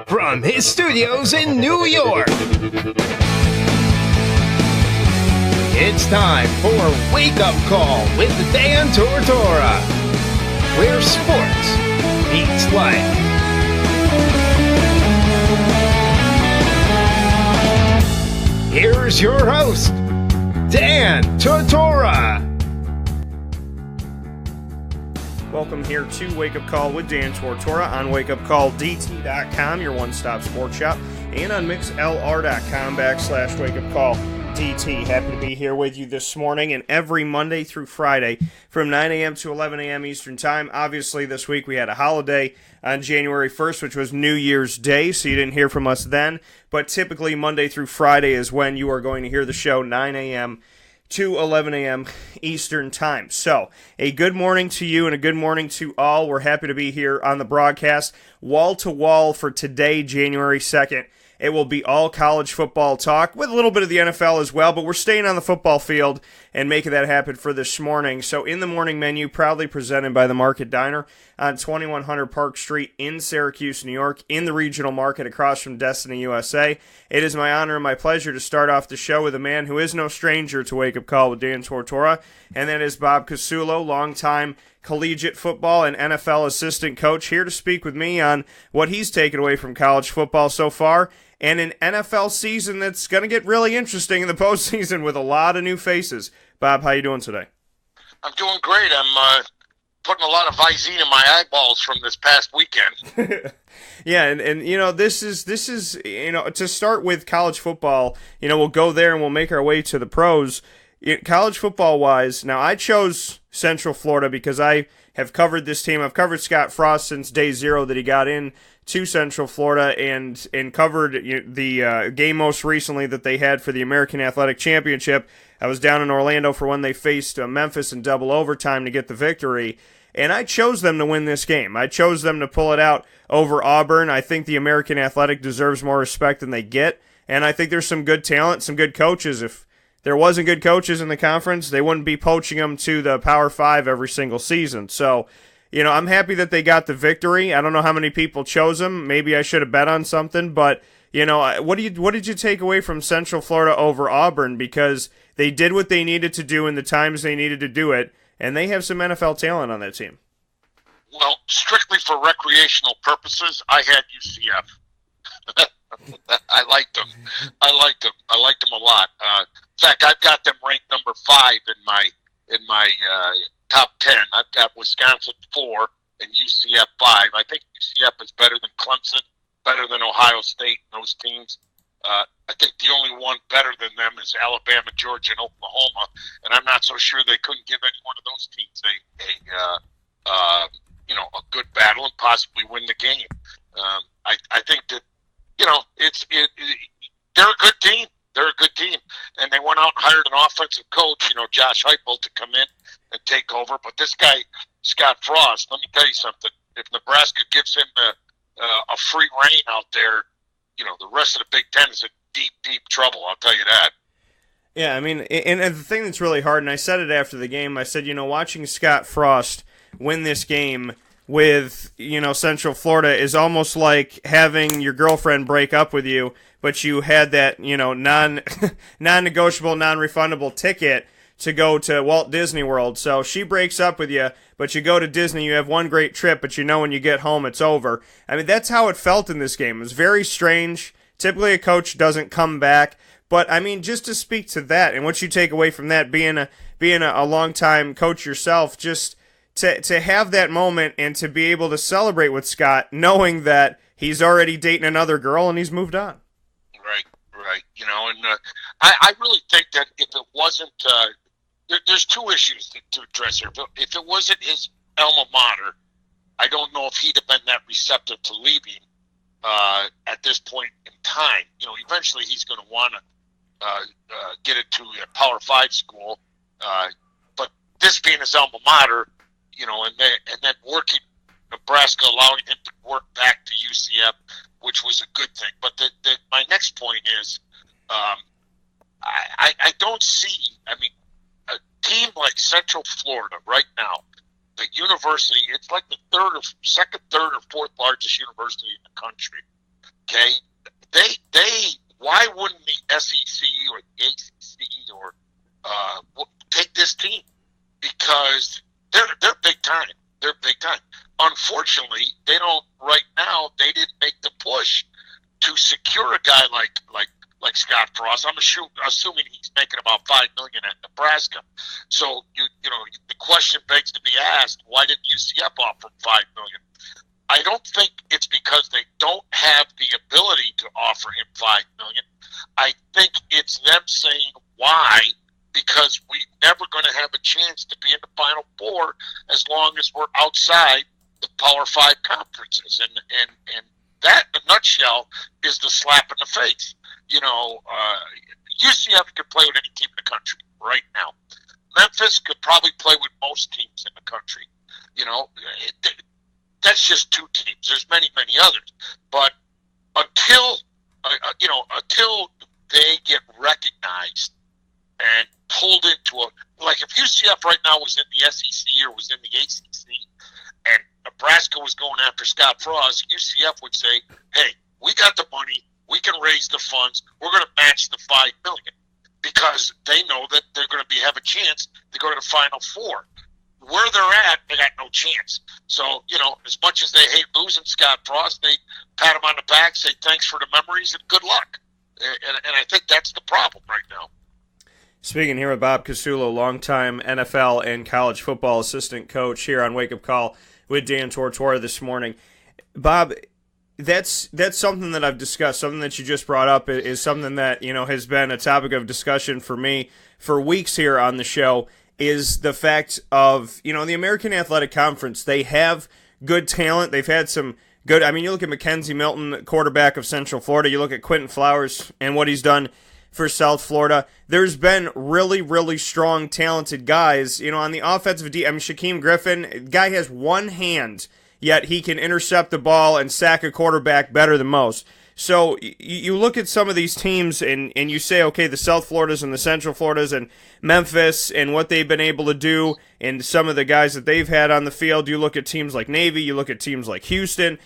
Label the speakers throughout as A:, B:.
A: From his studios in New York, it's time for Wake Up Call with Dan Tortora, where sports meets life. Here's your host, Dan Tortora.
B: Welcome here to Wake Up Call with Dan Tortora on wakeupcalldt.com, your one-stop sports shop, and on mixlr.com/wakeupcalldt. Happy to be here with you this morning and every Monday through Friday from 9 a.m. to 11 a.m. Eastern Time. Obviously, this week we had a holiday on January 1st, which was New Year's Day, so you didn't hear from us then. But typically, Monday through Friday is when you are going to hear the show, 9 a.m. to 11 a.m. Eastern Time. So, a good morning to you and a good morning to all. We're happy to be here on the broadcast, wall-to-wall for today, January 2nd. It will be all college football talk with a little bit of the NFL as well, but we're staying on the football field and making that happen for this morning. So in the morning menu, proudly presented by the Market Diner on 2100 Park Street in Syracuse, New York, in the regional market across from Destiny USA. It is my honor and my pleasure to start off the show with a man who is no stranger to Wake Up Call with Dan Tortora, and that is Bob Casullo, longtime collegiate football and NFL assistant coach, here to speak with me on what he's taken away from college football so far, and an NFL season that's going to get really interesting in the postseason with a lot of new faces. Bob, how you doing today?
C: I'm doing great. I'm putting a lot of Visine in my eyeballs from this past weekend.
B: Yeah, and you know, this is you know, to start with college football, you know, we'll go there and we'll make our way to the pros. College football-wise, now I chose Central Florida because I have covered this team. I've covered Scott Frost since day zero that he got in to Central Florida and covered the game most recently that they had for the American Athletic Championship. I was down in Orlando for when they faced Memphis in double overtime to get the victory, and I chose them to win this game. I chose them to pull it out over Auburn. I think the American Athletic deserves more respect than they get, and I think there's some good talent, some good coaches. If there wasn't good coaches in the conference, they wouldn't be poaching them to the Power 5 every single season. So, you know, I'm happy that they got the victory. I don't know how many people chose them. Maybe I should have bet on something, but you know, what did you take away from Central Florida over Auburn? Because they did what they needed to do in the times they needed to do it, and they have some NFL talent on that team.
C: Well, strictly for recreational purposes, I had UCF. I liked them. I liked them a lot. In fact, I've got them ranked number 5 in my top 10. I've got Wisconsin 4 and UCF 5. I think UCF is better than Clemson, better than Ohio State, and those teams. I think the only one better than them is Alabama, Georgia, and Oklahoma, and I'm not so sure they couldn't give any one of those teams a good battle and possibly win the game. I think that, you know, they're a good team. They're a good team, and they went out and hired an offensive coach, you know, Josh Heupel, to come in and take over. But this guy, Scott Frost, let me tell you something. If Nebraska gives him a free rein out there, you know, the rest of the Big Ten is in deep, deep trouble. I'll tell you that.
B: Yeah, I mean, and the thing that's really hard, and I said it after the game, I said, you know, watching Scott Frost win this game with, you know, Central Florida is almost like having your girlfriend break up with you, but you had that, you know, non-negotiable, non-refundable ticket to go to Walt Disney World. So she breaks up with you, but you go to Disney, you have one great trip, but you know when you get home it's over. I mean, that's how it felt in this game. It was very strange. Typically a coach doesn't come back, but I mean, just to speak to that and what you take away from that, being a long-time coach yourself, just to have that moment and to be able to celebrate with Scott, knowing that he's already dating another girl and he's moved on.
C: Right. You know, and I really think that if it wasn't, there's two issues to address here. If it wasn't his alma mater, I don't know if he'd have been that receptive to leaving at this point in time. You know, eventually he's going to want to get it to a Power 5 school, but this being his alma mater, you know, and then working Nebraska, allowing him to work back to UCF, which was a good thing. But my next point is, I don't see. I mean, a team like Central Florida right now, the university, it's like the second, third, or fourth largest university in the country. Okay, why wouldn't the SEC or the ACC or take this team? Because they're big time. They're big time. Unfortunately, they don't right now. They didn't make the push to secure a guy like Scott Frost. I'm assuming he's making about $5 million at Nebraska. So the question begs to be asked: why didn't UCF offer $5 million? I don't think it's because they don't have the ability to offer him $5 million. I think it's them saying why, because we're never going to have a chance to be in the Final Four as long as we're outside the Power 5 conferences, and that, in a nutshell, is the slap in the face. UCF could play with any team in the country right now. Memphis could probably play with most teams in the country. That's just two teams. There's many, many others. But until they get recognized and pulled into like if UCF right now was in the SEC or was in the ACC and Nebraska was going after Scott Frost, UCF would say, hey, we got the money. We can raise the funds. We're going to match the $5 million because they know that they're going to have a chance to go to the Final Four. Where they're at, they got no chance. So, as much as they hate losing Scott Frost, they pat him on the back, say thanks for the memories and good luck. And I think that's the problem right now.
B: Speaking here with Bob Casullo, longtime NFL and college football assistant coach here on Wake Up Call with Dan Tortora this morning. Bob, that's something that I've discussed. Something that you just brought up is something that has been a topic of discussion for me for weeks here on the show. Is the fact of the American Athletic Conference. They have good talent. They've had some good. I mean, you look at Mackenzie Milton, quarterback of Central Florida. You look at Quentin Flowers and what he's done for South Florida. There's been really, really strong, talented guys. On the offensive Shaquem Griffin, guy has one hand, yet he can intercept the ball and sack a quarterback better than most. So you look at some of these teams and you say, okay, the South Floridas and the Central Floridas and Memphis and what they've been able to do and some of the guys that they've had on the field. You look at teams like Navy, you look at teams like Houston,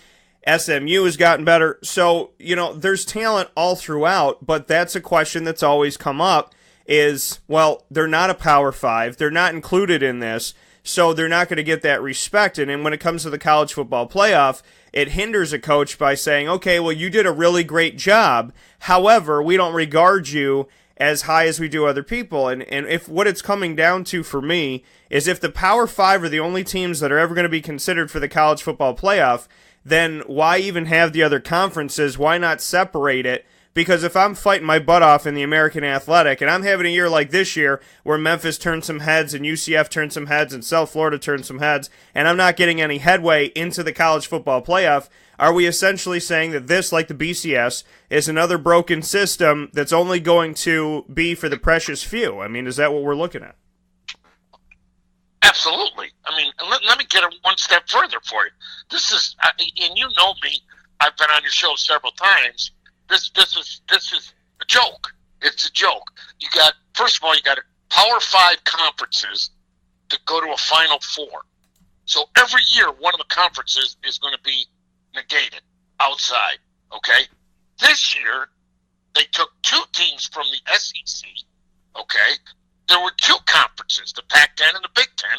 B: SMU has gotten better. So, there's talent all throughout, but that's a question that's always come up is, well, they're not a Power 5. They're not included in this, so they're not going to get that respect. And when it comes to the college football playoff, it hinders a coach by saying, okay, well, you did a really great job. However, we don't regard you as high as we do other people. And if what it's coming down to for me is if the Power 5 are the only teams that are ever going to be considered for the college football playoff, then why even have the other conferences? Why not separate it? Because if I'm fighting my butt off in the American Athletic, and I'm having a year like this year where Memphis turned some heads and UCF turned some heads and South Florida turned some heads, and I'm not getting any headway into the college football playoff, are we essentially saying that this, like the BCS, is another broken system that's only going to be for the precious few? I mean, is that what we're looking at?
C: Absolutely. I mean, let me get it one step further for you. This is, and you know me, I've been on your show several times. This is a joke. It's a joke. First of all, you got Power 5 conferences to go to a Final Four. So every year, one of the conferences is going to be negated outside. Okay. This year, they took two teams from the SEC. Okay. There were two conferences, the Pac-10 and the Big Ten,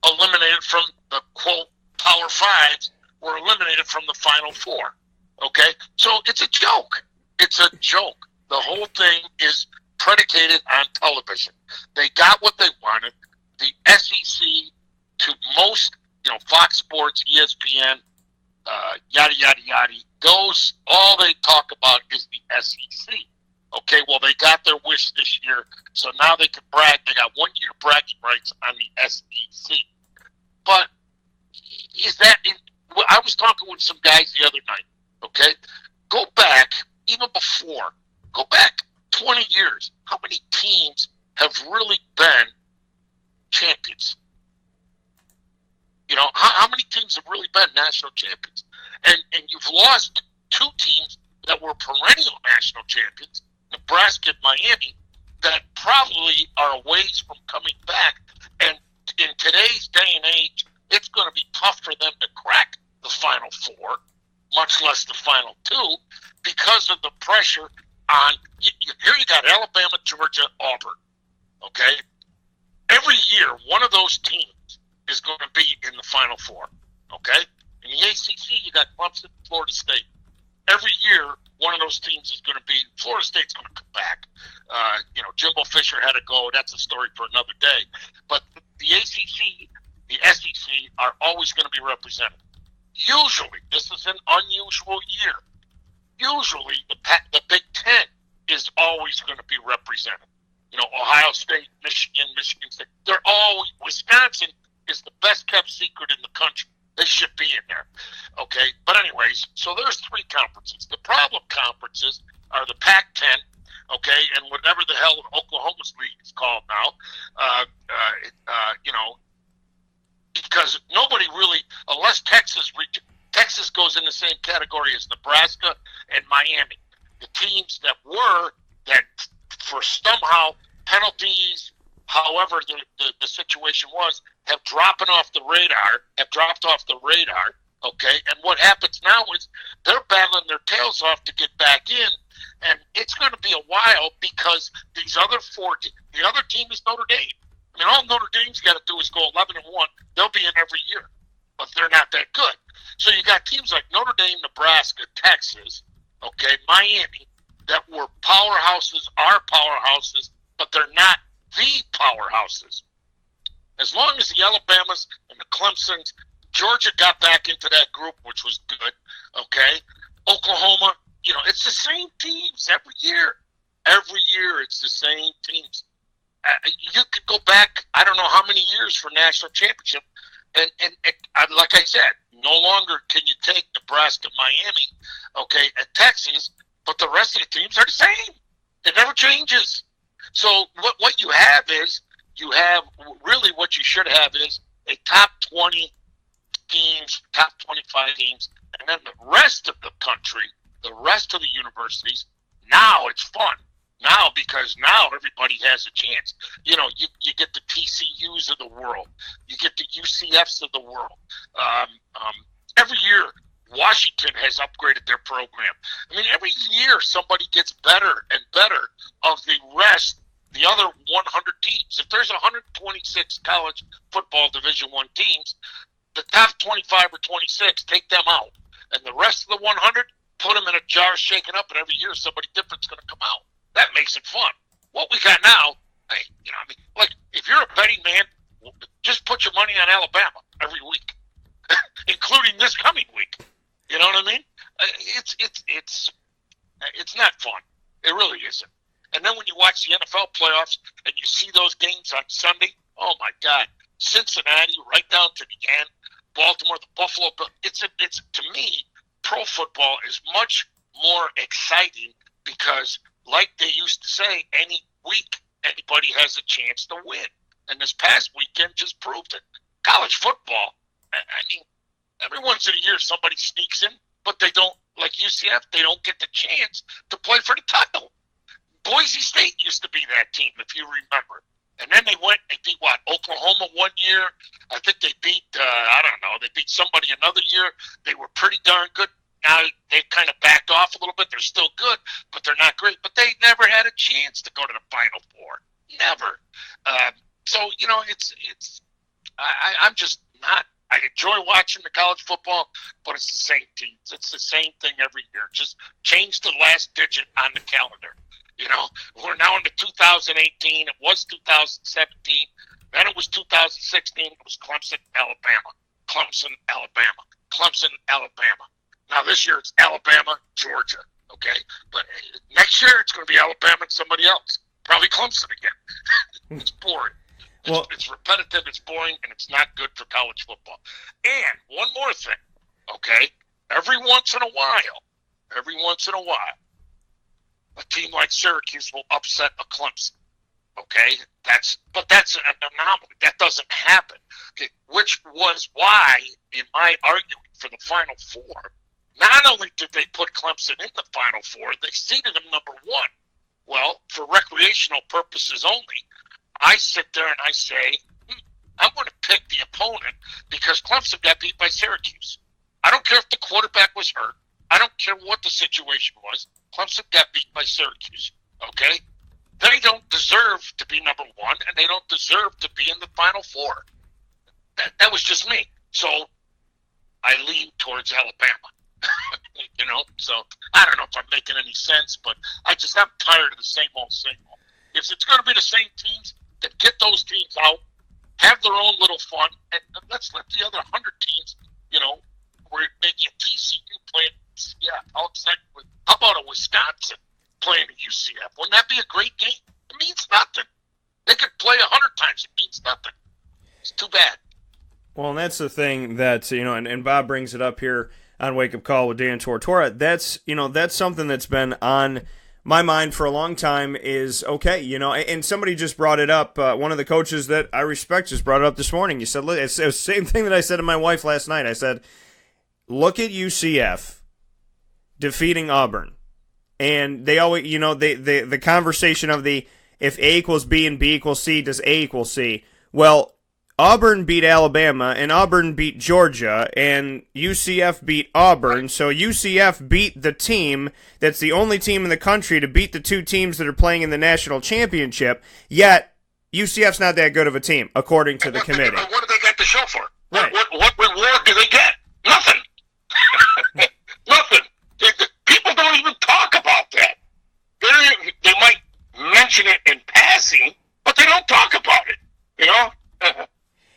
C: eliminated from the quote Power 5s, were eliminated from the Final Four. Okay? So it's a joke. It's a joke. The whole thing is predicated on television. They got what they wanted. The SEC to most, Fox Sports, ESPN, yada, yada, yada. Those, all they talk about is the SEC. Okay, well, they got their wish this year, so now they can brag. They got 1 year bragging rights on the SEC. But is that – I was talking with some guys the other night, okay? Go back, even before, go back 20 years. How many teams have really been champions? How many teams have really been national champions? And you've lost two teams that were perennial national champions, Nebraska and Miami, that probably are a ways from coming back. And in today's day and age, it's going to be tough for them to crack the Final Four. much less the Final Two, because of the pressure on. Here you got Alabama, Georgia, Auburn. Okay, every year one of those teams is going to be in the Final Four. Okay, in the ACC you got Clemson, Florida State. Every year one of those teams is going to be. Florida State's going to come back. Jimbo Fisher had to go. That's a story for another day. But the ACC, the SEC are always going to be represented. Usually, this is an unusual year. Usually, the Big Ten is always going to be represented. Ohio State, Michigan State. They're always. Wisconsin is the best kept secret in the country. They should be in there. Okay, but anyways, so there's three conferences. The problem conferences are the Pac-10. Okay, and whatever the hell Oklahoma's league is called now. Because nobody really, unless Texas goes in the same category as Nebraska and Miami, the teams that for somehow penalties, however the situation was, have dropped off the radar. Okay, and what happens now is they're battling their tails off to get back in, and it's going to be a while because these other the other team is Notre Dame. I mean, all Notre Dame's got to do is go 11-1. They'll be in every year, but they're not that good. So you got teams like Notre Dame, Nebraska, Texas, okay, Miami, that were powerhouses, are powerhouses, but they're not the powerhouses. As long as the Alabamas and the Clemsons, Georgia got back into that group, which was good, okay? Oklahoma, it's the same teams every year. Every year it's the same teams. You could go back, I don't know how many years for national championship, and like I said, no longer can you take Nebraska, Miami, okay, and Texas, but the rest of the teams are the same. It never changes. So what you have is, what you should have is a top 20 teams, top 25 teams, and then the rest of the country, the rest of the universities. Now it's fun. Now, because now everybody has a chance. You get the TCUs of the world. You get the UCFs of the world. Every year, Washington has upgraded their program. I mean, every year somebody gets better and better of the rest, the other 100 teams. If there's 126 college football Division I teams, the top 25 or 26, take them out. And the rest of the 100, put them in a jar, shake it up, and every year somebody different's going to come out. That makes it fun. What we got now, like if you're a betting man, just put your money on Alabama every week, including this coming week. You know what I mean? It's not fun. It really isn't. And then when you watch the NFL playoffs and you see those games on Sunday, oh my God, Cincinnati right down to the end, Baltimore, the Buffalo Bills. It's to me, pro football is much more exciting because, like they used to say, any week anybody has a chance to win. And this past weekend just proved it. College football, I mean, every once in a year somebody sneaks in, but they don't, like UCF, they don't get the chance to play for the title. Boise State used to be that team, if you remember. And then they beat Oklahoma one year. I think they beat, they beat somebody another year. They were pretty darn good. Now they've kind of backed off a little bit. They're still good, but they're not great. But they never had a chance to go to the Final Four. Never. I'm just not. I enjoy watching the college football, but it's the same teams. It's the same thing every year. Just change the last digit on the calendar. We're now into 2018. It was 2017. Then it was 2016. It was Clemson, Alabama. Clemson, Alabama. Clemson, Alabama. Now this year it's Alabama, Georgia. Okay? But next year it's going to be Alabama and somebody else. Probably Clemson again. It's boring. It's repetitive, it's boring, and it's not good for college football. And one more thing, okay? Every once in a while, a team like Syracuse will upset a Clemson. Okay? That's an anomaly. That doesn't happen. Okay? Which was why, in my argument for the Final Four, not only did they put Clemson in the Final Four, they seeded them number one. Well, for recreational purposes only, I sit there and I say, I'm going to pick the opponent because Clemson got beat by Syracuse. I don't care if the quarterback was hurt. I don't care what the situation was. Clemson got beat by Syracuse, okay? They don't deserve to be number one, and they don't deserve to be in the Final Four. That was just me. So I lean towards Alabama. So I don't know if I'm making any sense, but I'm tired of the same old, same old. If it's going to be the same teams, then get those teams out, have their own little fun, and let's let the other 100 teams, where maybe a TCU playing UCF. How about a Wisconsin playing a UCF? Wouldn't that be a great game? It means nothing. They could play 100 times. It means nothing. It's too bad.
B: Well, and that's the thing that, and Bob brings it up here on Wake Up Call with Dan Tortora. That's something that's been on my mind for a long time is, okay, and somebody just brought it up. One of the coaches that I respect just brought it up this morning. He said, it's the same thing that I said to my wife last night. I said, look at UCF defeating Auburn. And they always, the conversation of if A equals B and B equals C, does A equal C? Well, Auburn beat Alabama, and Auburn beat Georgia, and UCF beat Auburn, so UCF beat the team that's the only team in the country to beat the two teams that are playing in the national championship, yet UCF's not that good of a team, according to the committee.
C: What do they got to show for it?
B: Right.
C: What reward do they get? Nothing. Nothing. People don't even talk about that. They might mention it in passing, but they don't talk about it,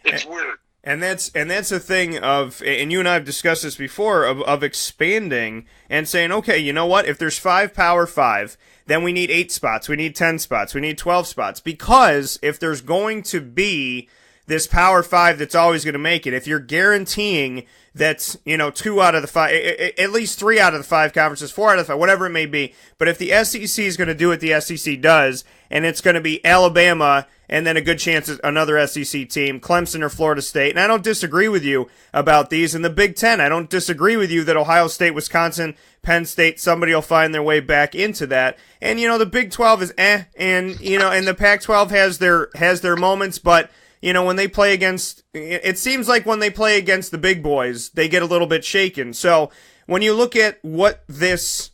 C: It's weird.
B: And that's the thing of, and you and I have discussed this before, of expanding and saying, okay, you know what? If there's 5 Power 5, then we need 8 spots, we need 10 spots, we need 12 spots. Because if there's going to be this Power 5 that's always going to make it, if you're guaranteeing that's, 2 out of the 5, at least 3 out of the 5 conferences, 4 out of the 5, whatever it may be. But if the SEC is going to do what the SEC does, and it's going to be Alabama, and then a good chance at another SEC team, Clemson or Florida State. And I don't disagree with you about these. In the Big Ten, I don't disagree with you that Ohio State, Wisconsin, Penn State, somebody will find their way back into that. And, the Big 12 is and, and the Pac-12 has their moments, but, when they play against, it seems like when they play against the big boys, they get a little bit shaken. So when you look at what this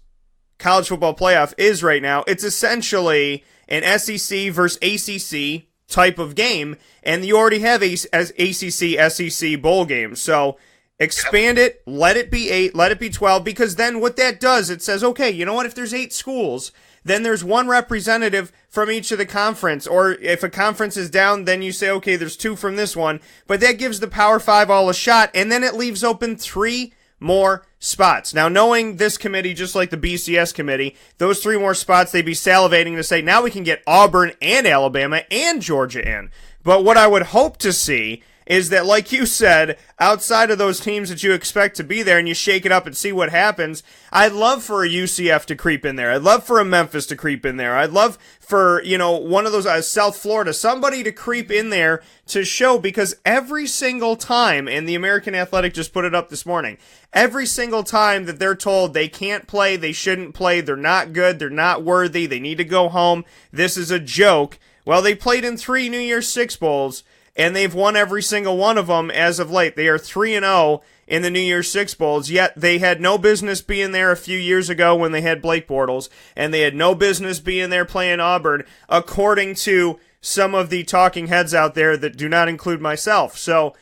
B: college football playoff is right now, it's essentially an SEC versus ACC type of game, and you already have ACC, SEC bowl games. So expand it, let it be 8, let it be 12, because then what that does, it says, okay, you know what, if there's 8 schools, then there's one representative from each of the conference, or if a conference is down, then you say, okay, there's 2 from this one, but that gives the Power 5 all a shot, and then it leaves open 3 more spots. Now, knowing this committee, just like the BCS committee, those 3 more spots, they'd be salivating to say, now we can get Auburn and Alabama and Georgia in. But what I would hope to see is that, like you said, outside of those teams that you expect to be there and you shake it up and see what happens, I'd love for a UCF to creep in there. I'd love for a Memphis to creep in there. I'd love for, one of those, South Florida, somebody to creep in there to show, because every single time, and the American Athletic just put it up this morning, every single time that they're told they can't play, they shouldn't play, they're not good, they're not worthy, they need to go home, this is a joke. Well, they played in 3 New Year's Six Bowls, and they've won every single one of them as of late. They are 3-0 in the New Year's Six Bowls, yet they had no business being there a few years ago when they had Blake Bortles, and they had no business being there playing Auburn, according to some of the talking heads out there that do not include myself. So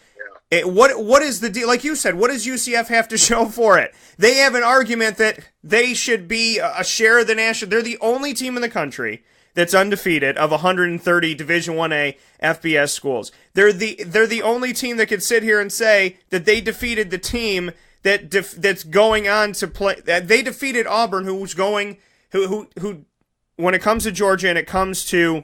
B: what is the deal? Like you said, what does UCF have to show for it? They have an argument that they should be a share of the national. They're the only team in the country that's undefeated of 130 Division 1A FBS schools. They're the only team that could sit here and say that they defeated the team that's going on to play. They defeated Auburn, who when it comes to Georgia and it comes to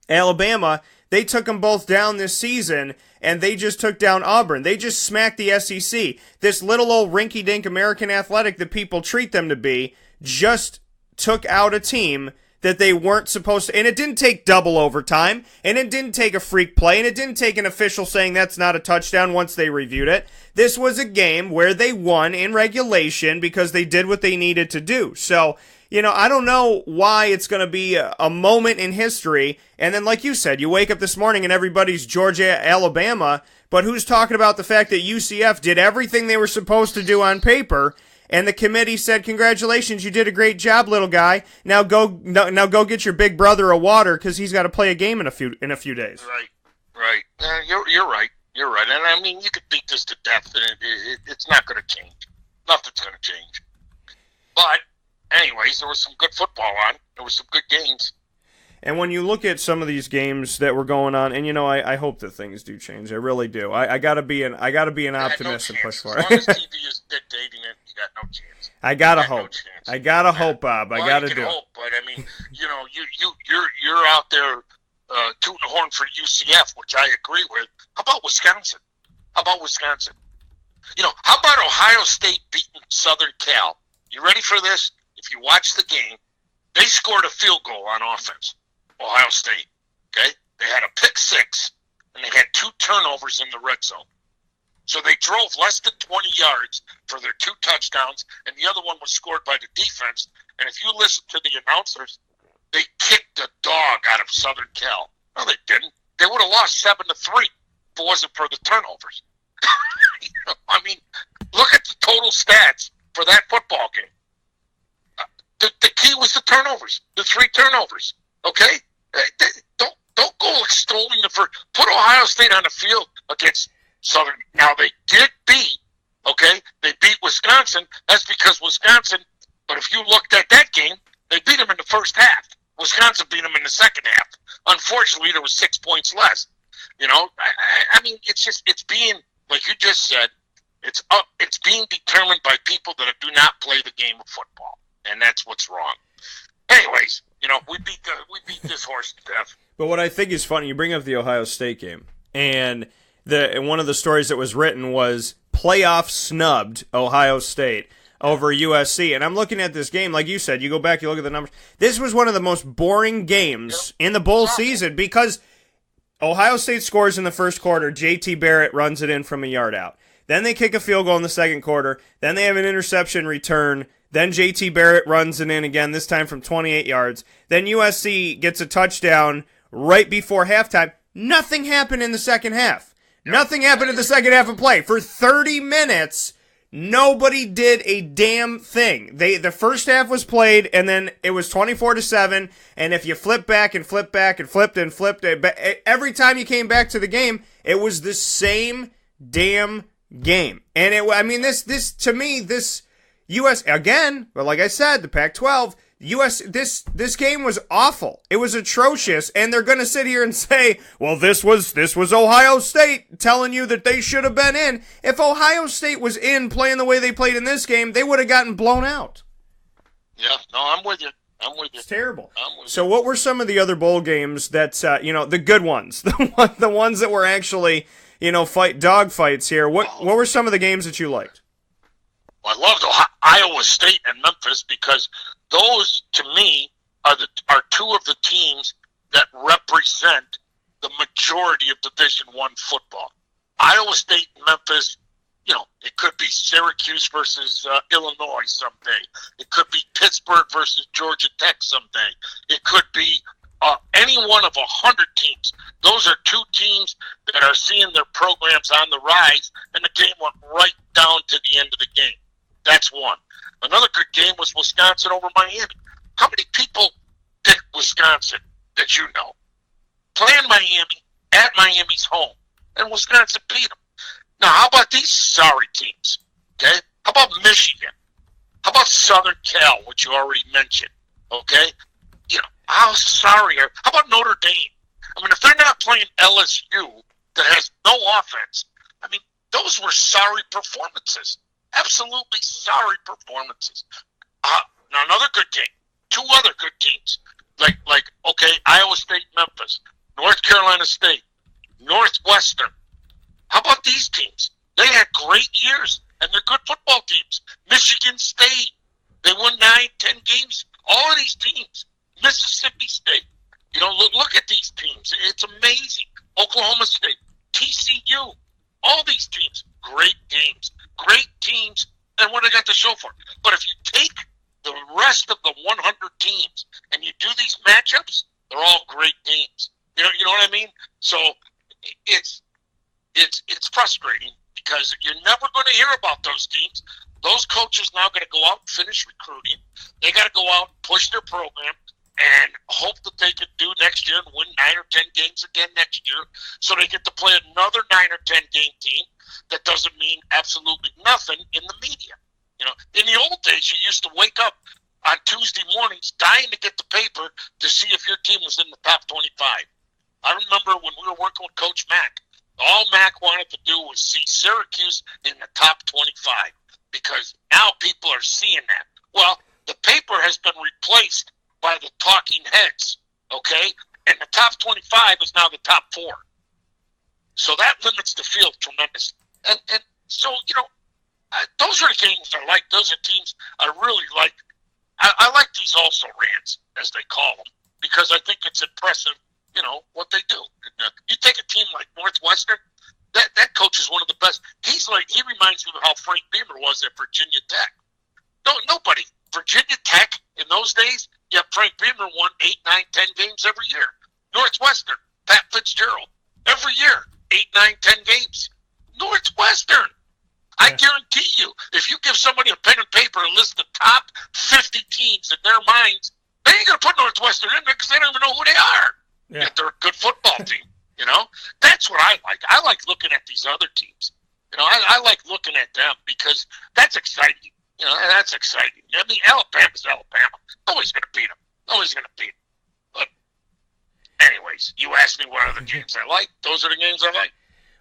B: Alabama, they took them both down this season, and they just took down Auburn. They just smacked the SEC. This little old rinky-dink American Athletic that people treat them to be just took out a team that they weren't supposed to, and it didn't take double overtime, and it didn't take a freak play, and it didn't take an official saying that's not a touchdown once they reviewed it. This was a game where they won in regulation because they did what they needed to do. So, I don't know why it's going to be a moment in history, and then like you said, you wake up this morning and everybody's Georgia, Alabama, but who's talking about the fact that UCF did everything they were supposed to do on paper, and the committee said, "Congratulations, you did a great job, little guy. Now go get your big brother a water because he's got to play a game in a few days."
C: Right. You're right. You're right. And I mean, you could beat this to death, and it's not going to change. Nothing's going to change. But, anyways, there was some good football on. There was some good games.
B: And when you look at some of these games that were going on, and I hope that things do change. I really do. I gotta be an optimist and push for it.
C: As long as TV is dictating it, you got no chance.
B: I gotta hope. I gotta hope, Bob. I gotta do.
C: Hope, but I mean, you're out there tooting the horn for UCF, which I agree with. How about Wisconsin? How about Ohio State beating Southern Cal? You ready for this? If you watch the game, they scored a field goal on offense. Ohio State, okay? They had a pick six, and they had 2 turnovers in the red zone. So they drove less than 20 yards for their 2 touchdowns, and the other one was scored by the defense. And if you listen to the announcers, they kicked the dog out of Southern Cal. No, they didn't. They would have lost 7-3 if it wasn't for the turnovers. I mean, look at the total stats for that football game. The key was the turnovers, the 3 turnovers. Okay, don't go extolling the first. Put Ohio State on the field against Southern. Now they did beat. Okay, they beat Wisconsin. That's because Wisconsin. But if you looked at that game, they beat them in the first half. Wisconsin beat them in the second half. Unfortunately, there was 6 points less. I mean, it's being, like you just said, it's being determined by people that do not play the game of football, and that's what's wrong. Anyways, we beat this horse to death.
B: But what I think is funny, you bring up the Ohio State game, and one of the stories that was written was playoff snubbed Ohio State over USC. And I'm looking at this game, like you said, you go back, you look at the numbers. This was one of the most boring games in the bowl season because Ohio State scores in the first quarter. JT Barrett runs it in from a yard out. Then they kick a field goal in the second quarter. Then they have an interception return. Then JT Barrett runs it in again, this time from 28 yards. Then USC gets a touchdown right before halftime. Nothing happened in the second half. Nothing happened in the second half of play. For 30 minutes, nobody did a damn thing. The first half was played, and then it was 24-7. And if you flip back and flip back and flipped, every time you came back to the game, it was the same damn game. And this U.S. again, but like I said, the Pac-12, this game was awful. It was atrocious, and they're going to sit here and say, well, this was Ohio State telling you that they should have been in. If Ohio State was in playing the way they played in this game, they would have gotten blown out.
C: Yeah, no, I'm with you.
B: It's terrible. So what were some of the other bowl games that, the good ones, the ones that were actually, dog fights here? What were some of the games that you liked?
C: I loved Iowa State and Memphis because those, to me, are 2 of the teams that represent the majority of Division I football. Iowa State and Memphis, it could be Syracuse versus Illinois someday. It could be Pittsburgh versus Georgia Tech someday. It could be any one of 100 teams. Those are 2 teams that are seeing their programs on the rise, and the game went right down to the end of the game. That's one. Another good game was Wisconsin over Miami. How many people picked Wisconsin that you know? Playing Miami at Miami's home, and Wisconsin beat them. Now, how about these sorry teams? Okay? How about Michigan? How about Southern Cal, which you already mentioned? Okay? How sorry are... How about Notre Dame? I mean, if they're not playing LSU that has no offense, I mean, those were sorry performances. Absolutely sorry performances. Now, another good game. 2 other good teams. Iowa State, Memphis, North Carolina State, Northwestern. How about these teams? They had great years, and they're good football teams. Michigan State. They won 9-10 games. All of these teams. Mississippi State. Look at these teams. It's amazing. Oklahoma State, TCU. All these teams. Great games. Great teams, and what they got to show for it. But if you take the rest of the 100 teams and you do these matchups, they're all great games. You know what I mean? So it's frustrating because you're never going to hear about those teams. those coaches now got to go out and finish recruiting. They got to go out and push their program and hope that they can do next year and win 9 or 10 games again next year, so they get to play another 9 or 10 game team that doesn't mean absolutely nothing in the media. You know, in the old days, you used to wake up on Tuesday mornings dying to get the paper to see if your team was in the top 25. I remember when we were working with Coach Mack, all Mack wanted to do was see Syracuse in the top 25, because now people are seeing that. Well, the paper has been replaced by the talking heads, okay? And the top 25 is now the top 4. So that limits the field tremendously. And so, you know, those are the games I like. Those are teams I really like. I like these also rants, as they call them, because I think it's impressive, you know, what they do. And, you take a team like Northwestern, that coach is one of the best. He reminds me of how Frank Beamer was at Virginia Tech. Nobody. Virginia Tech, in those days, yeah, Frank Beamer won 8, 9, 10 games every year. Northwestern, Pat Fitzgerald, every year, 8, 9, 10 games. Northwestern. I guarantee you, if you give somebody a pen and paper and list the top 50 teams in their minds, they ain't going to put Northwestern in there because they don't even know who they are. Yeah. Yet they're a good football team, you know? That's what I like. I like looking at these other teams. You know, I like looking at them because that's exciting. You know, that's exciting. I mean, Alabama's Alabama. Nobody's going to beat them. Nobody's going to beat them. But anyways, you asked me what other games I like. Those are the games I like.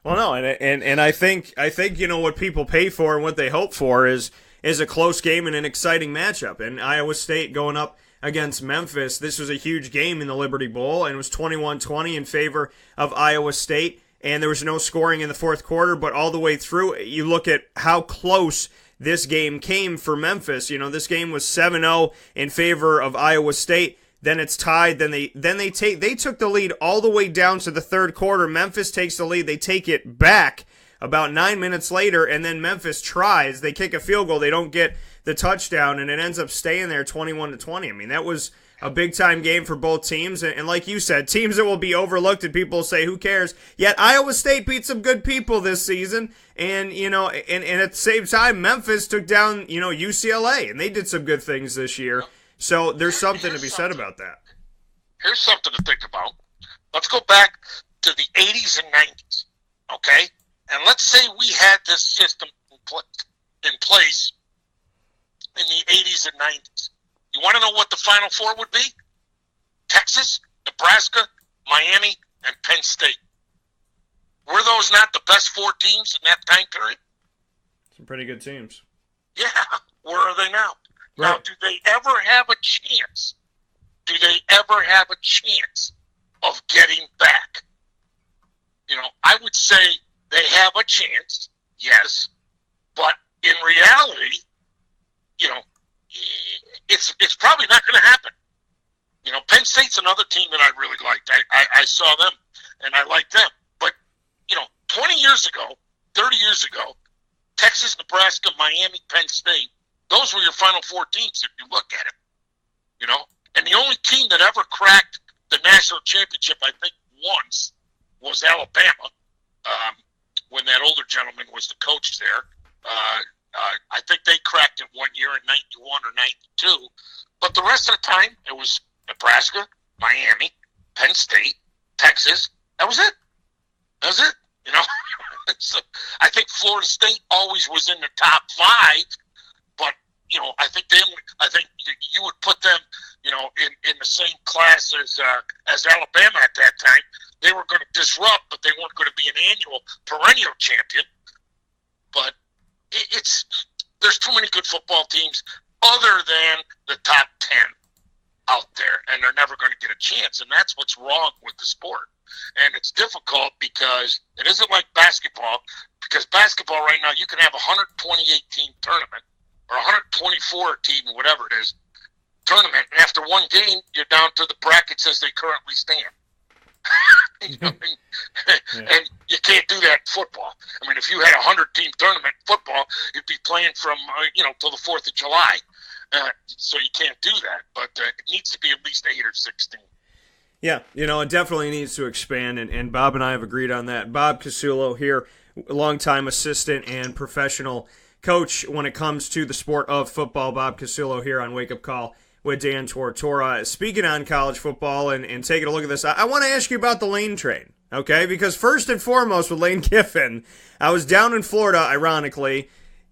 B: Well, no, and I think you know what people pay for and what they hope for is a close game and an exciting matchup. And Iowa State going up against Memphis, this was a huge game in the Liberty Bowl, and it was 21-20 in favor of Iowa State. And there was no scoring in the fourth quarter, but all the way through, you look at how close this game came for Memphis. You know, this game was 7-0 in favor of Iowa State. Then it's tied. Then they took the lead all the way down to the third quarter. Memphis takes the lead. They take it back about 9 minutes later, and then Memphis tries. They kick a field goal. They don't get the touchdown, and it ends up staying there 21-20. I mean, that was a big-time game for both teams. And like you said, teams that will be overlooked and people say, who cares? Yet Iowa State beat some good people this season. And, you know, and at the same time, Memphis took down, you know, UCLA, and they did some good things this year. So there's something to be said about that.
C: Here's something to think about. Let's go back to the 80s and 90s, okay? And let's say we had this system in place in the 80s and 90s. You want to know what the Final Four would be? Texas, Nebraska, Miami, and Penn State. Were those not the best 4 teams in that time period?
B: Some pretty good teams.
C: Yeah. Where are they now?
B: Right.
C: Now, do they ever have a chance? Do they ever have a chance of getting back? You know, I would say they have a chance, yes, but in reality, you know, it's probably not going to happen. You know, Penn State's another team that I really liked. I saw them, and I liked them. But, you know, 20 years ago, 30 years ago, Texas, Nebraska, Miami, Penn State, those were your Final Four teams if you look at it, you know. And the only team that ever cracked the national championship, I think, once was Alabama, when that older gentleman was the coach there. I think they cracked it one year in 91 or 92. But the rest of the time, it was Nebraska, Miami, Penn State, Texas. That was it. That was it, you know. So I think Florida State always was in the top 5. But, you know, I think you would put them, you know, in the same class as Alabama at that time. They were going to disrupt, but they weren't going to be an annual perennial champion. But there's too many good football teams other than the top 10 out there, and they're never going to get a chance. And that's what's wrong with the sport. And it's difficult because it isn't like basketball, because basketball right now, you can have a 128-team tournament or 124 team, whatever it is, tournament, and after one game, you're down to the brackets as they currently stand. You know, and you can't do that in football. I mean, if you had a 100-team tournament in football, you'd be playing from, till the 4th of July. So you can't do that, but it needs to be at least 8 or 16.
B: Yeah, it definitely needs to expand, and Bob and I have agreed on that. Bob Casullo here, longtime assistant and professional coach when it comes to the sport of football. Bob Casullo here on Wake Up Call with Dan Tortora. Speaking on college football and taking a look at this, I want to ask you about the Lane train, okay? Because first and foremost with Lane Kiffin, I was down in Florida, ironically,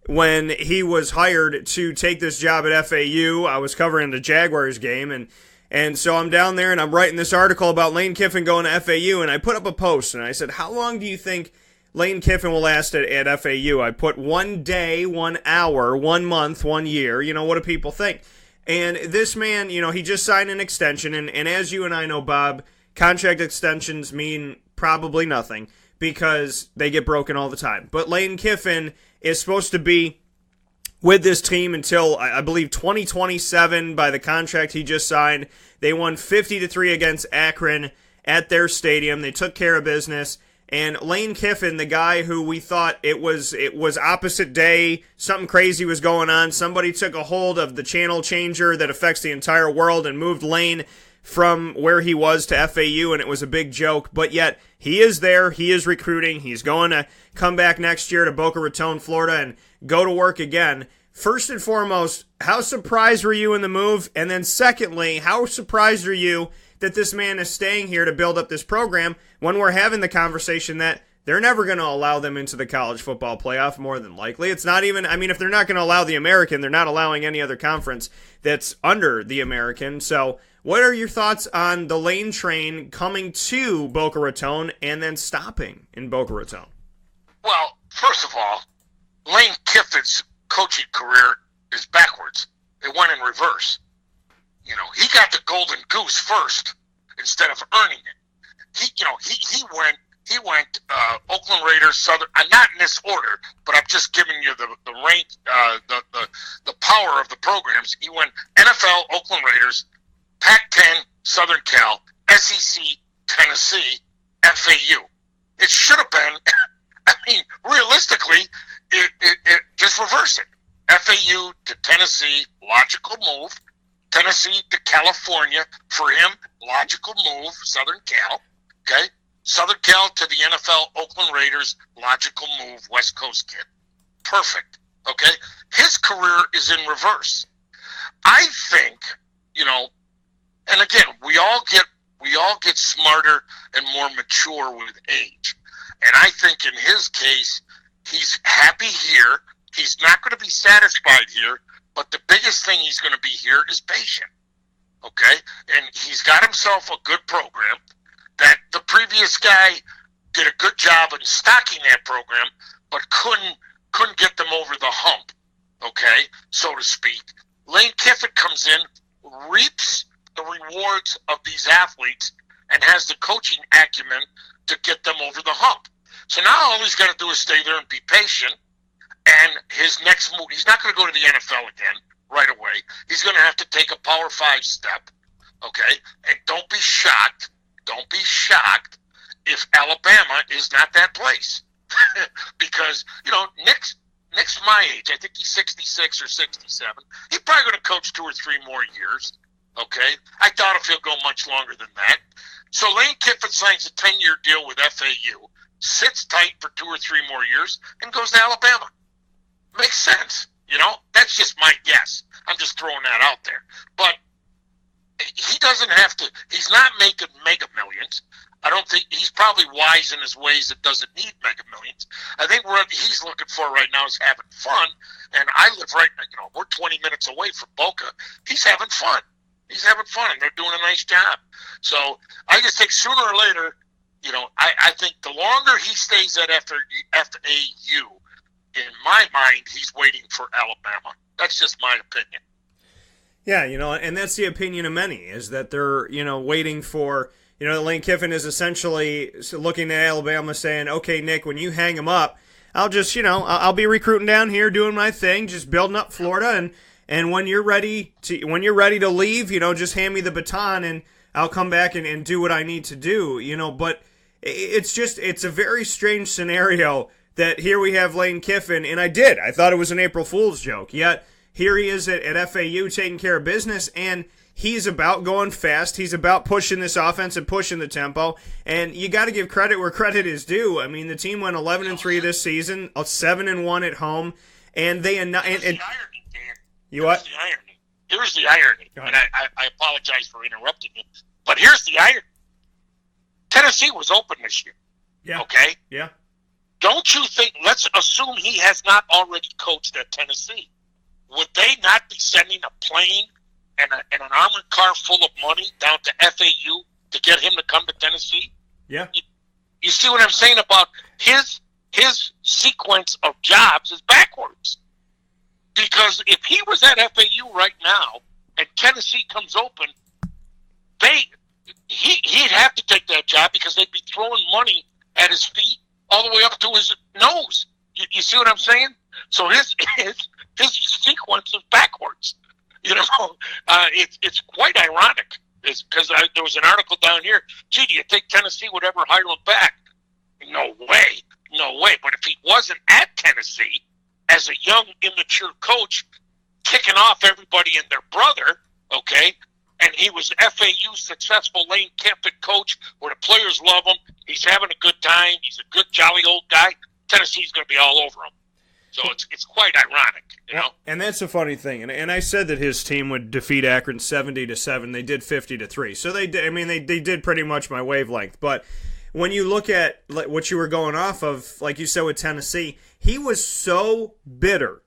B: when he was hired to take this job at FAU. I was covering the Jaguars game, and so I'm down there and I'm writing this article about Lane Kiffin going to FAU, and I put up a post and I said, how long do you think Lane Kiffin will last at FAU? I put 1 day, 1 hour, 1 month, 1 year. What do people think? And this man, he just signed an extension, and as you and I know, Bob, contract extensions mean probably nothing because they get broken all the time. But Lane Kiffin is supposed to be with this team until, I believe, 2027 by the contract he just signed. They won 50-3 against Akron at their stadium. They took care of business. And Lane Kiffin, the guy who we thought it was opposite day, something crazy was going on. Somebody took a hold of the channel changer that affects the entire world and moved Lane from where he was to FAU, and it was a big joke. But yet, he is there. He is recruiting. He's going to come back next year to Boca Raton, Florida, and go to work again. First and foremost, how surprised were you in the move? And then secondly, how surprised are you that this man is staying here to build up this program when we're having the conversation that they're never going to allow them into the college football playoff, more than likely? It's not even, if they're not going to allow the American, they're not allowing any other conference that's under the American. So what are your thoughts on the Lane train coming to Boca Raton and then stopping in Boca Raton?
C: Well, first of all, Lane Kiffin's coaching career is backwards. It went in reverse. He got the golden goose first instead of earning it. He went Oakland Raiders, Southern. Not in this order, but I'm just giving you the rank, the power of the programs. He went NFL, Oakland Raiders, Pac-10, Southern Cal, SEC, Tennessee, FAU. It should have been. Realistically, it just reverse it. FAU to Tennessee, logical move. Tennessee to California, for him, logical move. Southern Cal, okay? Southern Cal to the NFL, Oakland Raiders, logical move. West Coast kid. Perfect, okay? His career is in reverse. I think, and again, we all get smarter and more mature with age. And I think in his case, he's happy here. He's not going to be satisfied here. But the biggest thing he's going to be here is patient, okay? And he's got himself a good program that the previous guy did a good job in stocking that program, but couldn't get them over the hump, okay, so to speak. Lane Kiffin comes in, reaps the rewards of these athletes, and has the coaching acumen to get them over the hump. So now all he's got to do is stay there and be patient. And his next move, he's not going to go to the NFL again right away. He's going to have to take a Power 5 step, okay? And don't be shocked if Alabama is not that place. Because, Nick's my age. I think he's 66 or 67. He's probably going to coach 2 or 3 more years, okay? I doubt if he'll go much longer than that. So Lane Kiffin signs a 10-year deal with FAU, sits tight for 2 or 3 more years, and goes to Alabama. Makes sense, That's just my guess. I'm just throwing that out there. But he doesn't have to. He's not making mega millions. I don't think he's probably wise in his ways that doesn't need mega millions. I think what he's looking for right now is having fun. And I live we're 20 minutes away from Boca. He's having fun. And they're doing a nice job. So I just think sooner or later, I think the longer he stays at FAU, in my mind, he's waiting for Alabama. That's just my opinion.
B: Yeah, and that's the opinion of many, is that they're, waiting for, Lane Kiffin is essentially looking at Alabama saying, okay, Nick, when you hang him up, I'll just, I'll be recruiting down here, doing my thing, just building up Florida, and when you're ready to leave, just hand me the baton and I'll come back and do what I need to do, but it's a very strange scenario that here we have Lane Kiffin, and I thought it was an April Fool's joke, yet here he is at FAU taking care of business, and he's about going fast. He's about pushing this offense and pushing the tempo, and you got to give credit where credit is due. The team went 11-3 this season, 7-1 at home, And they
C: Here's the irony, Dan.
B: You what?
C: Here's the irony. And I apologize for interrupting you, but here's the irony. Tennessee was open this year.
B: Yeah.
C: Okay?
B: Yeah.
C: Don't you think, let's assume he has not already coached at Tennessee. Would they not be sending a plane and an armored car full of money down to FAU to get him to come to Tennessee?
B: Yeah.
C: You see what I'm saying about his sequence of jobs is backwards. Because if he was at FAU right now and Tennessee comes open, he'd have to take that job because they'd be throwing money at his feet all the way up to his nose. You see what I'm saying? So his sequence is backwards. You know, it's quite ironic. It's because there was an article down here. Gee, do you think Tennessee would ever hire him back? No way. But if he wasn't at Tennessee as a young, immature coach, kicking off everybody and their brother, okay, and he was FAU's successful Lane Kiffin coach where the players love him, he's having a good time, he's a good, jolly old guy, Tennessee's going to be all over him. So it's quite ironic, you know.
B: And that's the funny thing. And I said that his team would defeat Akron 70-7. They did 50-3. So they did. I mean, they did pretty much my wavelength. But when you look at what you were going off of, like you said with Tennessee, he was so bitter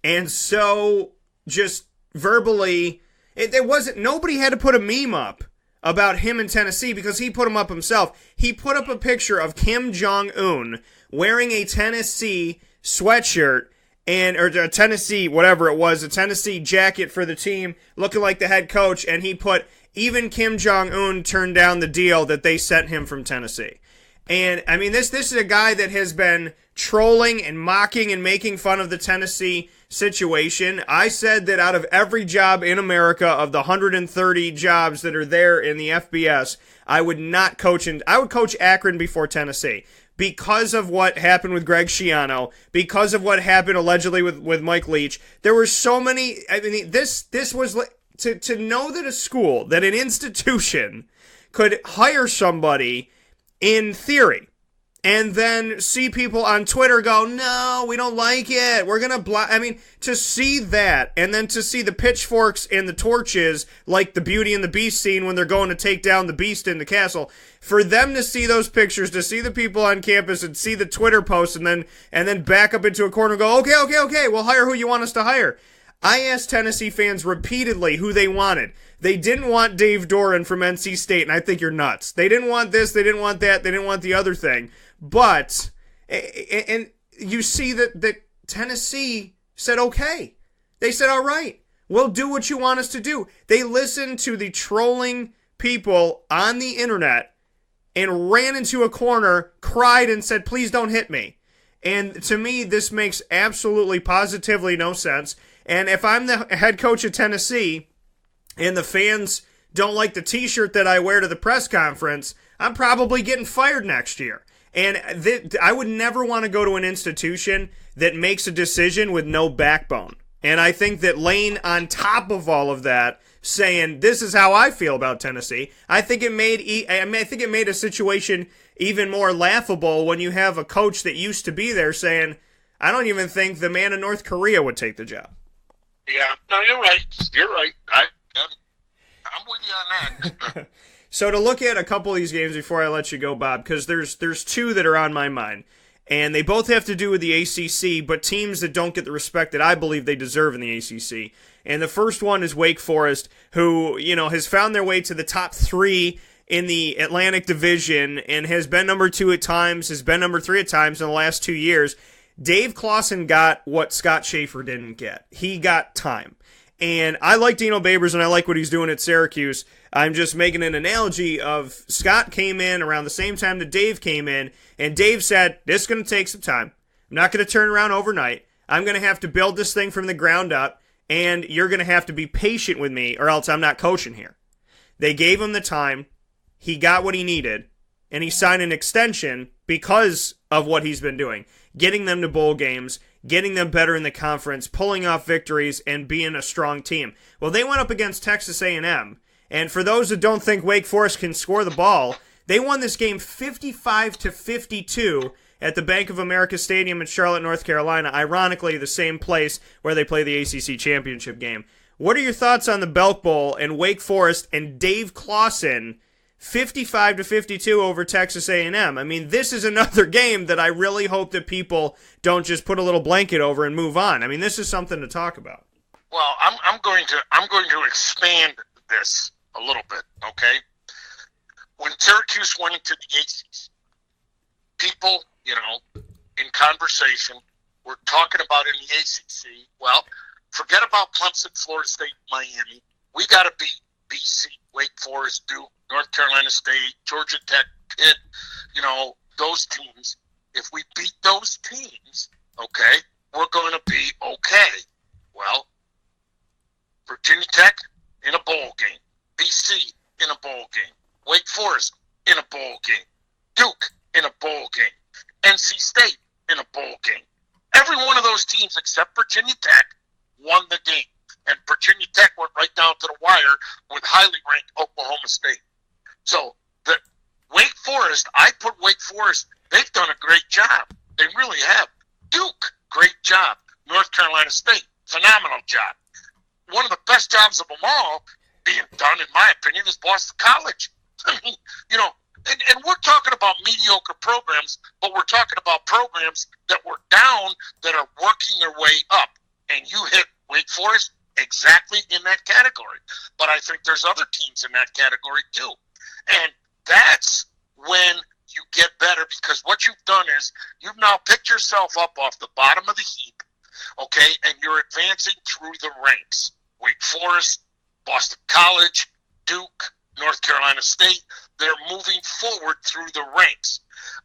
B: and so just verbally. It wasn't. Nobody had to put a meme up about him in Tennessee because he put them up himself. He put up a picture of Kim Jong-un wearing a Tennessee sweatshirt or a Tennessee, whatever it was, a Tennessee jacket for the team, looking like the head coach, and he put, even Kim Jong-un turned down the deal that they sent him from Tennessee. And, I mean, this is a guy that has been trolling and mocking and making fun of the Tennessee situation. I said that out of every job in America, of the 130 jobs that are there in the FBS, I would not coach, I would coach Akron before Tennessee. Because of what happened with Greg Schiano, because of what happened allegedly with Mike Leach, there were so many. I mean, this was to know that a school, that an institution could hire somebody in theory, and then see people on Twitter go, no, we don't like it, we're gonna block. I mean, to see that, and then to see the pitchforks and the torches, like the Beauty and the Beast scene when they're going to take down the Beast in the castle. For them to see those pictures, to see the people on campus and see the Twitter posts and then back up into a corner and go, okay, we'll hire who you want us to hire. I asked Tennessee fans repeatedly who they wanted. They didn't want Dave Doran from NC State, and I think you're nuts. They didn't want this, they didn't want that, they didn't want the other thing. But, and you see that Tennessee said, okay. They said, all right, we'll do what you want us to do. They listened to the trolling people on the internet and ran into a corner, cried, and said, please don't hit me. And to me, this makes absolutely, positively no sense. And if I'm the head coach of Tennessee and the fans don't like the t-shirt that I wear to the press conference, I'm probably getting fired next year. And I would never want to go to an institution that makes a decision with no backbone. And I think that Lane, on top of all of that, saying, this is how I feel about Tennessee, I think it made a situation even more laughable when you have a coach that used to be there saying, I don't even think the man in North Korea would take the job.
C: Yeah, no, you're right. I'm with you on that.
B: So to look at a couple of these games before I let you go, Bob, because there's two that are on my mind, and they both have to do with the ACC, but teams that don't get the respect that I believe they deserve in the ACC. And the first one is Wake Forest, who, has found their way to the top 3 in the Atlantic Division and has been number 2 at times, has been number 3 at times in the last 2 years. Dave Clawson got what Scott Schaefer didn't get. He got time. And I like Dino Babers, and I like what he's doing at Syracuse. I'm just making an analogy of Scott came in around the same time that Dave came in, and Dave said, this is going to take some time. I'm not going to turn around overnight. I'm going to have to build this thing from the ground up, and you're going to have to be patient with me, or else I'm not coaching here. They gave him the time. He got what he needed, and he signed an extension because of what he's been doing, getting them to bowl games, getting them better in the conference, pulling off victories, and being a strong team. Well, they went up against Texas A&M, and for those that don't think Wake Forest can score the ball, they won this game 55-52, at the Bank of America Stadium in Charlotte, North Carolina, ironically the same place where they play the ACC championship game. What are your thoughts on the Belk Bowl and Wake Forest and Dave Clawson 55-52 over Texas A&M? I mean, this is another game that I really hope that people don't just put a little blanket over and move on. I mean, this is something to talk about.
C: Well, I'm going to expand this a little bit, okay? When Syracuse went into the ACC, people, in conversation, were talking about in the ACC, well, forget about Clemson, Florida State, Miami. We got to beat BC, Wake Forest, Duke, North Carolina State, Georgia Tech, Pitt, those teams. If we beat those teams, okay, we're going to be okay. Well, Virginia Tech in a bowl game, BC in a bowl game, Wake Forest in a bowl game, Duke in a bowl game, NC State in a bowl game. Every one of those teams except Virginia Tech won the game. And Virginia Tech went right down to the wire with highly ranked Oklahoma State. So the Wake Forest, I put Wake Forest, they've done a great job. They really have. Duke, great job. North Carolina State, phenomenal job. One of the best jobs of them all being done, in my opinion, is Boston College. I mean, and we're talking about mediocre programs, but we're talking about programs that were down that are working their way up. And you hit Wake Forest exactly in that category. But I think there's other teams in that category too. And that's when you get better, because what you've done is you've now picked yourself up off the bottom of the heap, okay, and you're advancing through the ranks. Wake Forest, Boston College, Duke, North Carolina State, they're moving forward through the ranks,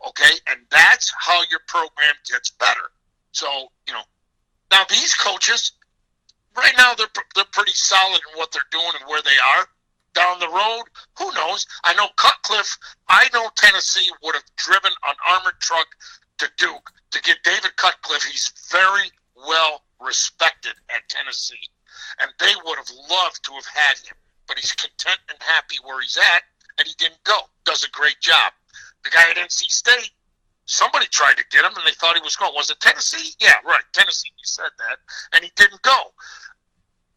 C: okay? And that's how your program gets better. So, now these coaches, right now they're pretty solid in what they're doing and where they are. Down the road, who knows? I know I know Tennessee would have driven an armored truck to Duke to get David Cutcliffe. He's very well respected at Tennessee, and they would have loved to have had him. But he's content and happy where he's at, and he didn't go. Does a great job. The guy at NC State, somebody tried to get him, and they thought he was going. Was it Tennessee? Yeah, right, Tennessee, you said that, and he didn't go.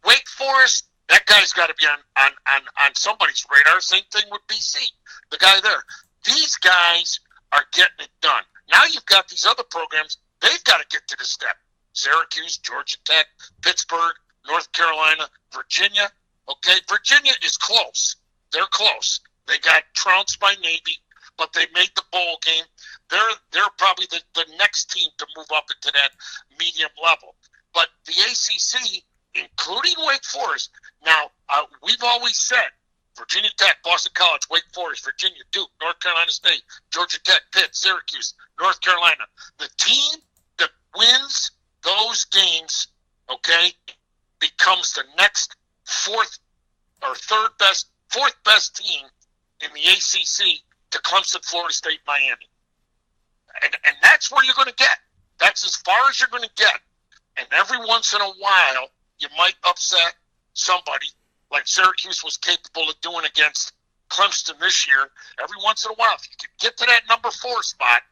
C: Wake Forest, that guy's got to be on somebody's radar. Same thing with BC, the guy there. These guys are getting it done. Now you've got these other programs. They've got to get to the step. Syracuse, Georgia Tech, Pittsburgh, North Carolina, Virginia. Okay, Virginia is close. They're close. They got trounced by Navy, but they made the bowl game. They're probably the next team to move up into that medium level. But the ACC, including Wake Forest, now we've always said Virginia Tech, Boston College, Wake Forest, Virginia, Duke, North Carolina State, Georgia Tech, Pitt, Syracuse, North Carolina. The team that wins those games, okay, becomes the next fourth best team in the ACC to Clemson, Florida State, Miami. And that's where you're going to get. That's as far as you're going to get. And every once in a while, you might upset somebody like Syracuse was capable of doing against Clemson this year. Every once in a while, if you can get to that number 4 spot,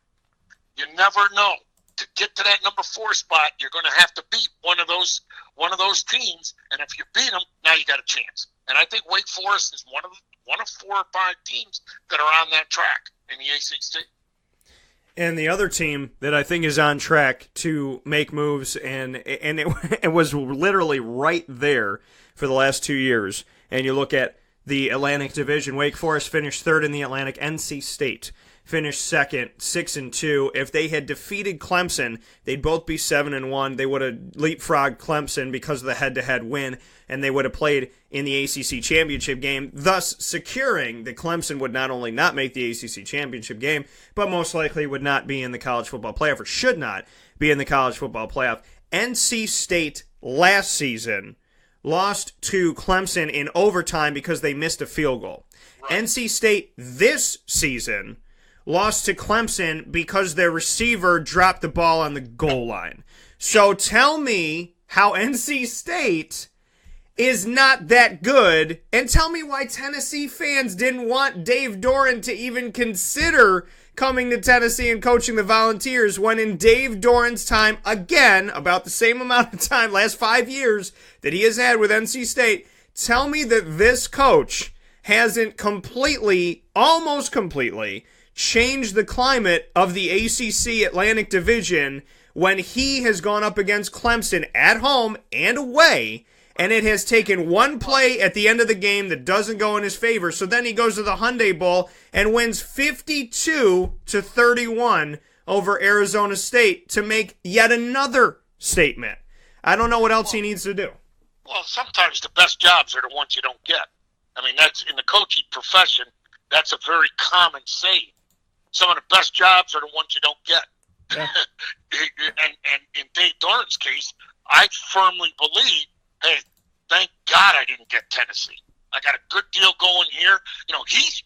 C: you never know. To get to that number 4 spot, you're going to have to beat one of those teams. And if you beat them, now you got a chance. And I think Wake Forest is one of 4 or 5 teams that are on that track in the ACC.
B: And the other team that I think is on track to make moves, and it was literally right there for the last 2 years. And you look at the Atlantic Division, Wake Forest finished 3rd in the Atlantic. NC State finished 2nd, 6-2. If they had defeated Clemson, they'd both be 7-1. They would have leapfrogged Clemson because of the head-to-head win, and they would have played in the ACC championship game, thus securing that Clemson would not only not make the ACC championship game, but most likely would not be in the college football playoff, or should not be in the college football playoff. NC State last season lost to Clemson in overtime because they missed a field goal. Right. NC State this season lost to Clemson because their receiver dropped the ball on the goal line. So tell me how NC State is not that good, and tell me why Tennessee fans didn't want Dave Doran to even consider coming to Tennessee and coaching the Volunteers, when in Dave Doran's time, again, about the same amount of time, last 5 years that he has had with NC State, tell me that this coach hasn't almost completely, changed the climate of the ACC Atlantic Division when he has gone up against Clemson at home and away, and it has taken one play at the end of the game that doesn't go in his favor. So then he goes to the Hyundai Bowl and wins 52-31 over Arizona State to make yet another statement. I don't know what else he needs to do.
C: Well, sometimes the best jobs are the ones you don't get. I mean, that's in the coaching profession, that's a very common saying. Some of the best jobs are the ones you don't get. Yeah. and in Dave Doran's case, I firmly believe, hey, thank God I didn't get Tennessee. I got a good deal going here. You know, he's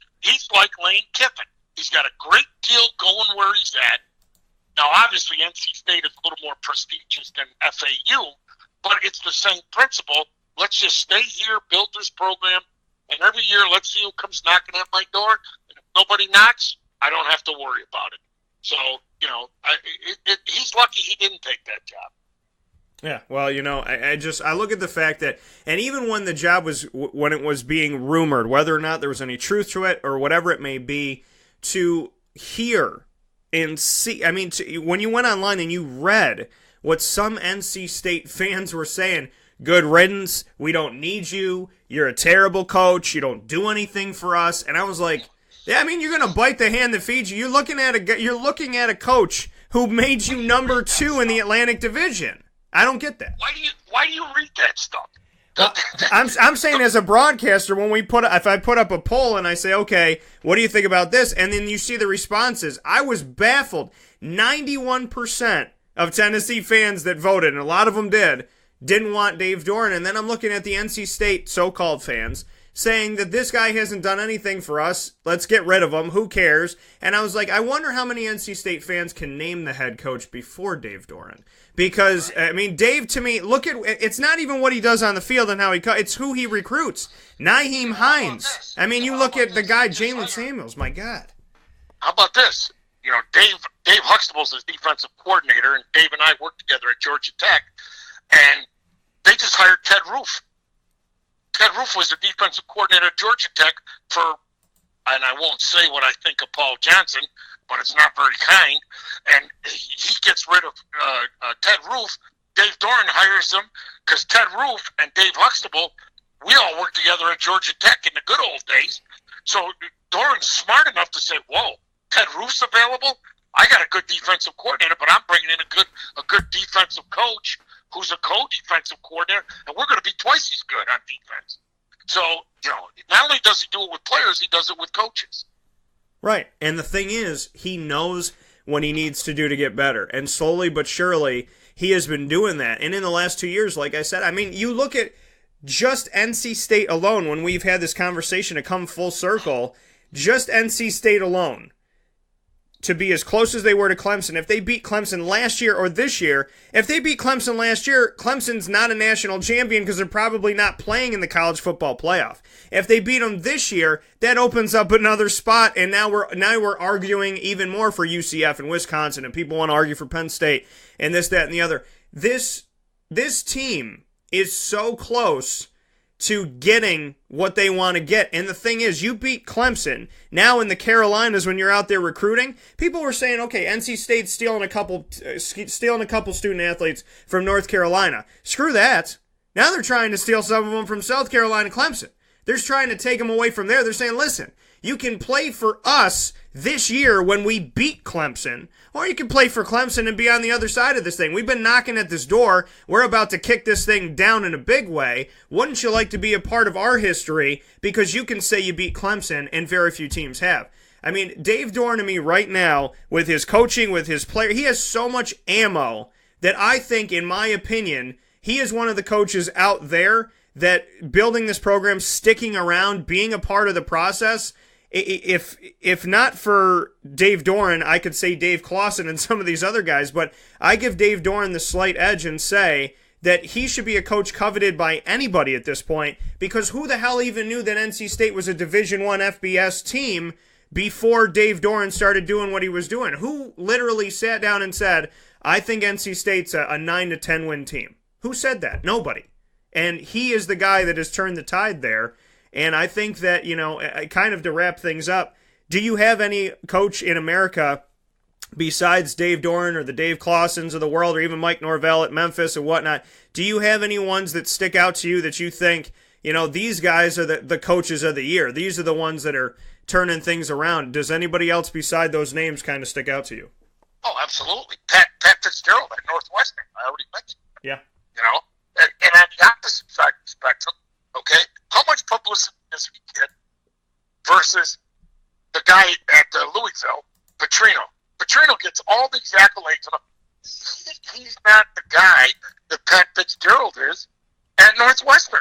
C: like Lane Kiffin. He's got a great deal going where he's at. Now, obviously, NC State is a little more prestigious than FAU, but it's the same principle. Let's just stay here, build this program, and every year let's see who comes knocking at my door. And if nobody knocks, I don't have to worry about it. So, you know, he's lucky he didn't take that job.
B: Yeah, well, you know, I look at the fact that, and even when the job when it was being rumored, whether or not there was any truth to it or whatever it may be, to hear and see, I mean, when you went online and you read what some NC State fans were saying, good riddance, we don't need you, you're a terrible coach, you don't do anything for us, and I was like, yeah, I mean, you're going to bite the hand that feeds you. You're looking at a coach who made you number 2 in the Atlantic Division. I don't get that.
C: Why do you read that stuff?
B: Well, I'm saying as a broadcaster, when if I put up a poll and I say, okay, what do you think about this? And then you see the responses, I was baffled. 91% of Tennessee fans that voted, and a lot of them didn't want Dave Doran. And then I'm looking at the NC State so-called fans saying that this guy hasn't done anything for us. Let's get rid of him. Who cares? And I was like, I wonder how many NC State fans can name the head coach before Dave Doran. Because, I mean, Dave, to me, it's not even what he does on the field and how it's who he recruits. Nyheim Hines. I mean, you look at the guy, Jalen Samuels, my God.
C: How about this? You know, Dave Huxtable's his defensive coordinator, and Dave and I worked together at Georgia Tech, and they just hired Ted Roof. Ted Roof was the defensive coordinator at Georgia Tech for, and I won't say what I think of Paul Johnson, but it's not very kind. And he gets rid of Ted Roof. Dave Doran hires him because Ted Roof and Dave Huxtable, we all worked together at Georgia Tech in the good old days. So Doran's smart enough to say, whoa, Ted Roof's available? I got a good defensive coordinator, but I'm bringing in a good defensive coach who's a co-defensive coordinator, and we're going to be twice as good on defense. So, you know, not only does he do it with players, he does it with coaches.
B: Right, and the thing is, he knows what he needs to do to get better, and slowly but surely, he has been doing that. And in the last 2 years, like I said, I mean, you look at just NC State alone, when we've had this conversation to come full circle, just NC State alone, to be as close as they were to Clemson. If they beat Clemson last year or this year, if they beat Clemson last year, Clemson's not a national champion because they're probably not playing in the college football playoff. If they beat them this year, that opens up another spot, and now we're arguing even more for UCF and Wisconsin, and people want to argue for Penn State and this, that, and the other. This team is so close to getting what they want to get. And the thing is, you beat Clemson. Now in the Carolinas, when you're out there recruiting, people were saying, okay, NC State's stealing a couple student athletes from North Carolina. Screw that. Now they're trying to steal some of them from South Carolina, Clemson. They're trying to take them away from there. They're saying, listen, you can play for us this year when we beat Clemson, or you can play for Clemson and be on the other side of this thing. We've been knocking at this door. We're about to kick this thing down in a big way. Wouldn't you like to be a part of our history? Because you can say you beat Clemson, and very few teams have. I mean, Dave Doran to me right now, with his coaching, with his player, he has so much ammo that I think, in my opinion, he is one of the coaches out there that building this program, sticking around, being a part of the process. If not for Dave Doran, I could say Dave Clawson and some of these other guys, but I give Dave Doran the slight edge and say that he should be a coach coveted by anybody at this point, because who the hell even knew that NC State was a Division I FBS team before Dave Doran started doing what he was doing? Who literally sat down and said, I think NC State's a 9 to 10 win team? Who said that? Nobody. And he is the guy that has turned the tide there. And I think that, kind of to wrap things up, do you have any coach in America besides Dave Doran or the Dave Clawsons of the world or even Mike Norvell at Memphis and whatnot? Do you have any ones that stick out to you that you think, these guys are the coaches of the year? These are the ones that are turning things around. Does anybody else beside those names kind of stick out to you?
C: Oh, absolutely. Pat Fitzgerald at Northwestern. I already mentioned.
B: Yeah.
C: And on the opposite side of the spectrum, okay, how much publicity does he get versus the guy at Louisville, Petrino? Petrino gets all these accolades. He's not the guy that Pat Fitzgerald is at Northwestern.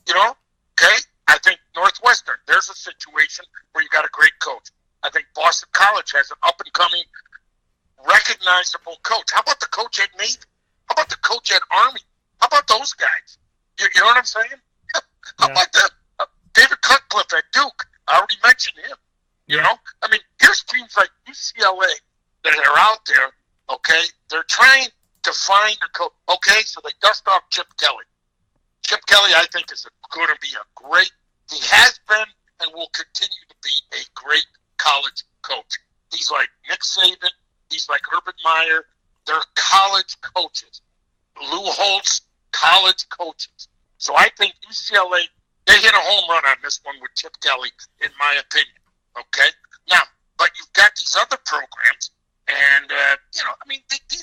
C: Okay? I think Northwestern, there's a situation where you got a great coach. I think Boston College has an up-and-coming, recognizable coach. How about the coach at Navy? How about the coach at Army? How about those guys? You know what I'm saying? How about David Cutcliffe at Duke? I already mentioned him. I mean, here's teams like UCLA that are out there, okay? They're trying to find a coach. Okay, so they dust off Chip Kelly. Chip Kelly, I think, is going to be a great, he has been and will continue to be a great college coach. He's like Nick Saban. He's like Urban Meyer. They're college coaches. Lou Holtz, college coaches. So I think UCLA, they hit a home run on this one with Chip Kelly, in my opinion. Okay? Now, but you've got these other programs, and,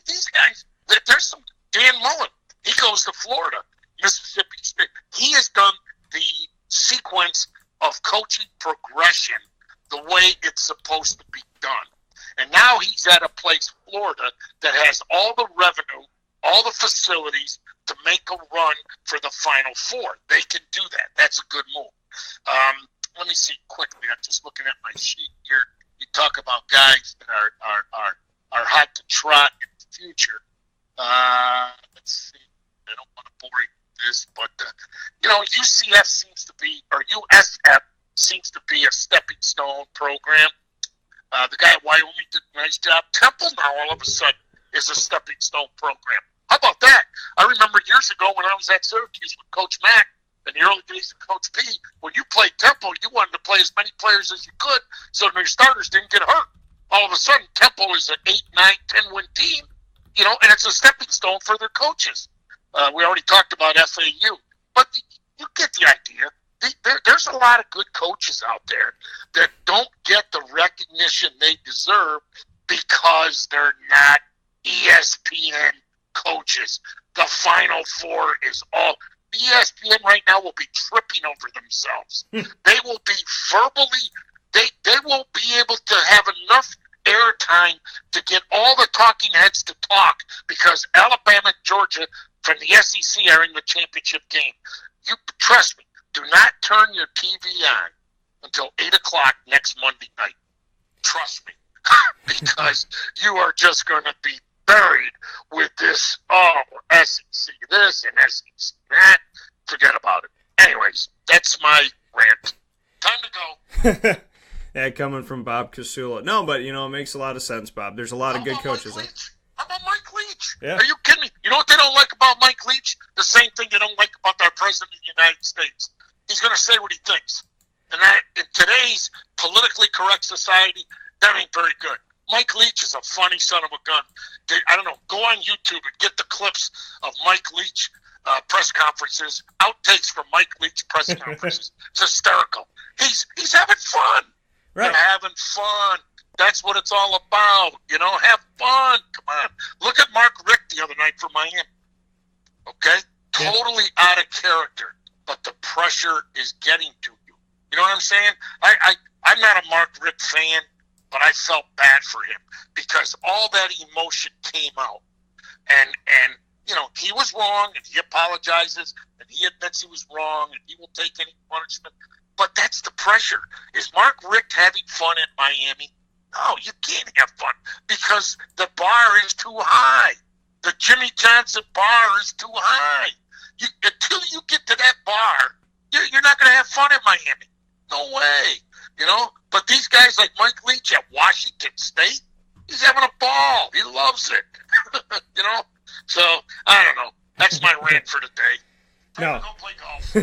C: these guys, there's some, Dan Mullen, he goes to Florida, Mississippi State. He has done the sequence of coaching progression the way it's supposed to be done. And now he's at a place, Florida, that has all the revenue, all the facilities to make a run for the Final Four. They can do that. That's a good move. Let me see quickly. I'm just looking at my sheet here. You talk about guys that are hot to trot in the future. Let's see. I don't want to bore you with this, but UCF seems to be, or USF seems to be a stepping stone program. The guy at Wyoming did a nice job. Temple now all of a sudden is a stepping stone program. How about that? I remember years ago when I was at Syracuse with Coach Mack in the early days of Coach P, when you played Temple, you wanted to play as many players as you could so your starters didn't get hurt. All of a sudden, Temple is an 8, 9, 10-win team, and it's a stepping stone for their coaches. We already talked about FAU, but you get the idea. There's a lot of good coaches out there that don't get the recognition they deserve because they're not ESPN coaches. The Final Four is all. ESPN right now will be tripping over themselves. They will be verbally, they won't be able to have enough airtime to get all the talking heads to talk because Alabama and Georgia from the SEC are in the championship game. You trust me. Do not turn your TV on until 8 o'clock next Monday night. Trust me. Because you are just going to be buried with this, SEC this and SEC that. Forget about it. Anyways, that's my rant. Time to go.
B: Yeah, coming from Bob Casullo. No, but, it makes a lot of sense, Bob. There's a lot of good coaches.
C: How about Mike Leach?
B: Yeah.
C: Are you kidding me? You know what they don't like about Mike Leach? The same thing they don't like about our president of the United States. He's going to say what he thinks. And that, in today's politically correct society, that ain't very good. Mike Leach is a funny son of a gun. I don't know. Go on YouTube and get the clips of Mike Leach press conferences, outtakes from Mike Leach press conferences. It's hysterical. He's having fun.
B: Right.
C: They're having fun. That's what it's all about. Have fun. Come on. Look at Mark Richt the other night for Miami. Okay? Yeah. Totally out of character. But the pressure is getting to you. You know what I'm saying? I'm not a Mark Richt fan, but I felt bad for him because all that emotion came out. And he was wrong, and he apologizes, and he admits he was wrong, and he will take any punishment. But that's the pressure. Is Mark Richt having fun at Miami? No, you can't have fun because the bar is too high. The Jimmy Johnson bar is too high. Until you get to that bar, you're not going to have fun at Miami. No way. But these guys like Mike Leach at Washington State, he's having a ball. He loves it. You know? So, I don't know. That's my rant for today.
B: No.
C: Go play golf.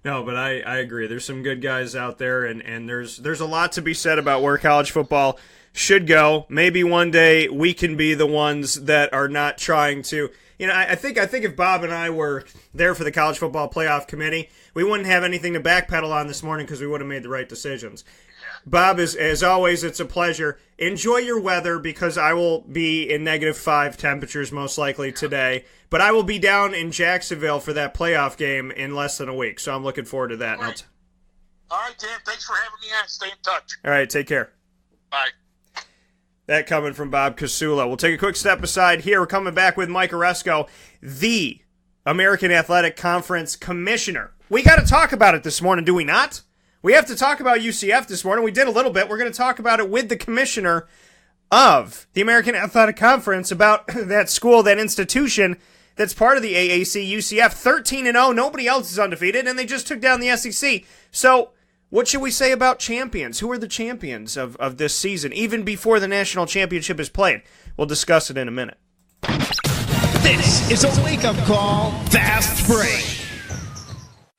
B: No, but I agree. There's some good guys out there, and there's a lot to be said about where college football should go. Maybe one day we can be the ones that are not trying to. You know, I think if Bob and I were there for the college football playoff committee, we wouldn't have anything to backpedal on this morning because we would have made the right decisions. Bob, as always, it's a pleasure. Enjoy your weather because I will be in -5 temperatures most likely today. But I will be down in Jacksonville for that playoff game in less than a week, so I'm looking forward to that.
C: All right, Dan. Thanks for having me on. Stay in touch.
B: All right, take care.
C: Bye.
B: That coming from Bob Casullo. We'll take a quick step aside here. We're coming back with Mike Aresco, the American Athletic Conference Commissioner. We got to talk about it this morning, do we not? We have to talk about UCF this morning. We did a little bit. We're going to talk about it with the commissioner of the American Athletic Conference about that school, that institution that's part of the AAC. UCF 13-0. Nobody else is undefeated, and they just took down the SEC. So what should we say about champions? Who are the champions of this season, even before the national championship is played? We'll discuss it in a minute.
A: This is a wake-up call, fast break.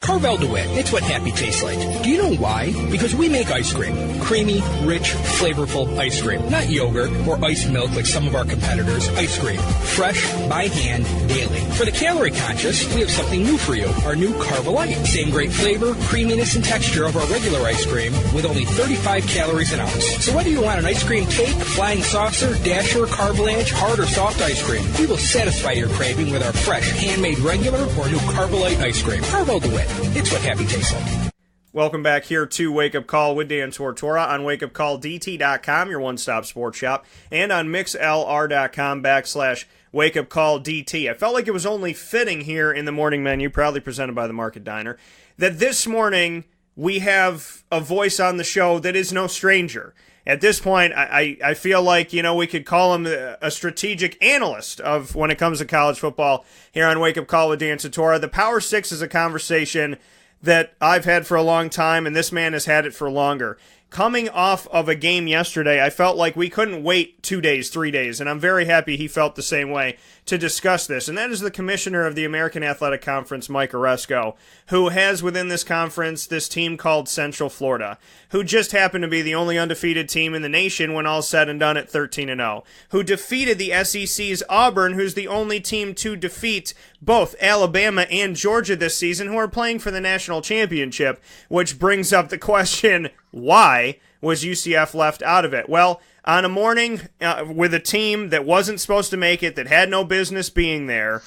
D: Carvel DeWitt, it's what happy tastes like. Do you know why? Because we make ice cream. Creamy, rich, flavorful ice cream. Not yogurt or ice milk like some of our competitors. Ice cream. Fresh, by hand, daily. For the calorie conscious, we have something new for you. Our new Carvelite. Same great flavor, creaminess, and texture of our regular ice cream with only 35 calories an ounce. So whether you want an ice cream cake, flying saucer, dasher, carvalanche, hard or soft ice cream, we will satisfy your craving with our fresh, handmade regular or new Carvelite ice cream. Carvel DeWitt. It's what happy tastes like.
B: Welcome back here to Wake Up Call with Dan Tortora on wakeupcalldt.com, your one-stop sports shop, and on mixlr.com/wakeupcalldt. I felt like it was only fitting here in the morning menu, proudly presented by the Market Diner, that this morning we have a voice on the show that is no stranger. At this point, I feel like, you know, we could call him a strategic analyst of when it comes to college football here on Wake Up Call with Dan Tortora. The Power Six is a conversation that I've had for a long time, and this man has had it for longer. Coming off of a game yesterday, I felt like we couldn't wait 2 days, 3 days, and I'm very happy he felt the same way to discuss this, and that is the commissioner of the American Athletic Conference, Mike Aresco, who has within this conference this team called Central Florida, who just happened to be the only undefeated team in the nation when all's said and done at 13-0, who defeated the SEC's Auburn, who's the only team to defeat both Alabama and Georgia this season, who are playing for the national championship, which brings up the question, why was UCF left out of it? Well, on a morning with a team that wasn't supposed to make it, that had no business being there,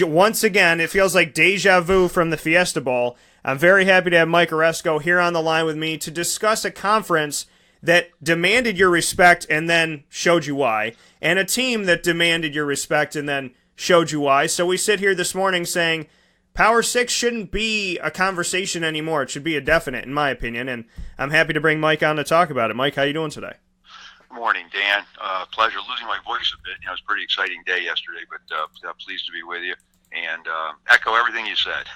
B: once again, it feels like deja vu from the Fiesta Bowl. I'm very happy to have Mike Aresco here on the line with me to discuss a conference that demanded your respect and then showed you why, and a team that demanded your respect and then showed you why. So we sit here this morning saying, Power 6 shouldn't be a conversation anymore. It should be a definite, in my opinion, and I'm happy to bring Mike on to talk about it. Mike, how you doing today?
E: Morning, Dan. Pleasure. Losing my voice a bit. You know, it was a pretty exciting day yesterday, but pleased to be with you and echo everything you said.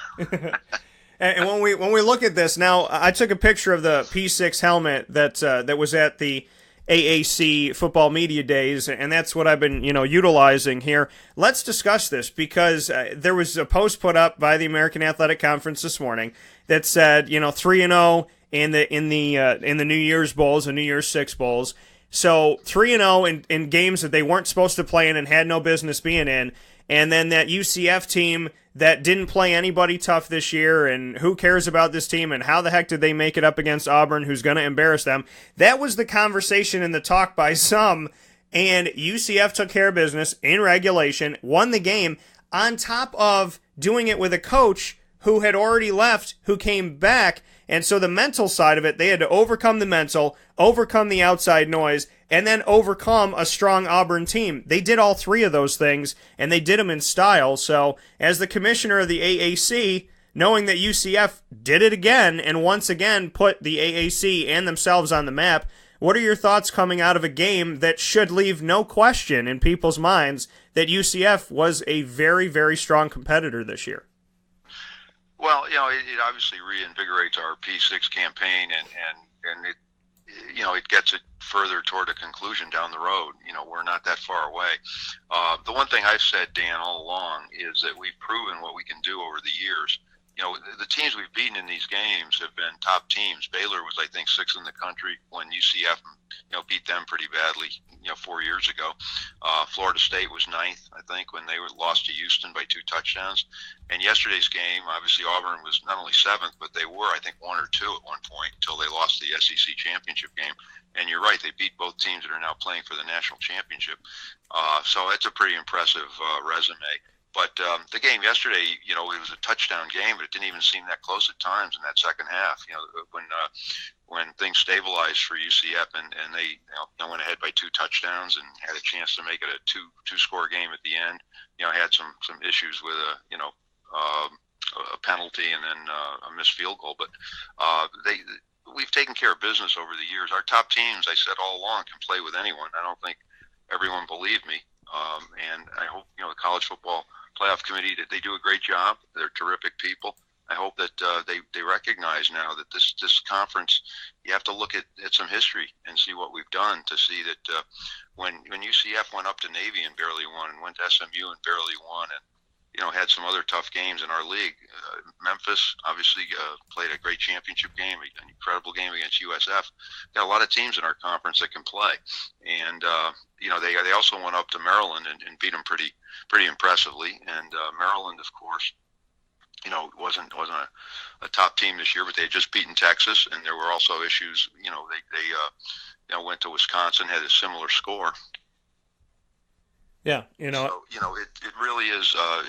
B: And when we look at this now, I took a picture of the P6 helmet that was at the AAC football media days, and that's what I've been, utilizing here. Let's discuss this because there was a post put up by the American Athletic Conference this morning that said, 3-0 in the New Year's Bowls, the New Year's Six Bowls. So 3-0 in games that they weren't supposed to play in and had no business being in, and then that UCF team that didn't play anybody tough this year, and who cares about this team, and how the heck did they make it up against Auburn, who's going to embarrass them? That was the conversation and the talk by some, and UCF took care of business in regulation, won the game, on top of doing it with a coach who had already left, who came back, and so the mental side of it, they had to overcome the mental, overcome the outside noise, and then overcome a strong Auburn team. They did all three of those things, and they did them in style. So as the commissioner of the AAC, knowing that UCF did it again and once again put the AAC and themselves on the map, what are your thoughts coming out of a game that should leave no question in people's minds that UCF was a very, very strong competitor this year?
E: Well, it obviously reinvigorates our P6 campaign, and it gets it further toward a conclusion down the road. We're not that far away. The one thing I've said, Dan, all along is that we've proven what we can do over the years. The teams we've beaten in these games have been top teams. Baylor was, I think, 6th in the country when UCF, beat them pretty badly, 4 years ago. Florida State was 9th, I think, when they lost to Houston by 2 touchdowns. And yesterday's game, obviously Auburn was not only 7th, but they were, I think, 1 or 2 at one point until they lost the SEC championship game. And you're right, they beat both teams that are now playing for the national championship. So it's a pretty impressive resume. But the game yesterday, it was a touchdown game, but it didn't even seem that close at times in that second half. When things stabilized for UCF and they went ahead by 2 touchdowns and had a chance to make it a two-score game at the end. Had some issues with a penalty and then a missed field goal, but we've taken care of business over the years. Our top teams, I said all along, can play with anyone. I don't think everyone believed me, and I hope the college football playoff committee, that they do a great job. They're terrific people. I hope that they recognize now that this conference, you have to look at some history and see what we've done to see that when UCF went up to Navy and barely won, and went to SMU and barely won, and had some other tough games in our league. Memphis obviously played a great championship game, an incredible game against USF. Got a lot of teams in our conference that can play, and they also went up to Maryland and beat them pretty impressively. And Maryland, of course, wasn't a top team this year, but they had just beaten Texas, and there were also issues. They went to Wisconsin, had a similar score.
B: Yeah,
E: So, it really is a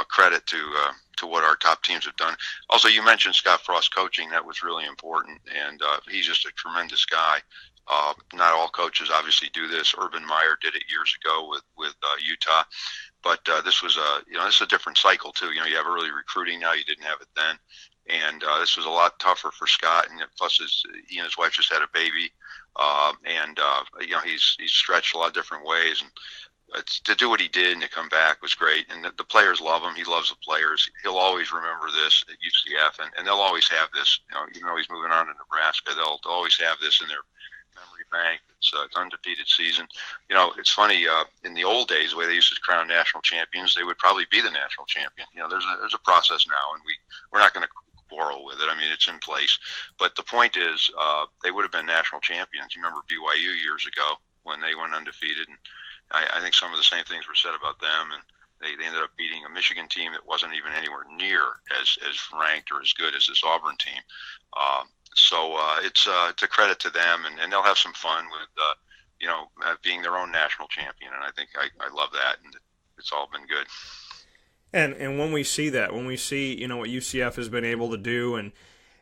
E: credit to what our top teams have done. Also, you mentioned Scott Frost coaching. That was really important, and he's just a tremendous guy. Not all coaches obviously do this. Urban Meyer did it years ago with Utah, but this was a different cycle too. You have early recruiting now. You didn't have it then, and this was a lot tougher for Scott. And plus, he and his wife just had a baby, and he's stretched a lot of different ways. And to do what he did and to come back was great. And the players love him. He loves the players. He'll always remember this at UCF, and they'll always have this. Even though he's moving on to Nebraska, they'll always have this in their memory bank. It's an undefeated season. It's funny, in the old days, the way they used to crown national champions, they would probably be the national champion. There's a process now, and we're not going to quarrel with it. I mean, it's in place. But the point is, they would have been national champions. You remember BYU years ago when they went undefeated, and I think some of the same things were said about them, and they ended up beating a Michigan team that wasn't even anywhere near as ranked or as good as this Auburn team. So it's a credit to them, and they'll have some fun with being their own national champion, and I think I love that, and it's all been good.
B: And when we see that, when we see what UCF has been able to do,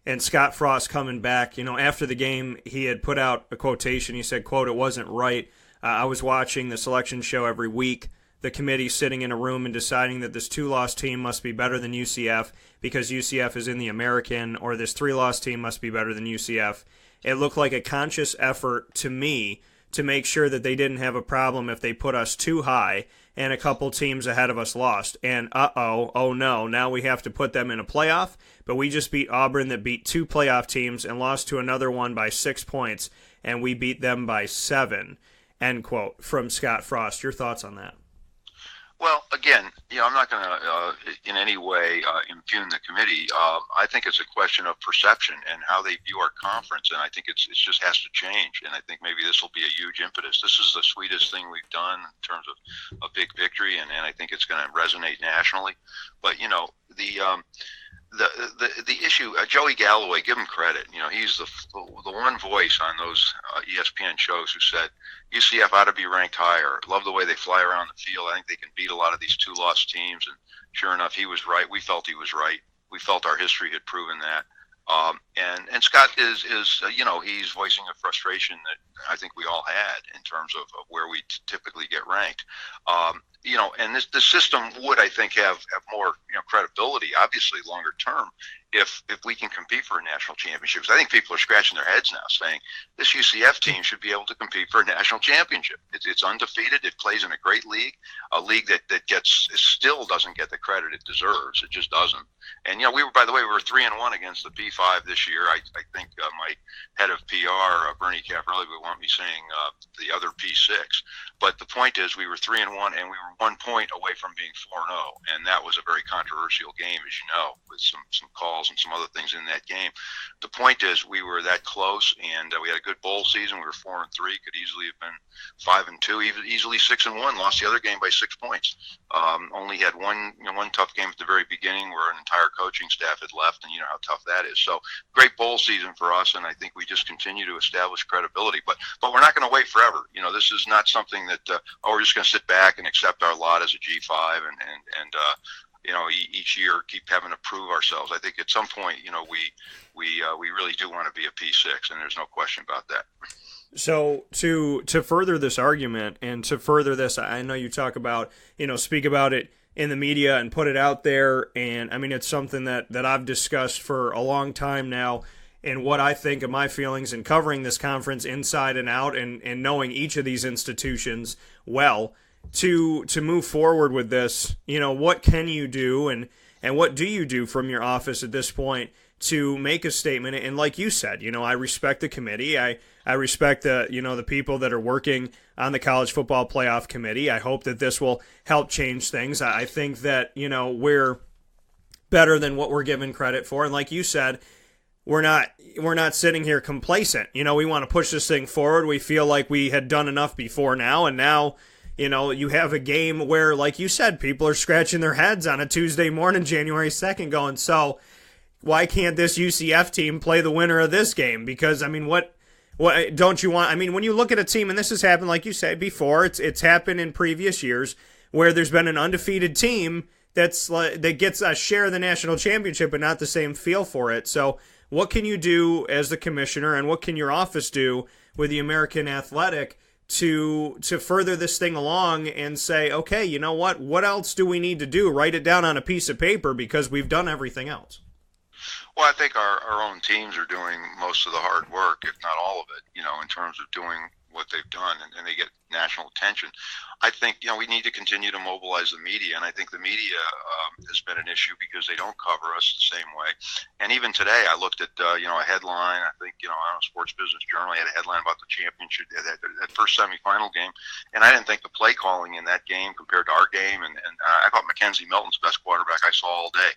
B: and Scott Frost coming back, after the game he had put out a quotation. He said, quote, "It wasn't right. I was watching the selection show every week. The committee sitting in a room and deciding that this 2-loss team must be better than UCF because UCF is in the American, or this 3-loss team must be better than UCF. It looked like a conscious effort to me to make sure that they didn't have a problem if they put us too high and a couple teams ahead of us lost. And oh no, now we have to put them in a playoff, but we just beat Auburn that beat 2 playoff teams and lost to another one by 6 points, and we beat them by 7. End quote from Scott Frost. Your thoughts on that?
E: Well, again, I'm not going to in any way impugn the committee. I think it's a question of perception and how they view our conference, and I think it just has to change. And I think maybe this will be a huge impetus. This is the sweetest thing we've done in terms of a big victory, and I think it's going to resonate nationally. But the issue, Joey Galloway, give him credit. He's the one voice on those ESPN shows who said UCF ought to be ranked higher. Love the way they fly around the field. I think they can beat a lot of these 2-loss teams. And sure enough, he was right. We felt he was right. We felt our history had proven that. And Scott is he's voicing a frustration that I think we all had in terms of where we typically get ranked. And the system would, I think, have more credibility, obviously, longer term, if we can compete for a national championship. Because I think people are scratching their heads now saying this UCF team should be able to compete for a national championship. It's undefeated. It plays in a great league, a league that still doesn't get the credit it deserves. It just doesn't. And, we were 3-1 against the P5 this year. I think my head of PR, Bernie Caffarelli, would want me saying the other P6. But the point is we were 3-1 and we were 1 point away from being 4-0. And that was a very controversial game, as you know, with some calls and some other things in that game. The point is we were that close, and we had a good bowl season. We were 4-3, could easily have been 5-2, even easily 6-1. Lost the other game by 6 points. Only had one tough game at the very beginning where an entire coaching staff had left, and you know how tough that is. So great bowl season for us, and I think we just continue to establish credibility. But we're not going to wait forever. This is not something that we're just going to sit back and accept our lot as a G5 and each year keep having to prove ourselves. I think at some point, we really do want to be a P6, and there's no question about that.
B: So to further this argument and to further this, I know you talk about, speak about it in the media and put it out there. And I mean, it's something that I've discussed for a long time now, and what I think of my feelings in covering this conference inside and out and knowing each of these institutions well. To move forward with this, what can you do and what do you do from your office at this point to make a statement? And like you said, I respect the committee. I respect the people that are working on the college football playoff committee. I hope that this will help change things. I think that, we're better than what we're given credit for. And like you said, we're not sitting here complacent. We want to push this thing forward. We feel like we had done enough before now, and now you have a game where, like you said, people are scratching their heads on a Tuesday morning, January 2nd, going, so why can't this UCF team play the winner of this game? Because, I mean, what don't you want? I mean, when you look at a team, and this has happened, like you said before, it's happened in previous years where there's been an undefeated team that gets a share of the national championship but not the same feel for it. So what can you do as the commissioner, and what can your office do with the American Athletic to further this thing along and say, okay, you know what else do we need to do? Write it down on a piece of paper because we've done everything else.
E: Well, I think our own teams are doing most of the hard work, if not all of it, in terms of doing what they've done, and they get national attention. I think, we need to continue to mobilize the media, and I think the media has been an issue because they don't cover us the same way. And even today, I looked at, a headline, I think, Sports Business Journal had a headline about the championship, that first semifinal game, and I didn't think the play calling in that game compared to our game, and I thought Mackenzie Milton's best quarterback I saw all day.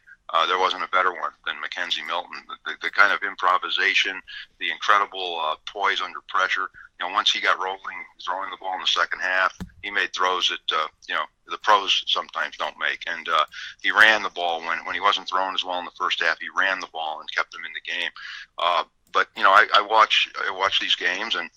E: There wasn't a better one than Mackenzie Milton. The kind of improvisation, the incredible poise under pressure. Once he got rolling, throwing the ball in the second half, he made throws that the pros sometimes don't make. And he ran the ball when he wasn't throwing as well in the first half. He ran the ball and kept them in the game. But I watch these games, and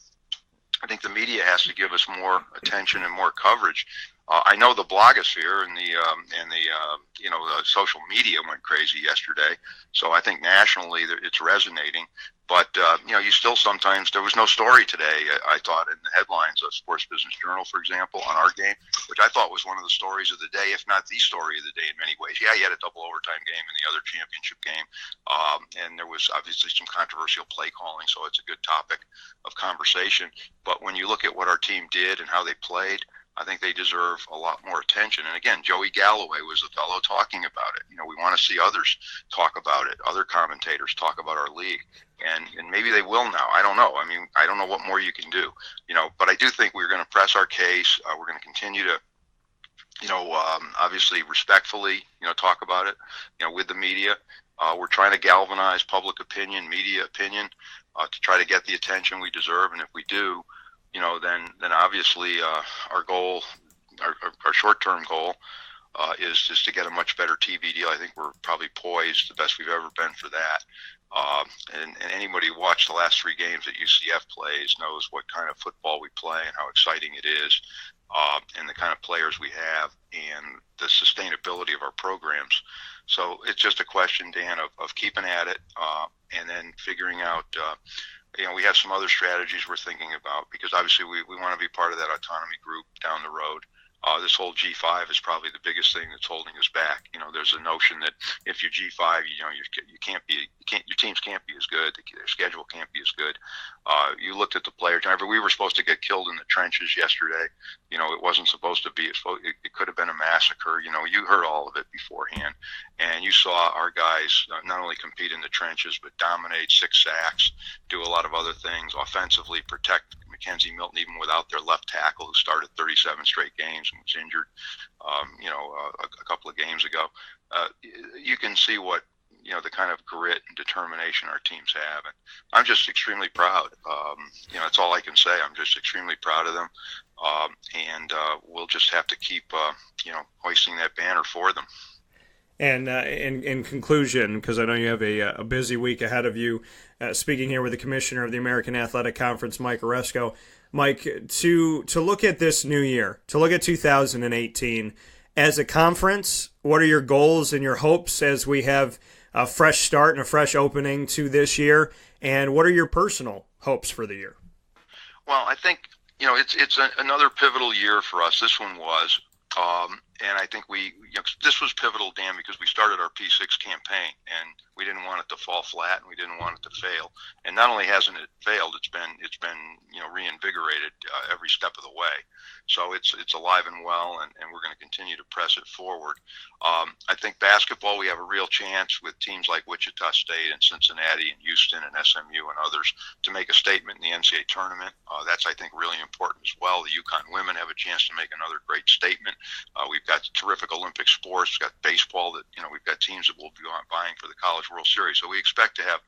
E: I think the media has to give us more attention and more coverage. I know the blogosphere and the social media went crazy yesterday, so I think nationally it's resonating. But you still sometimes, there was no story today, I thought, in the headlines of Sports Business Journal, for example, on our game, which I thought was one of the stories of the day, if not the story of the day in many ways. Yeah, you had a double overtime game in the other championship game, and there was obviously some controversial play calling, so it's a good topic of conversation. But when you look at what our team did and how they played, I think they deserve a lot more attention. And again, Joey Galloway was the fellow talking about it. We want to see others talk about it, other commentators talk about our league. And maybe they will now. I don't know. I mean, I don't know what more you can do, but I do think we're going to press our case. We're going to continue to, obviously respectfully, talk about it, with the media. We're trying to galvanize public opinion, media opinion, to try to get the attention we deserve. And if we do, then obviously our goal, our short-term goal, is just to get a much better TV deal. I think we're probably poised the best we've ever been for that. And anybody who watched the last 3 games that UCF plays knows what kind of football we play and how exciting it is, and the kind of players we have and the sustainability of our programs. So it's just a question, Dan, of keeping at it, and then figuring out we have some other strategies we're thinking about, because obviously we want to be part of that autonomy group down the road. This whole G5 is probably the biggest thing that's holding us back. There's a notion that if you're G5, your teams can't be as good, their schedule can't be as good. You looked at the players. Remember, we were supposed to get killed in the trenches yesterday. It wasn't supposed to be. It could have been a massacre. You heard all of it beforehand, and you saw our guys not only compete in the trenches but dominate, 6 sacks, do a lot of other things offensively, protect Mackenzie Milton even without their left tackle, who started 37 straight games and was injured, a couple of games ago. You can see what the kind of grit and determination our teams have, and I'm just extremely proud. That's all I can say. I'm just extremely proud of them, and we'll just have to keep hoisting that banner for them.
B: And in conclusion, because I know you have a busy week ahead of you, speaking here with the commissioner of the American Athletic Conference, Mike Aresco. Mike, to look at this new year, to look at 2018, as a conference, what are your goals and your hopes as we have a fresh start and a fresh opening to this year? And what are your personal hopes for the year?
E: Well, I think, it's another pivotal year for us. This one was. And I think this was pivotal, Dan, because we started our P6 campaign, and we didn't want it to fall flat, and we didn't want it to fail. And not only hasn't it failed, it's been reinvigorated every step of the way. So it's alive and well, and we're going to continue to press it forward. I think basketball, we have a real chance with teams like Wichita State and Cincinnati and Houston and SMU and others to make a statement in the NCAA tournament. That's, I think, really important as well. The UConn women have a chance to make another great statement. We've got terrific Olympic sports. We've got baseball that, we've got teams that will be vying for the College World Series. So we expect to have,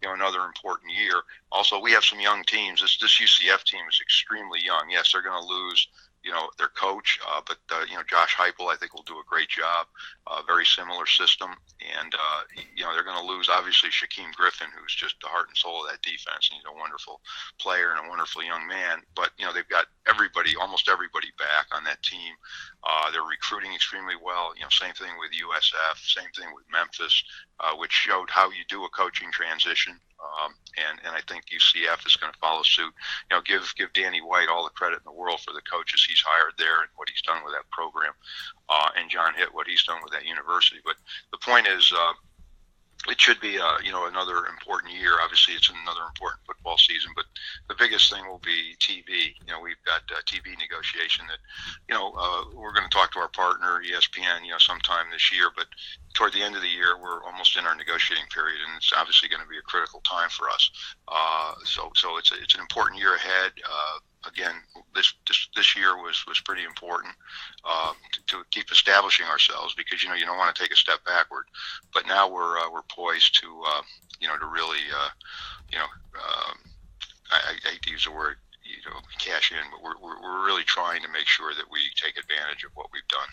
E: another important year. Also, we have some young teams. This UCF team is extremely young. Yes, they're going to lose, their coach, but Josh Heupel, I think, will do a great job. Very similar system. And, they're going to lose, obviously, Shaquem Griffin, who's just the heart and soul of that defense. And he's a wonderful player and a wonderful young man. But, they've got almost everybody back on that team. They're recruiting extremely well. Same thing with USF, same thing with Memphis, which showed how you do a coaching transition. And I think UCF is going to follow suit. Give Danny White all the credit in the world for the coaches he's hired there and what he's done with that program, and John Hitt, what he's done with that university. But the point is, it should be another important year. Obviously, it's another important football season, but the biggest thing will be TV. We've got TV negotiation that we're going to talk to our partner ESPN sometime this year, but toward the end of the year we're almost in our negotiating period, and it's obviously going to be a critical time for us. So it's an important year ahead. Again, this year was pretty important to keep establishing ourselves, because you don't want to take a step backward. But now we're poised to really I hate to use the word cash in, but we're really trying to make sure that we take advantage of what we've done.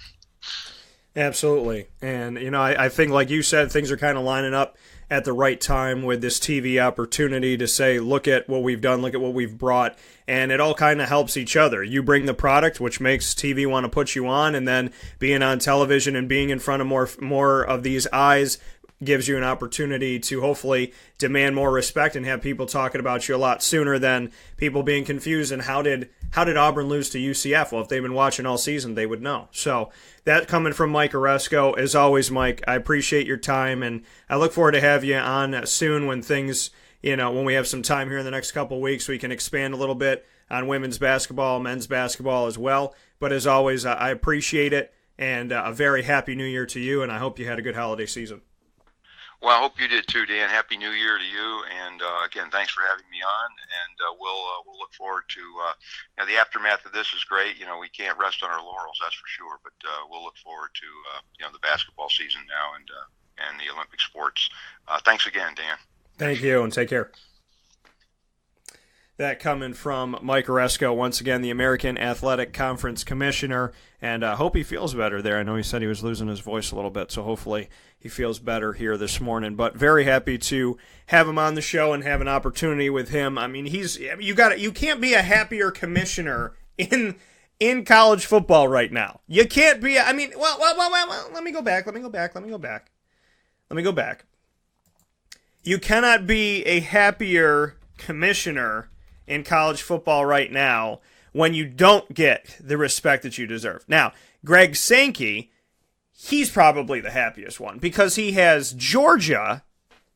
B: Absolutely. And, I think, like you said, things are kind of lining up at the right time with this TV opportunity to say, look at what we've done, look at what we've brought, and it all kind of helps each other. You bring the product, which makes TV want to put you on, and then being on television and being in front of more of these eyes gives you an opportunity to hopefully demand more respect and have people talking about you a lot sooner than people being confused. And how did Auburn lose to UCF? Well, if they've been watching all season, they would know. So that coming from Mike Aresco. As always, Mike, I appreciate your time, and I look forward to have you on soon when things, when we have some time here in the next couple of weeks, we can expand a little bit on women's basketball, men's basketball as well. But as always, I appreciate it, and a very happy New Year to you, and I hope you had a good holiday season.
E: Well, I hope you did too, Dan. Happy New Year to you, and again, thanks for having me on. And we'll look forward to the aftermath of this is great. We can't rest on our laurels, that's for sure. But we'll look forward to the basketball season now and the Olympic sports. Thanks again, Dan.
B: Thank you, and take care. That coming from Mike Aresco, once again, the American Athletic Conference Commissioner, and I hope he feels better there. I know he said he was losing his voice a little bit, so hopefully he feels better here this morning. But very happy to have him on the show and have an opportunity with him. I mean, you can't be a happier commissioner in college football right now. You can't be. Well, let me go back. You cannot be a happier commissioner in college football right now when you don't get the respect that you deserve. Now, Greg Sankey, he's probably the happiest one because he has Georgia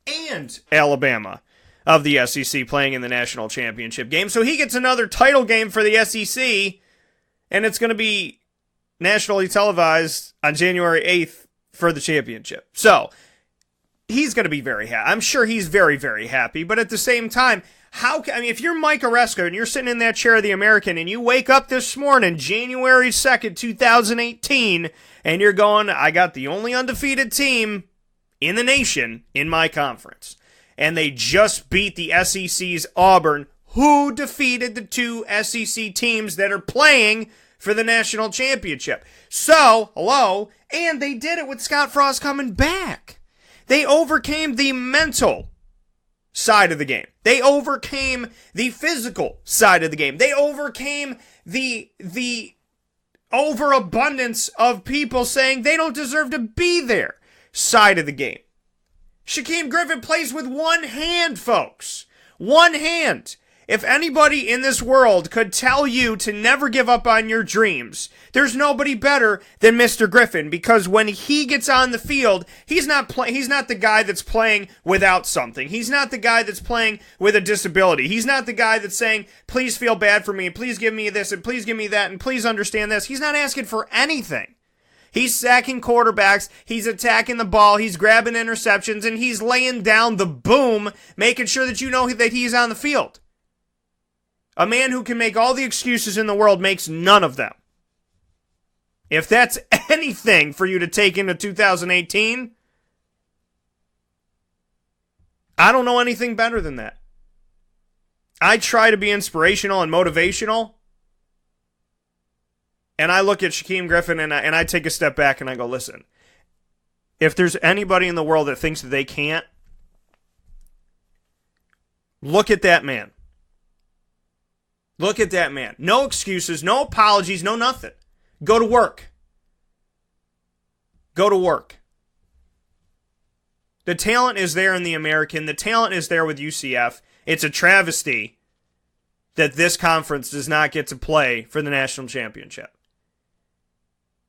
B: and Alabama of the SEC playing in the national championship game. So he gets another title game for the SEC, and it's going to be nationally televised on January 8th for the championship. So he's going to be very happy. I'm sure he's very, very happy. But at the same time, if you're Mike Aresco and you're sitting in that chair of the American and you wake up this morning, January 2nd, 2018, and you're going, I got the only undefeated team in the nation in my conference. And they just beat the SEC's Auburn, who defeated the two SEC teams that are playing for the national championship. So, hello, and they did it with Scott Frost coming back. They overcame the mental side of the game. They overcame the physical side of the game. They overcame the overabundance of people saying they don't deserve to be there side of the game. Shaquem Griffin plays with one hand, folks. One hand. If anybody in this world could tell you to never give up on your dreams, there's nobody better than Mr. Griffin, because when he gets on the field, he's not the guy that's playing without something. He's not the guy that's playing with a disability. He's not the guy that's saying, please feel bad for me, and please give me this, and please give me that, and please understand this. He's not asking for anything. He's sacking quarterbacks, he's attacking the ball, he's grabbing interceptions, and he's laying down the boom, making sure that you know that he's on the field. A man who can make all the excuses in the world makes none of them. If that's anything for you to take into 2018, I don't know anything better than that. I try to be inspirational and motivational, and I look at Shaquem Griffin and I take a step back and I go, listen, if there's anybody in the world that thinks that they can't, look at that man. Look at that man. No excuses, no apologies, no nothing. Go to work. Go to work. The talent is there in the American. The talent is there with UCF. It's a travesty that this conference does not get to play for the national championship.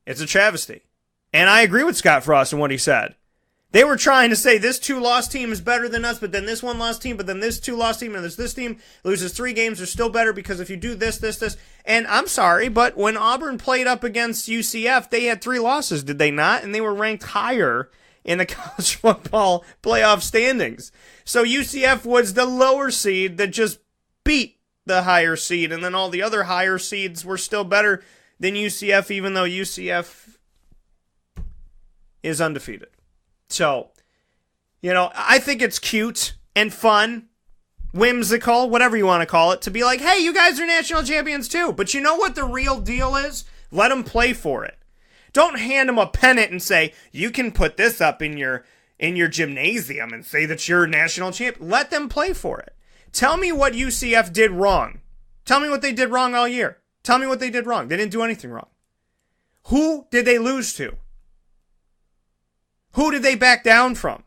B: It's a travesty. And I agree with Scott Frost in what he said. They were trying to say this 2-loss team is better than us, but then this 1-loss team, but then this 2-loss team, and this team loses 3 games, they're still better because if you do this. And I'm sorry, but when Auburn played up against UCF, they had 3 losses, did they not? And they were ranked higher in the college football playoff standings. So UCF was the lower seed that just beat the higher seed, and then all the other higher seeds were still better than UCF, even though UCF is undefeated. So, I think it's cute and fun, whimsical, whatever you want to call it, to be like, hey, you guys are national champions too. But you know what the real deal is? Let them play for it. Don't hand them a pennant and say, you can put this up in your gymnasium and say that you're national champion. Let them play for it. Tell me what UCF did wrong. Tell me what they did wrong all year. Tell me what they did wrong. They didn't do anything wrong. Who did they lose to? Who did they back down from?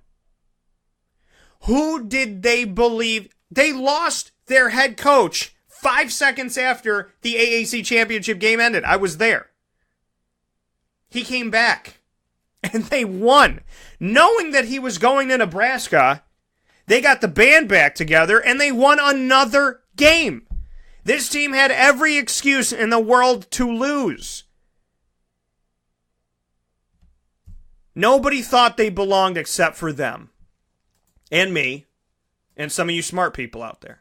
B: Who did they believe? They lost their head coach 5 seconds after the AAC championship game ended. I was there. He came back, and they won. Knowing that he was going to Nebraska, they got the band back together, and they won another game. This team had every excuse in the world to lose. Nobody thought they belonged except for them. And me. And some of you smart people out there.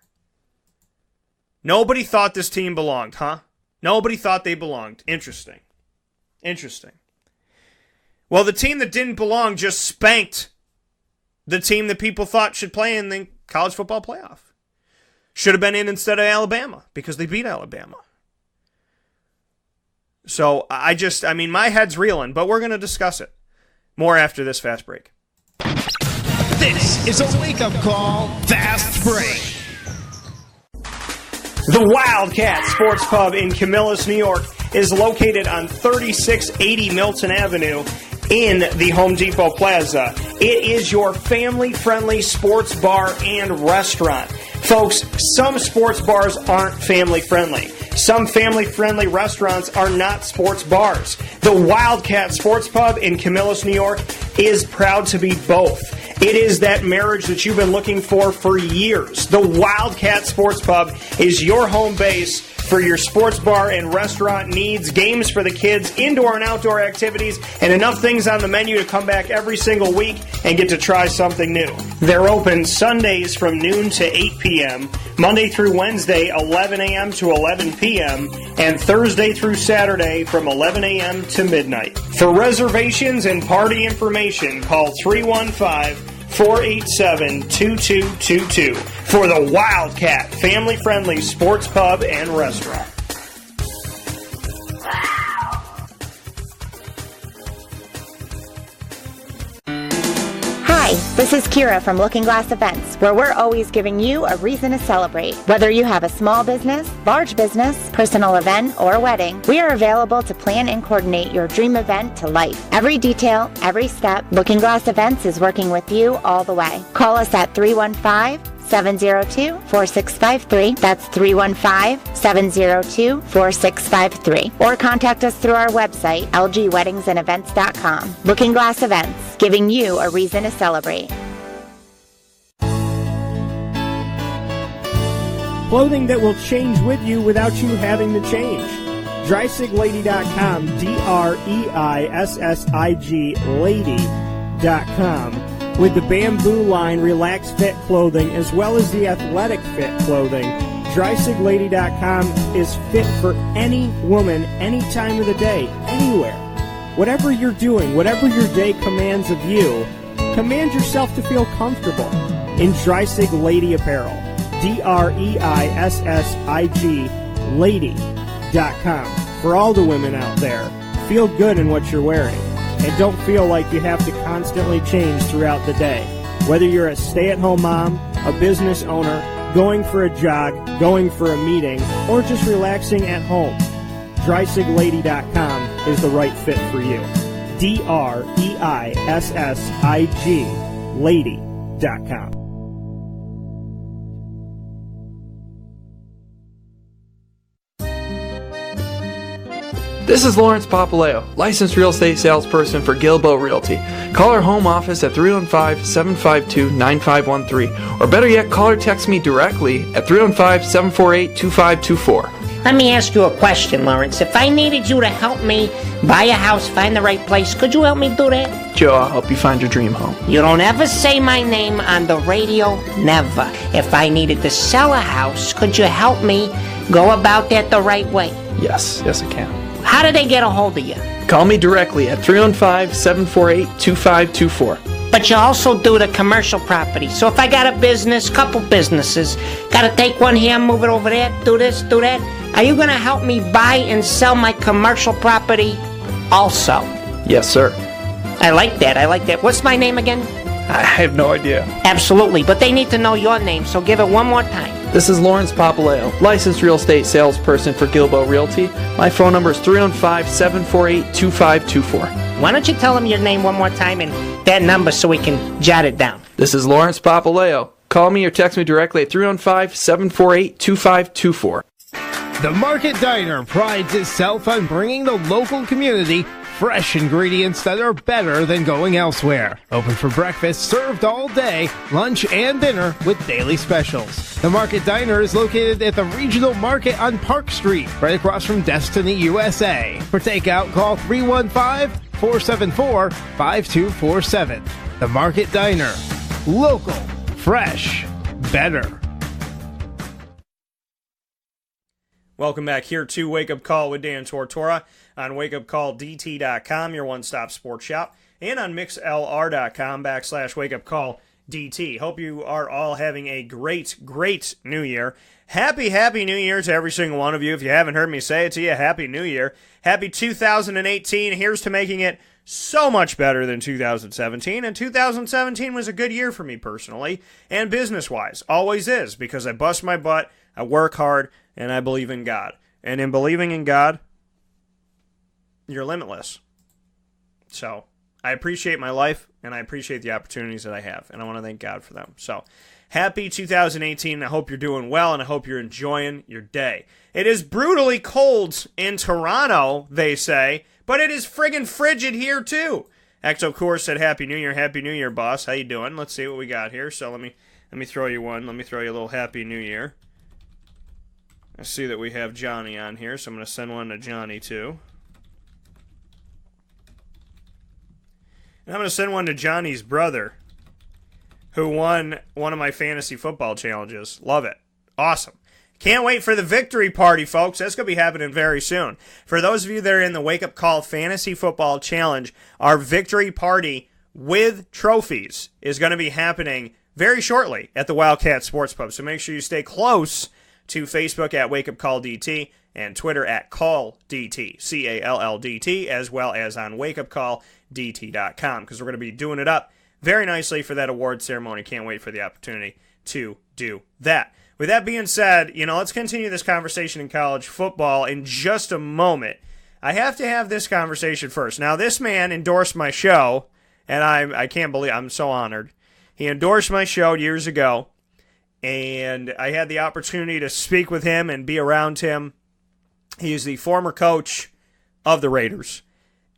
B: Nobody thought this team belonged, huh? Nobody thought they belonged. Interesting. Well, the team that didn't belong just spanked the team that people thought should play in the college football playoff. Should have been in instead of Alabama because they beat Alabama. So, my head's reeling, but we're going to discuss it. More after this fast break.
A: This is a wake-up call, fast break.
B: The Wildcat Sports Pub in Camillus, New York is located on 3680 Milton Avenue in the Home Depot Plaza. It is your family-friendly sports bar and restaurant. Folks, some sports bars aren't family-friendly. Some family-friendly restaurants are not sports bars. The Wildcat Sports Pub in Camillus, New York is proud to be both. It is that marriage that you've been looking for years. The Wildcat Sports Pub is your home base for your sports bar and restaurant needs, games for the kids, indoor and outdoor activities, and enough things on the menu to come back every single week and get to try something new. They're open Sundays from noon to 8 p.m., Monday through Wednesday, 11 a.m. to 11 p.m., and Thursday through Saturday from 11 a.m. to midnight. For reservations and party information, call 315-487-2222 for the Wildcat family-friendly sports pub and restaurant.
F: Hi, this is Kira from Looking Glass Events, where we're always giving you a reason to celebrate. Whether you have a small business, large business, personal event, or wedding, we are available to plan and coordinate your dream event to life. Every detail, every step, Looking Glass Events is working with you all the way. Call us at 315-702-4653. That's 315-702-4653. Or contact us through our website, lgweddingsandevents.com. Looking Glass Events, giving you a reason to celebrate.
B: Clothing that will change with you without you having to change. DrySigLady.com, DREISSIG Lady.com. With the Bamboo line Relaxed Fit clothing as well as the Athletic Fit clothing, DrySigLady.com is fit for any woman, any time of the day, anywhere. Whatever you're doing, whatever your day commands of you, command yourself to feel comfortable in Drysig Lady apparel. DREISSIG Lady.com. For all the women out there, feel good in what you're wearing. And don't feel like you have to constantly change throughout the day. Whether you're a stay-at-home mom, a business owner, going for a jog, going for a meeting, or just relaxing at home, DrySigLady.com is the right fit for you. DREISSIG Lady.com.
G: This is Lawrence Papaleo, licensed real estate salesperson for Gilbo Realty. Call our home office at 315-752-9513. Or better yet, call or text me directly at 315-748-2524.
H: Let me ask you a question, Lawrence. If I needed you to help me buy a house, find the right place, could you help me do that?
G: Joe, I'll help you find your dream home.
H: You don't ever say my name on the radio, never. If I needed to sell a house, could you help me go about that the right way?
G: Yes, I can.
H: How do they get a hold of you?
G: Call me directly at 315-748-2524.
H: But you also do the commercial property. So if I got a business, couple businesses, got to take one here, move it over there, do this, do that, are you going to help me buy and sell my commercial property also?
G: Yes, sir.
H: I like that. What's my name again?
G: I have no idea.
H: Absolutely, but they need to know your name, so give it one more time.
G: This is Lawrence Papaleo, licensed real estate salesperson for Gilbo Realty. My phone number is 315-748-2524.
H: Why don't you tell them your name one more time and that number so we can jot it down?
G: This is Lawrence Papaleo. Call me or text me directly at 315-748-2524.
A: The Market Diner prides itself on bringing the local community fresh ingredients that are better than going elsewhere. Open for breakfast, served all day, lunch and dinner with daily specials. The Market Diner is located at the Regional Market on Park Street, right across from Destiny USA. For takeout, call 315-474-5247. The Market Diner. Local, fresh, better.
B: Welcome back here to Wake Up Call with Dan Tortora on wakeupcalldt.com, your one-stop sports shop, and on mixlr.com/wakeupcalldt. Hope you are all having a great New Year. Happy New Year to every single one of you. If you haven't heard me say it to you, Happy New Year. Happy 2018. Here's to making it so much better than 2017, and 2017 was a good year for me personally and business-wise. Always is, because I bust my butt, I work hard, and I believe in God. And in believing in God, you're limitless. So, I appreciate my life, and I appreciate the opportunities that I have, and I want to thank God for them. So, happy 2018. I hope you're doing well, and I hope you're enjoying your day. It is brutally cold in Toronto, they say, but it is friggin' frigid here, too. Exo Course said, Happy New Year. Happy New Year, boss. How you doing? Let's see what we got here. So, let me throw you one. Let me throw you a little Happy New Year. I see that we have Johnny on here, so I'm going to send one to Johnny, too. And I'm going to send one to Johnny's brother, who won one of my fantasy football challenges. Love it. Awesome. Can't wait for the victory party, folks. That's going to be happening very soon. For those of you that are in the Wake Up Call Fantasy Football Challenge, our victory party with trophies is going to be happening very shortly at the Wildcat Sports Pub. So make sure you stay close to Facebook at Wake Up Call DT and Twitter at CallDT, CALLDT, as well as on wakeupcalldt.com, because we're going to be doing it up very nicely for that award ceremony. Can't wait for the opportunity to do that. With that being said, let's continue this conversation in college football in just a moment. I have to have this conversation first. Now, this man endorsed my show, and I can't believe I'm so honored. He endorsed my show years ago, and I had the opportunity to speak with him and be around him. He is the former coach of the Raiders,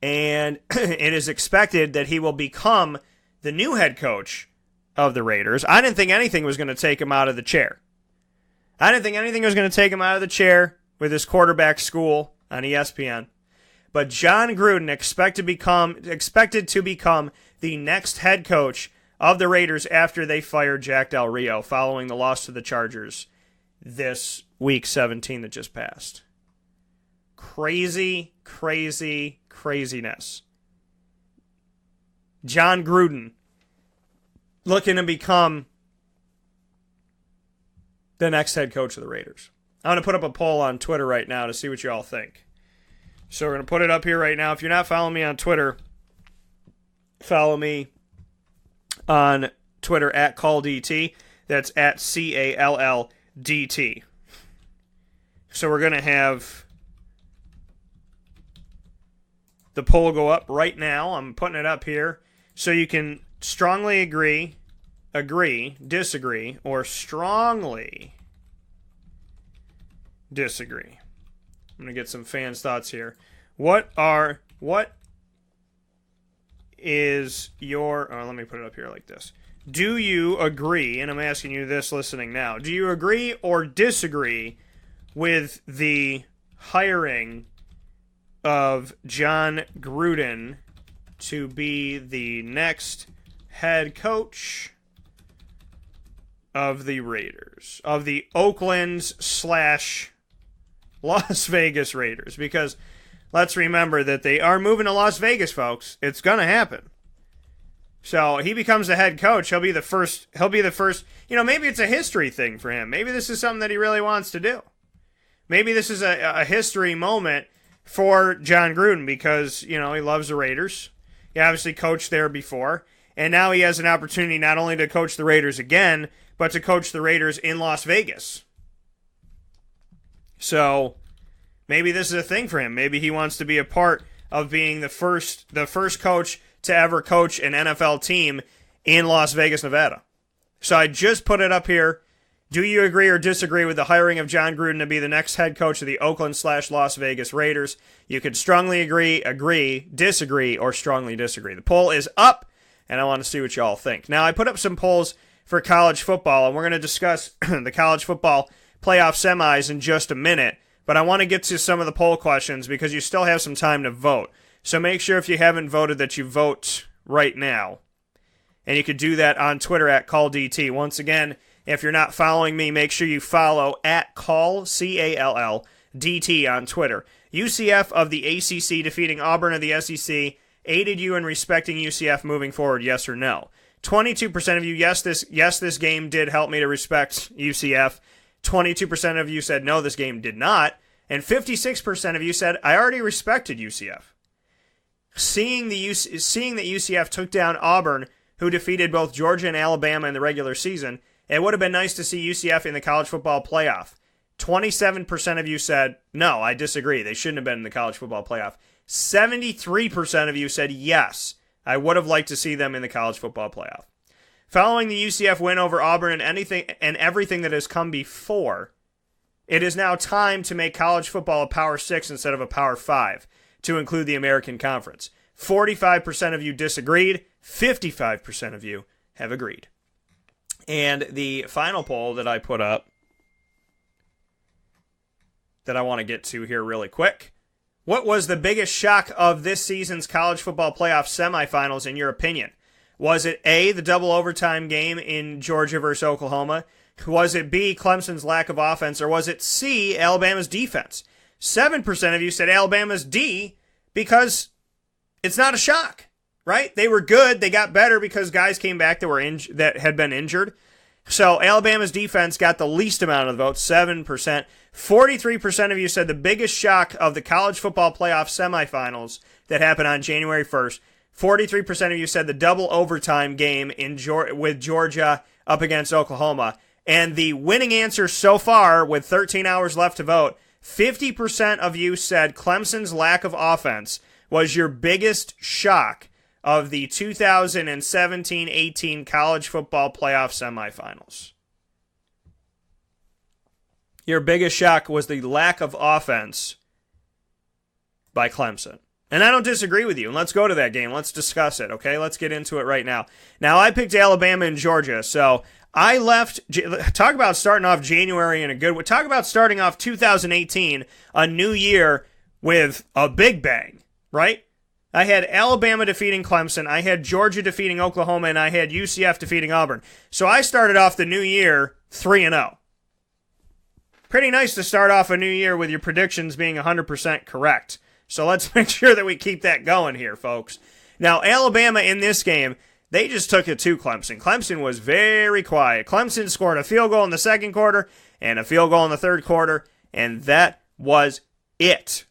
B: and it is expected that he will become the new head coach of the Raiders. I didn't think anything was going to take him out of the chair. I didn't think anything was going to take him out of the chair with his quarterback school on ESPN. But John Gruden expected to become the next head coach of the Raiders after they fired Jack Del Rio following the loss to the Chargers this week 17 that just passed. Crazy, crazy, craziness. John Gruden looking to become the next head coach of the Raiders. I'm going to put up a poll on Twitter right now to see what you all think. So we're going to put it up here right now. If you're not following me on Twitter, follow me on Twitter at CallDT. That's at CALLDT. So we're going to have the poll go up right now. I'm putting it up here so you can strongly agree, disagree, or strongly disagree. I'm going to get some fans' thoughts here. What is your... let me put it up here like this. Do you agree, and I'm asking you this listening now, do you agree or disagree with the hiring of John Gruden to be the next head coach of the Raiders, of the Oakland/Las Vegas Raiders? Because let's remember that they are moving to Las Vegas, folks. It's going to happen. So he becomes the head coach. He'll be the first. Maybe it's a history thing for him. Maybe this is something that he really wants to do. Maybe this is a history moment for John Gruden because, he loves the Raiders. He obviously coached there before. And now he has an opportunity not only to coach the Raiders again, but to coach the Raiders in Las Vegas. So maybe this is a thing for him. Maybe he wants to be a part of being the first coach to ever coach an NFL team in Las Vegas, Nevada. So I just put it up here. Do you agree or disagree with the hiring of John Gruden to be the next head coach of the Oakland/Las Vegas Raiders? You could strongly agree, disagree, or strongly disagree. The poll is up, and I want to see what you all think. Now, I put up some polls for college football, and we're going to discuss the college football playoff semis in just a minute, but I want to get to some of the poll questions because you still have some time to vote. So make sure if you haven't voted that you vote right now. And you could do that on Twitter at CallDT. Once again, if you're not following me, make sure you follow at Call, CALLDT on Twitter. UCF of the ACC defeating Auburn of the SEC aided you in respecting UCF moving forward, yes or no? 22% of you, yes, this game did help me to respect UCF. 22% of you said, no, this game did not. And 56% of you said, I already respected UCF. Seeing that UCF took down Auburn, who defeated both Georgia and Alabama in the regular season, it would have been nice to see UCF in the college football playoff. 27% of you said, no, I disagree. They shouldn't have been in the college football playoff. 73% of you said, yes, I would have liked to see them in the college football playoff. Following the UCF win over Auburn and everything that has come before, it is now time to make college football a Power 6 instead of a Power 5 to include the American Conference. 45% of you disagreed, 55% of you have agreed. And the final poll that I put up that I want to get to here really quick. What was the biggest shock of this season's college football playoff semifinals in your opinion? Was it A, the double overtime game in Georgia versus Oklahoma? Was it B, Clemson's lack of offense? Or was it C, Alabama's defense? 7% of you said Alabama's D because it's not a shock, right? They were good. They got better because guys came back that had been injured. So Alabama's defense got the least amount of the votes, 7%. 43% of you said the biggest shock of the college football playoff semifinals that happened on January 1st. 43% of you said the double overtime game with Georgia up against Oklahoma. And the winning answer so far, with 13 hours left to vote, 50% of you said Clemson's lack of offense was your biggest shock of the 2017-18 college football playoff semifinals. Your biggest shock was the lack of offense by Clemson. And I don't disagree with you. And let's go to that game. Let's discuss it, okay? Let's get into it right now. Now, I picked Alabama and Georgia, so I left. Talk about starting off January in a good way. Talk about starting off 2018, a new year, with a big bang, right? I had Alabama defeating Clemson, I had Georgia defeating Oklahoma, and I had UCF defeating Auburn. So I started off the new year 3-0. Pretty nice to start off a new year with your predictions being 100% correct. So let's make sure that we keep that going here, folks. Now, Alabama in this game, they just took it to Clemson. Clemson was very quiet. Clemson scored a field goal in the second quarter and a field goal in the third quarter, and that was it.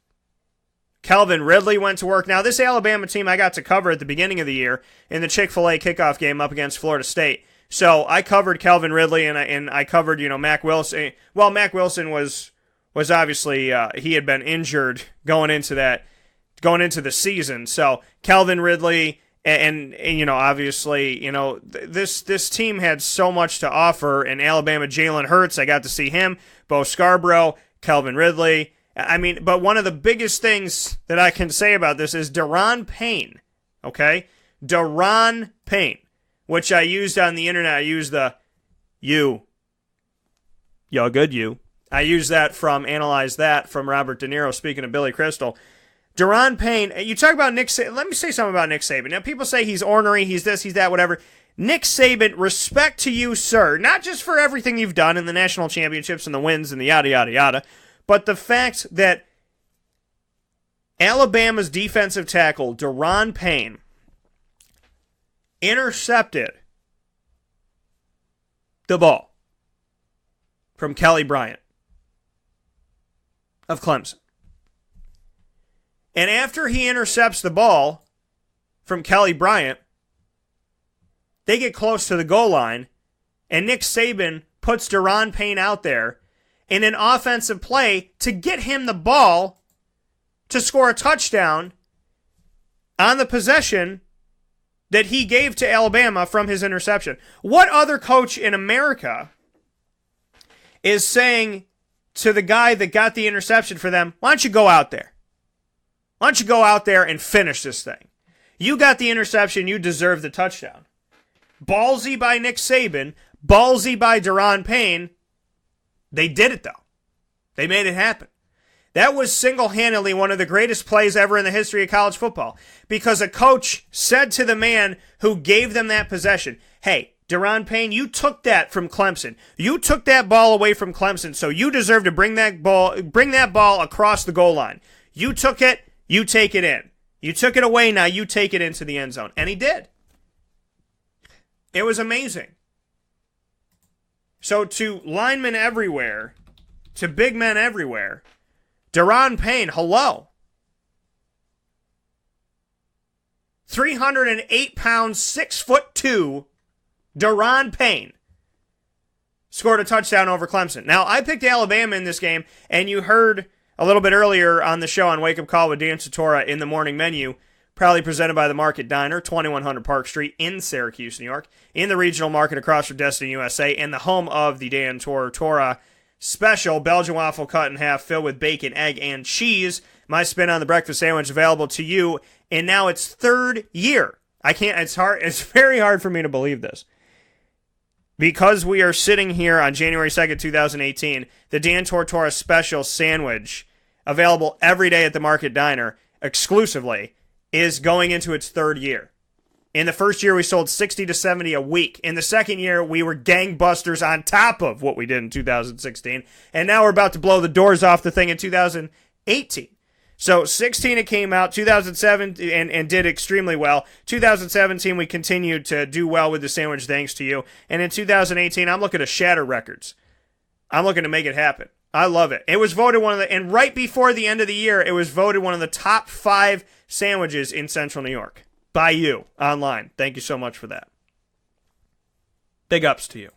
B: Calvin Ridley went to work. Now, this Alabama team I got to cover at the beginning of the year in the Chick-fil-A kickoff game up against Florida State. So I covered Calvin Ridley, and I covered, Mack Wilson. Well, Mack Wilson was obviously, he had been injured going into the season. So Calvin Ridley and obviously, this team had so much to offer. And Alabama, Jalen Hurts, I got to see him, Bo Scarborough, Calvin Ridley. But one of the biggest things that I can say about this is Daron Payne, okay? Daron Payne, which I used on the internet. I used the you. Y'all good, you. I used that from Analyze That from Robert De Niro, speaking of Billy Crystal. Daron Payne, you talk about Nick Saban. Let me say something about Nick Saban. Now, people say he's ornery, he's this, he's that, whatever. Nick Saban, respect to you, sir. Not just for everything you've done in the national championships and the wins and the yada, yada, yada, but the fact that Alabama's defensive tackle, Daron Payne, intercepted the ball from Kelly Bryant of Clemson. And after he intercepts the ball from Kelly Bryant, they get close to the goal line, and Nick Saban puts Daron Payne out there in an offensive play to get him the ball to score a touchdown on the possession that he gave to Alabama from his interception. What other coach in America is saying to the guy that got the interception for them, why don't you go out there? Why don't you go out there and finish this thing? You got the interception, you deserve the touchdown. Ballsy by Nick Saban, ballsy by Daron Payne. They did it, though. They made it happen. That was single-handedly one of the greatest plays ever in the history of college football, because a coach said to the man who gave them that possession, hey, Daron Payne, you took that from Clemson. You took that ball away from Clemson, so you deserve to bring that ball across the goal line. You took it, you take it in. You took it away, now you take it into the end zone. And he did. It was amazing. So to linemen everywhere, to big men everywhere, Daron Payne, hello. 308 pounds, 6'2", Daron Payne scored a touchdown over Clemson. Now, I picked Alabama in this game, and you heard a little bit earlier on the show on Wake Up Call with Dan Tortora in the morning menu, proudly presented by the Market Diner, 2100 Park Street in Syracuse, New York, in the regional market across from Destiny USA, and the home of the Dan Tortora special Belgian waffle cut in half, filled with bacon, egg, and cheese. My spin on the breakfast sandwich available to you, and now it's third year. It's very hard for me to believe this. Because we are sitting here on January 2nd, 2018, the Dan Tortora special sandwich, available every day at the Market Diner exclusively, is going into its third year. In the first year, we sold 60 to 70 a week. In the second year, we were gangbusters on top of what we did in 2016. And now we're about to blow the doors off the thing in 2018. So 16 it came out, 2007 and did extremely well. 2017 we continued to do well with the sandwich thanks to you. And in 2018 I'm looking to shatter records. I'm looking to make it happen. I love it. It was voted and right before the end of the year it was voted one of the top 5 sandwiches in Central New York by you online. Thank you so much for that. Big ups to you.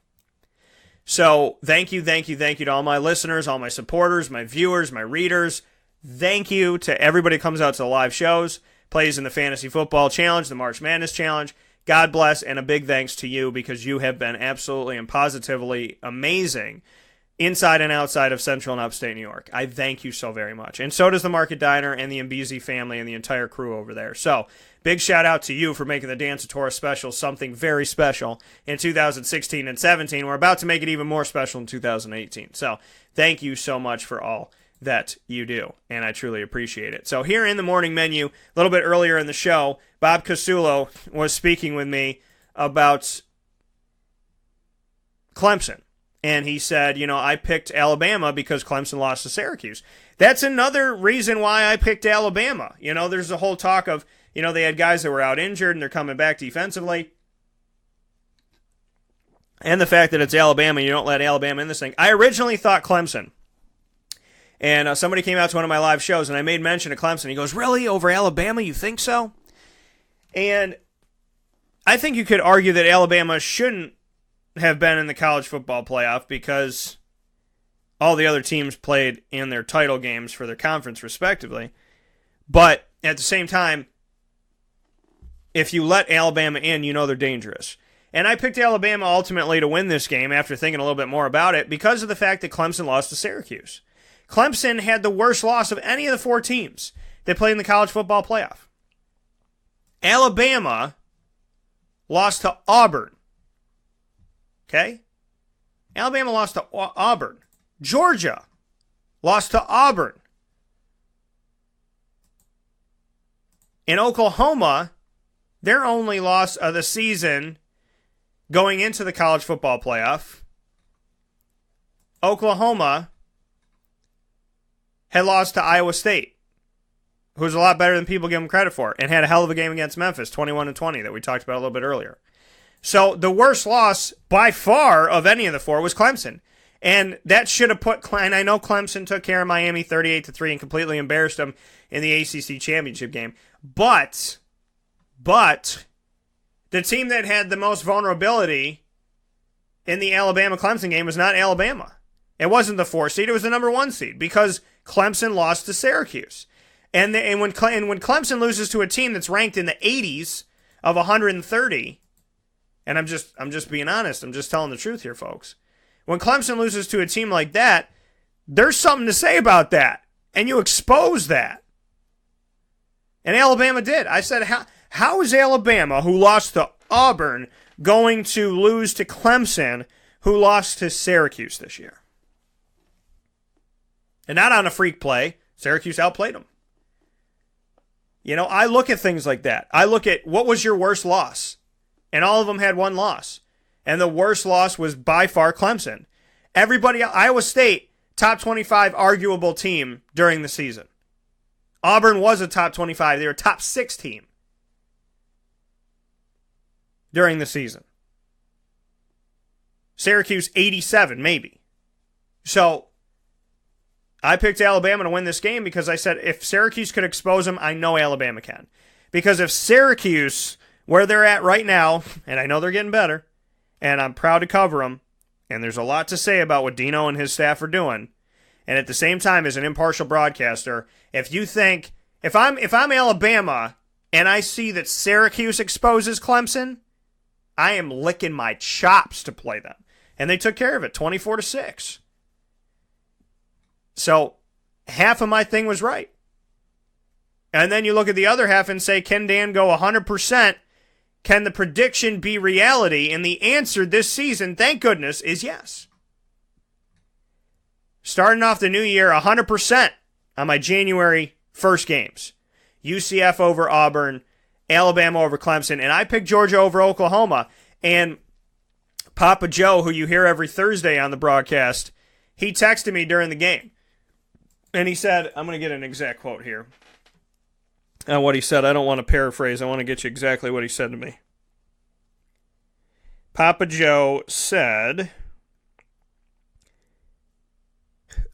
B: So thank you to all my listeners, all my supporters, my viewers, my readers. Thank you to everybody who comes out to the live shows, plays in the Fantasy Football Challenge, the March Madness Challenge. God bless, and a big thanks to you because you have been absolutely and positively amazing inside and outside of Central and Upstate New York. I thank you so very much. And so does the Market Diner and the Mbz family and the entire crew over there. So, big shout out to you for making the Dan Tortora special something very special in 2016 and 17. We're about to make it even more special in 2018. So, thank you so much for all that you do, and I truly appreciate it. So here in the morning menu, a little bit earlier in the show, Bob Casullo was speaking with me about Clemson, and he said, I picked Alabama because Clemson lost to Syracuse. That's another reason why I picked Alabama. There's a whole talk of, they had guys that were out injured and they're coming back defensively. And the fact that it's Alabama, you don't let Alabama in this thing. I originally thought Clemson. And somebody came out to one of my live shows, and I made mention of Clemson. He goes, really? Over Alabama? You think so? And I think you could argue that Alabama shouldn't have been in the college football playoff because all the other teams played in their title games for their conference, respectively. But at the same time, if you let Alabama in, they're dangerous. And I picked Alabama ultimately to win this game after thinking a little bit more about it because of the fact that Clemson lost to Syracuse. Clemson had the worst loss of any of the 4 teams that played in the college football playoff. Alabama lost to Auburn. Okay? Alabama lost to Auburn. Georgia lost to Auburn. In Oklahoma, their only loss of the season going into the college football playoff, Oklahoma had lost to Iowa State, who's a lot better than people give them credit for, and had a hell of a game against Memphis, 21-20, that we talked about a little bit earlier. So the worst loss by far of any of the 4 was Clemson. And that should have and I know Clemson took care of Miami 38-3 and completely embarrassed them in the ACC championship game. But the team that had the most vulnerability in the Alabama-Clemson game was not Alabama. It wasn't the 4 seed, it was the number 1 seed because Clemson lost to Syracuse. And when Clemson loses to a team that's ranked in the 80s of 130, and I'm just being honest, I'm just telling the truth here, folks. When Clemson loses to a team like that, there's something to say about that. And you expose that. And Alabama did. I said, how is Alabama, who lost to Auburn, going to lose to Clemson, who lost to Syracuse this year? And not on a freak play. Syracuse outplayed them. I look at things like that. I look at what was your worst loss? And all of them had 1 loss. And the worst loss was by far Clemson. Everybody, Iowa State, top 25 arguable team during the season. Auburn was a top 25. They were a top 6 team during the season. Syracuse, 87, maybe. So I picked Alabama to win this game because I said if Syracuse could expose them, I know Alabama can. Because if Syracuse, where they're at right now, and I know they're getting better, and I'm proud to cover them, and there's a lot to say about what Dino and his staff are doing, and at the same time, as an impartial broadcaster, if you think, if I'm Alabama and I see that Syracuse exposes Clemson, I am licking my chops to play them. And they took care of it, 24-6. So half of my thing was right. And then you look at the other half and say, can Dan go 100%? Can the prediction be reality? And the answer this season, thank goodness, is yes. Starting off the new year, 100% on my January 1st games. UCF over Auburn, Alabama over Clemson, and I picked Georgia over Oklahoma. And Papa Joe, who you hear every Thursday on the broadcast, he texted me during the game. And he said, I'm going to get an exact quote here. What he said, I don't want to paraphrase. I want to get you exactly what he said to me. Papa Joe said,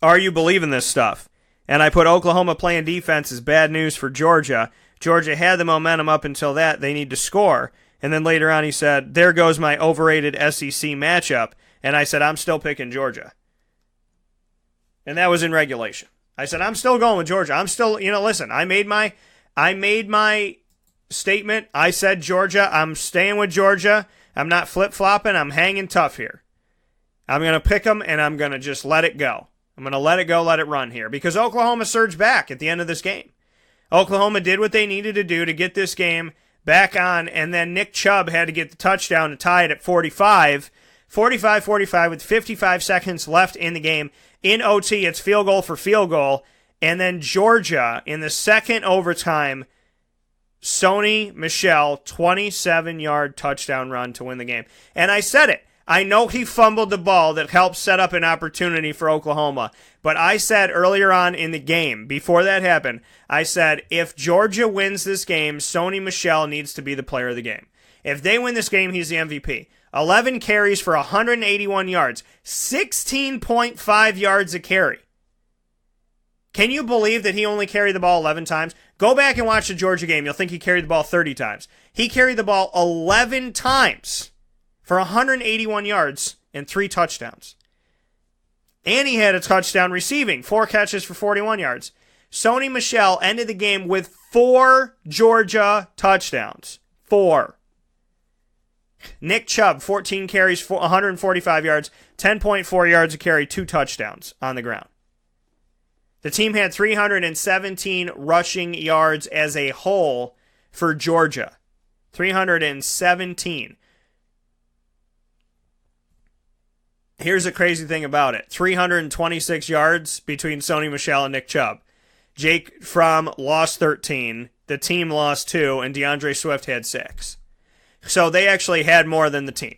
B: are you believing this stuff? And I put Oklahoma playing defense is bad news for Georgia. Georgia had the momentum up until that. They need to score. And then later on he said, there goes my overrated SEC matchup. And I said, I'm still picking Georgia. And that was in regulation. I said, I'm still going with Georgia. I'm still, listen, I made my statement. I said Georgia. I'm staying with Georgia. I'm not flip-flopping. I'm hanging tough here. I'm going to pick them, and I'm going to just let it go. I'm going to let it go, let it run here. Because Oklahoma surged back at the end of this game. Oklahoma did what they needed to do to get this game back on, and then Nick Chubb had to get the touchdown to tie it at 45. 45-45 with 55 seconds left in the game. In OT, it's field goal for field goal. And then Georgia, in the second overtime, Sony Michel, 27-yard touchdown run to win the game. And I said it. I know he fumbled the ball that helped set up an opportunity for Oklahoma. But I said earlier on in the game, before that happened, I said, if Georgia wins this game, Sony Michel needs to be the player of the game. If they win this game, he's the MVP. 11 carries for 181 yards, 16.5 yards a carry. Can you believe that he only carried the ball 11 times? Go back and watch the Georgia game. You'll think he carried the ball 30 times. He carried the ball 11 times for 181 yards and 3 touchdowns. And he had a touchdown receiving, 4 catches for 41 yards. Sony Michel ended the game with 4 Georgia touchdowns. 4. Nick Chubb, 14 carries, 145 yards, 10.4 yards a carry, 2 touchdowns on the ground. The team had 317 rushing yards as a whole for Georgia. 317. Here's the crazy thing about it. 326 yards between Sony Michel and Nick Chubb. Jake Fromm lost 13. The team lost 2, and DeAndre Swift had 6. So they actually had more than the team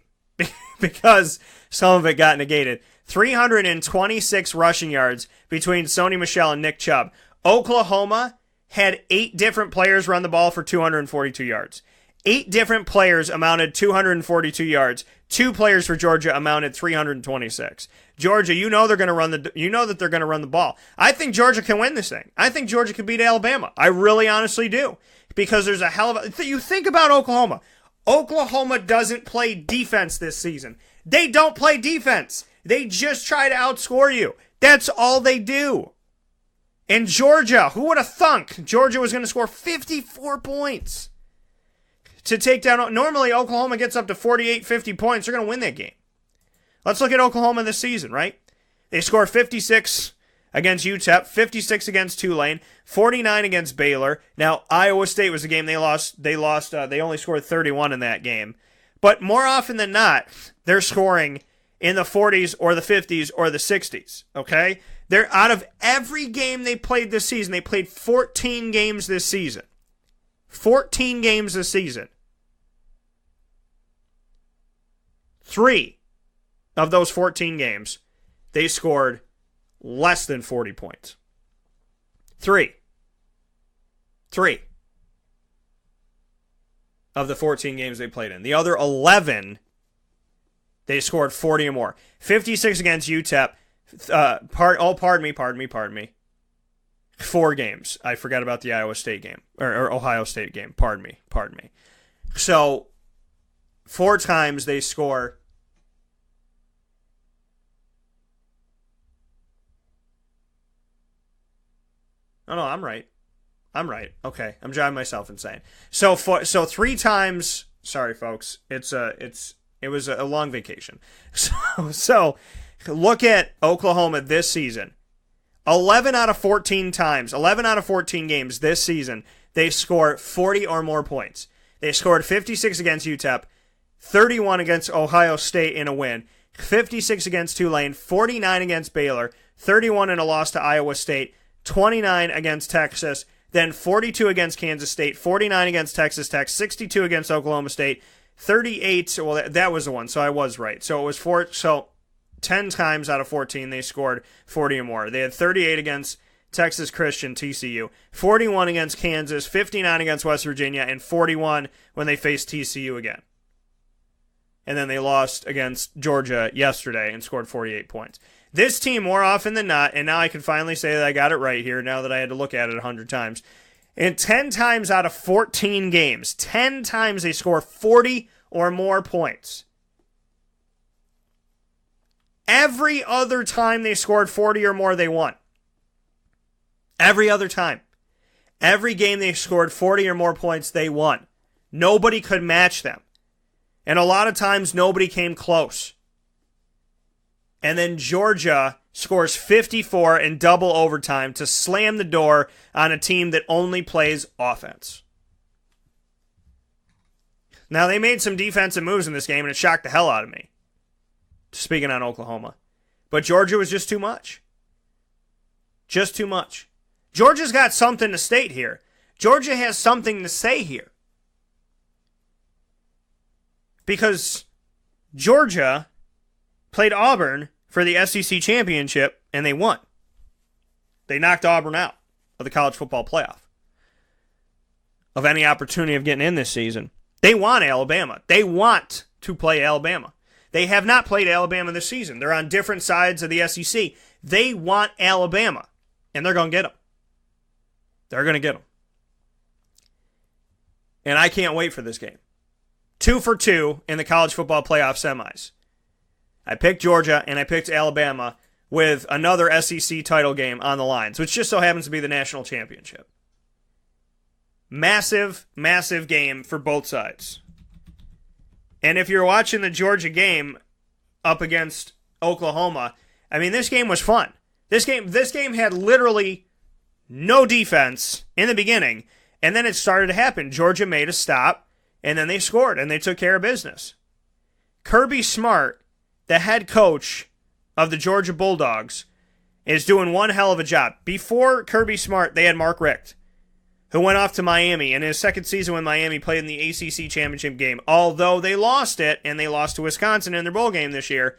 B: because some of it got negated. 326 rushing yards between Sony Michel and Nick Chubb. Oklahoma had 8 different players run the ball for 242 yards. 8 different players amounted 242 yards. 2 players for Georgia amounted 326. Georgia, you know that they're going to run the ball. I think Georgia can win this thing. I think Georgia can beat Alabama. I really honestly do. Because there's a hell of a... You think about Oklahoma. Oklahoma doesn't play defense this season. They don't play defense. They just try to outscore you. That's all they do. And Georgia, who would have thunk Georgia was going to score 54 points to take down... Normally, Oklahoma gets up to 48, 50 points. They're going to win that game. Let's look at Oklahoma this season, right? They score 56 against UTEP, 56 against Tulane, 49 against Baylor. Now, Iowa State was the game they lost. They only scored 31 in that game. But more often than not, they're scoring in the 40s or the 50s or the 60s, okay? They're out of every game they played this season. They played 14 games this season. 14 games this season. 3 of those 14 games, they scored less than 40 points. 3 of the 14 games they played in. The other 11, they scored 40 or more. 56 against UTEP. Pardon me. 4 games. I forgot about the Iowa State game. Or Ohio State game. Pardon me. So, 4 times they score... No, I'm right. I'm right. Okay, I'm driving myself insane. So 3 times. Sorry, folks. It was a long vacation. So look at Oklahoma this season. 11 out of 14 times, 11 out of 14 games this season, they score 40 or more points. They scored 56 against UTEP, 31 against Ohio State in a win, 56 against Tulane, 49 against Baylor, 31 in a loss to Iowa State, 29 against Texas, then 42 against Kansas State, 49 against Texas Tech, 62 against Oklahoma State, 38, well, that was the one, so I was right. So it was 10 times out of 14 they scored 40 or more. They had 38 against Texas Christian, TCU, 41 against Kansas, 59 against West Virginia, and 41 when they faced TCU again. And then they lost against Georgia yesterday and scored 48 points. This team, more often than not, and now I can finally say that I got it right here now that I had to look at it 100 times, and 10 times out of 14 games, 10 times they score 40 or more points. Every other time they scored 40 or more, they won. Every other time. Every game they scored 40 or more points, they won. Nobody could match them. And a lot of times, nobody came close. And then Georgia scores 54 in double overtime to slam the door on a team that only plays offense. Now, they made some defensive moves in this game, and it shocked the hell out of me. Speaking on Oklahoma. But Georgia was just too much. Just too much. Georgia's got something to state here. Georgia has something to say here. Because Georgia played Auburn for the SEC championship, and they won. They knocked Auburn out of the college football playoff. Of any opportunity of getting in this season. They want Alabama. They want to play Alabama. They have not played Alabama this season. They're on different sides of the SEC. They want Alabama, and they're going to get them. They're going to get them. And I can't wait for this game. 2 for 2 in the college football playoff semis. I picked Georgia, and I picked Alabama with another SEC title game on the lines, which just so happens to be the national championship. Massive, massive game for both sides. And if you're watching the Georgia game up against Oklahoma, I mean, this game was fun. This game had literally no defense in the beginning, and then it started to happen. Georgia made a stop, and then they scored, and they took care of business. Kirby Smart, the head coach of the Georgia Bulldogs, is doing one hell of a job. Before Kirby Smart, they had Mark Richt, who went off to Miami, and his second season when Miami played in the ACC championship game, although they lost it, and they lost to Wisconsin in their bowl game this year,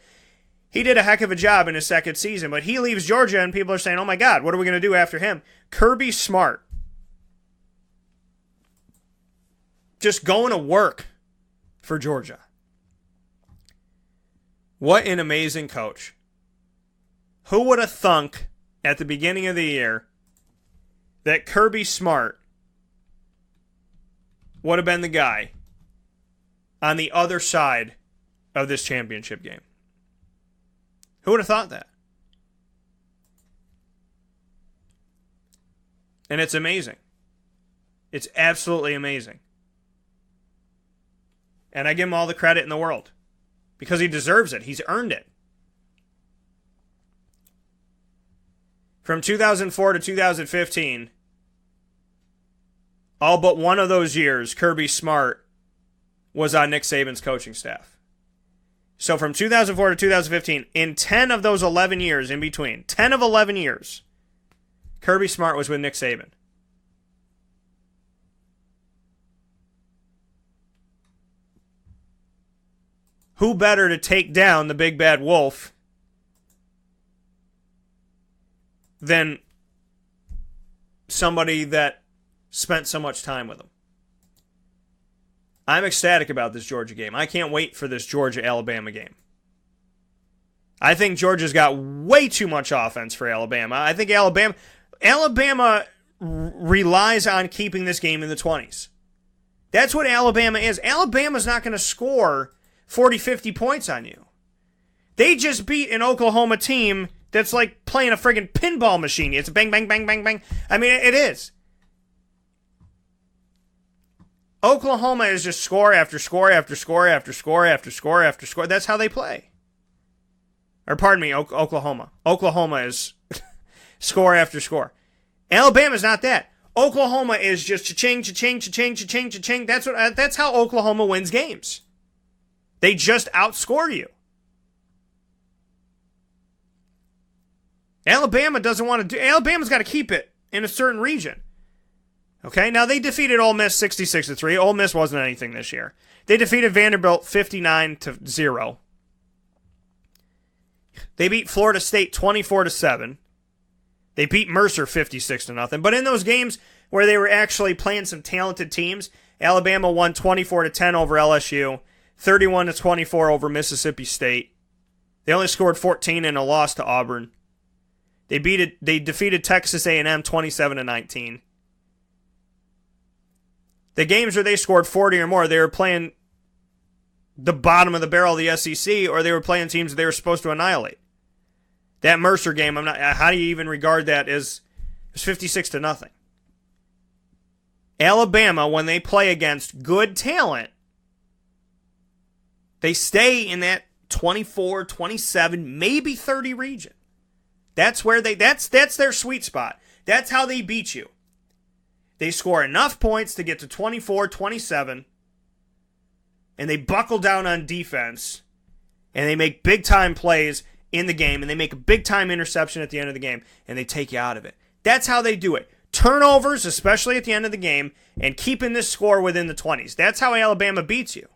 B: he did a heck of a job in his second season, but he leaves Georgia, and people are saying, oh my God, what are we going to do after him? Kirby Smart. Just going to work for Georgia. What an amazing coach. Who would have thunk at the beginning of the year that Kirby Smart would have been the guy on the other side of this championship game? Who would have thought that? And it's amazing. It's absolutely amazing. And I give him all the credit in the world. Because he deserves it. He's earned it. From 2004 to 2015, all but one of those years, Kirby Smart was on Nick Saban's coaching staff. So from 2004 to 2015, in 10 of those 11 years in between, 10 of 11 years, Kirby Smart was with Nick Saban. Who better to take down the big bad wolf than somebody that spent so much time with him? I'm ecstatic about this Georgia game. I can't wait for this Georgia-Alabama game. I think Georgia's got way too much offense for Alabama. I think Alabama relies on keeping this game in the 20s. That's what Alabama is. Alabama's not going to score 40, 50 points on you. They just beat an Oklahoma team that's like playing a friggin' pinball machine. It's bang, bang, bang, bang, bang. I mean, it is. Oklahoma is just score after score after score after score after score after score. That's how they play. Or pardon me, Oklahoma. Oklahoma is score after score. Alabama's not that. Oklahoma is just cha-ching, cha-ching, cha-ching, cha-ching, cha-ching. That's how Oklahoma wins games. They just outscore you. Alabama doesn't want to do. Alabama's got to keep it in a certain region. Okay, now they defeated Ole Miss 66-3. Ole Miss wasn't anything this year. They defeated Vanderbilt 59-0. They beat Florida State 24-7. They beat Mercer 56-0. But in those games where they were actually playing some talented teams, Alabama won 24-10 over LSU, 31-24 over Mississippi State. They only scored 14 in a loss to Auburn. They defeated Texas A&M 27-19. The games where they scored 40 or more, they were playing the bottom of the barrel of the SEC, or they were playing teams that they were supposed to annihilate. That Mercer game, how do you even regard that as 56-0? Alabama, when they play against good talent, they stay in that 24, 27, maybe 30 region. That's their sweet spot. That's how they beat you. They score enough points to get to 24, 27, and they buckle down on defense, and they make big-time plays in the game, and they make a big-time interception at the end of the game, and they take you out of it. That's how they do it. Turnovers, especially at the end of the game, and keeping this score within the 20s. That's how Alabama beats you.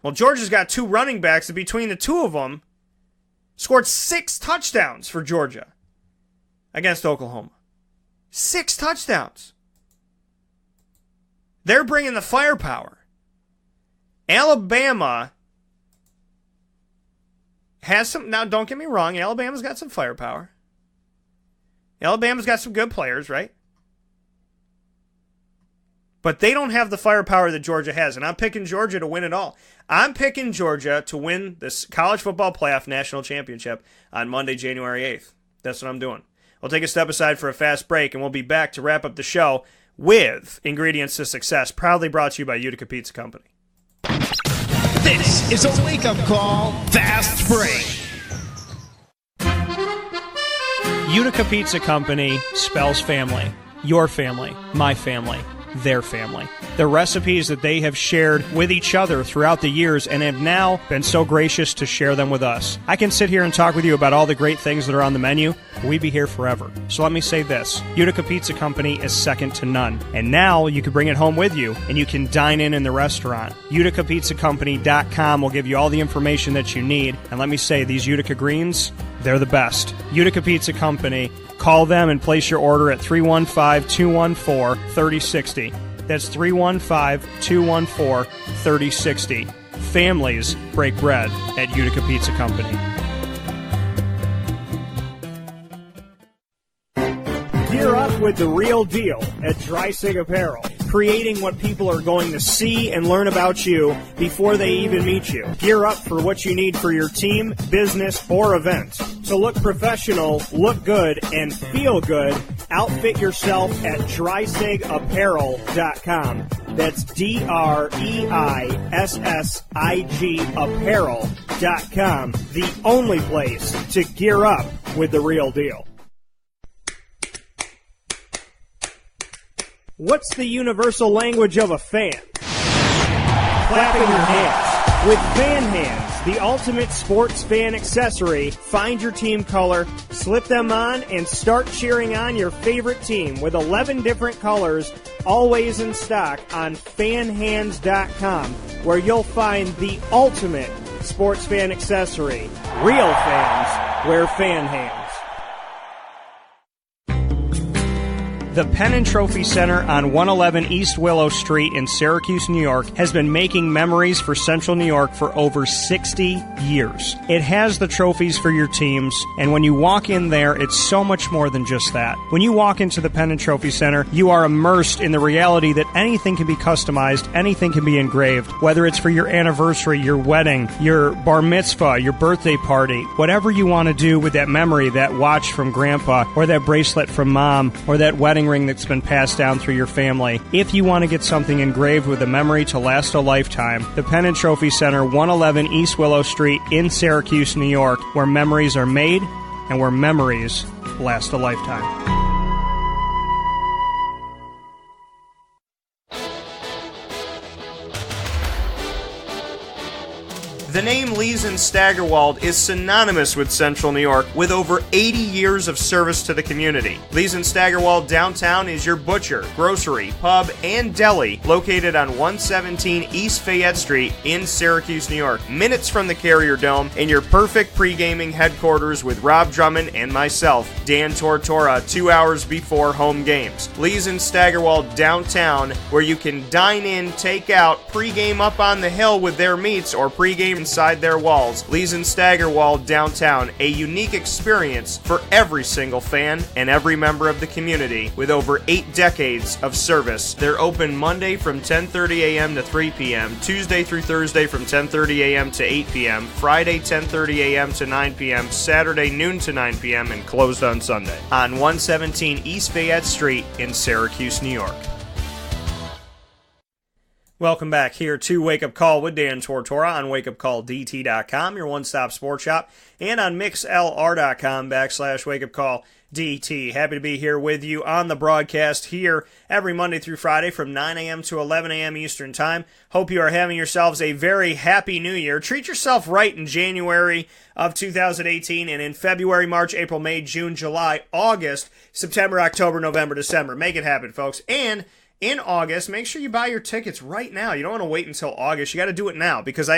B: Well, Georgia's got two running backs, and between the two of them, scored 6 touchdowns for Georgia against Oklahoma. 6 touchdowns. They're bringing the firepower. Alabama has some. Now, don't get me wrong. Alabama's got some firepower. Alabama's got some good players, right? But they don't have the firepower that Georgia has. And I'm picking Georgia to win it all. I'm picking Georgia to win this college football playoff national championship on Monday, January 8th. That's what I'm doing. We'll take a step aside for a fast break, and we'll be back to wrap up the show with Ingredients to Success, proudly brought to you by Utica Pizza Company.
A: This is a wake-up call, Fast Break.
B: Utica Pizza Company spells family. Your family, my family, their family. The recipes that they have shared with each other throughout the years and have now been so gracious to share them with us. I can sit here and talk with you about all the great things that are on the menu, but we'd be here forever. So let me say this. Utica Pizza Company is second to none. And now you can bring it home with you and you can dine in the restaurant. UticaPizzaCompany.com will give you all the information that you need. And let me say, these Utica greens, they're the best. Utica Pizza Company. Call them and place your order at 315-214-3060. That's 315-214-3060. Families break bread at Utica Pizza Company. Gear up with the real deal at Dry Sig Apparel. Creating what people are going to see and learn about you before they even meet you. Gear up for what you need for your team, business, or event. So look professional, look good, and feel good. Outfit yourself at DrySigApparel.com. That's DREISSIG Apparel.com. The only place to gear up with the real deal. What's the universal language of a fan? Clapping your hands. With Fan Hands, the ultimate sports fan accessory, find your team color, slip them on, and start cheering on your favorite team with 11 different colors, always in stock on fanhands.com, where you'll find the ultimate sports fan accessory. Real fans wear Fan Hands. The Penn & Trophy Center on 111 East Willow Street in Syracuse, New York, has been making memories for Central New York for over 60 years. It has the trophies for your teams, and when you walk in there, it's so much more than just that. When you walk into the Penn & Trophy Center, you are immersed in the reality that
I: anything can be customized, anything can be engraved, whether it's for your anniversary, your wedding, your bar mitzvah, your birthday party, whatever you want to do with that memory, that watch from grandpa, or that bracelet from mom, or that wedding ring that's been passed down through your family. If you want to get something engraved with a memory to last a lifetime, the Pen and Trophy Center, 111 East Willow Street in Syracuse, New York, where memories are made and where memories last a lifetime.
B: The name Lees and Staggerwald is synonymous with Central New York, with over 80 years of service to the community. Lees and Staggerwald downtown is your butcher, grocery, pub, and deli located on 117 East Fayette Street in Syracuse, New York, minutes from the Carrier Dome, and your perfect pre-gaming headquarters with Rob Drummond and myself, Dan Tortora, 2 hours before home games. Lees and Staggerwald downtown, where you can dine in, take out, pre-game up on the hill with their meats, or pre-game inside their walls. Lees and Staggerwald downtown, a unique experience for every single fan and every member of the community with over 8 decades of service. They're open Monday from 10:30 a.m. to 3 p.m., Tuesday through Thursday from 10:30 a.m. to 8 p.m., Friday 10:30 a.m. to 9 p.m., Saturday noon to 9 p.m., and closed on Sunday. On 117 East Fayette Street in Syracuse, New York. Welcome back here to Wake Up Call with Dan Tortora on wakeupcalldt.com, your one-stop sports shop, and on mixlr.com/wakeupcalldt. Happy to be here with you on the broadcast here every Monday through Friday from 9 a.m. to 11 a.m. Eastern Time. Hope you are having yourselves a very happy new year. Treat yourself right in January of 2018 and in February, March, April, May, June, July, August, September, October, November, December. Make it happen, folks. And in August, make sure you buy your tickets right now. You don't want to wait until August. You got to do it now because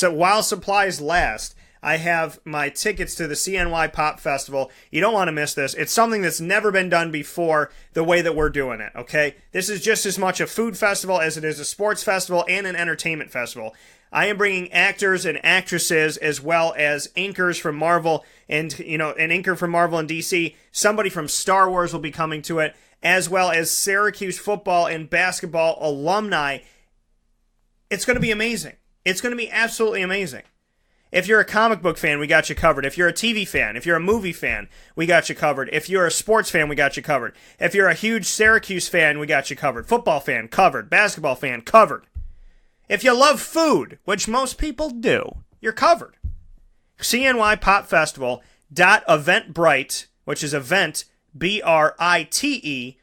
B: while supplies last, I have my tickets to the CNY Pop Festival. You don't want to miss this. It's something that's never been done before the way that we're doing it, okay? This is just as much a food festival as it is a sports festival and an entertainment festival. I am bringing actors and actresses as well as anchors from Marvel and, an anchor from Marvel and DC. Somebody from Star Wars will be coming to it, as well as Syracuse football and basketball alumni. It's going to be amazing. It's going to be absolutely amazing. If you're a comic book fan, we got you covered. If you're a TV fan, if you're a movie fan, we got you covered. If you're a sports fan, we got you covered. If you're a huge Syracuse fan, we got you covered. Football fan, covered. Basketball fan, covered. If you love food, which most people do, you're covered. CNY Pop Festival .eventbrite, which is event BRITE.com.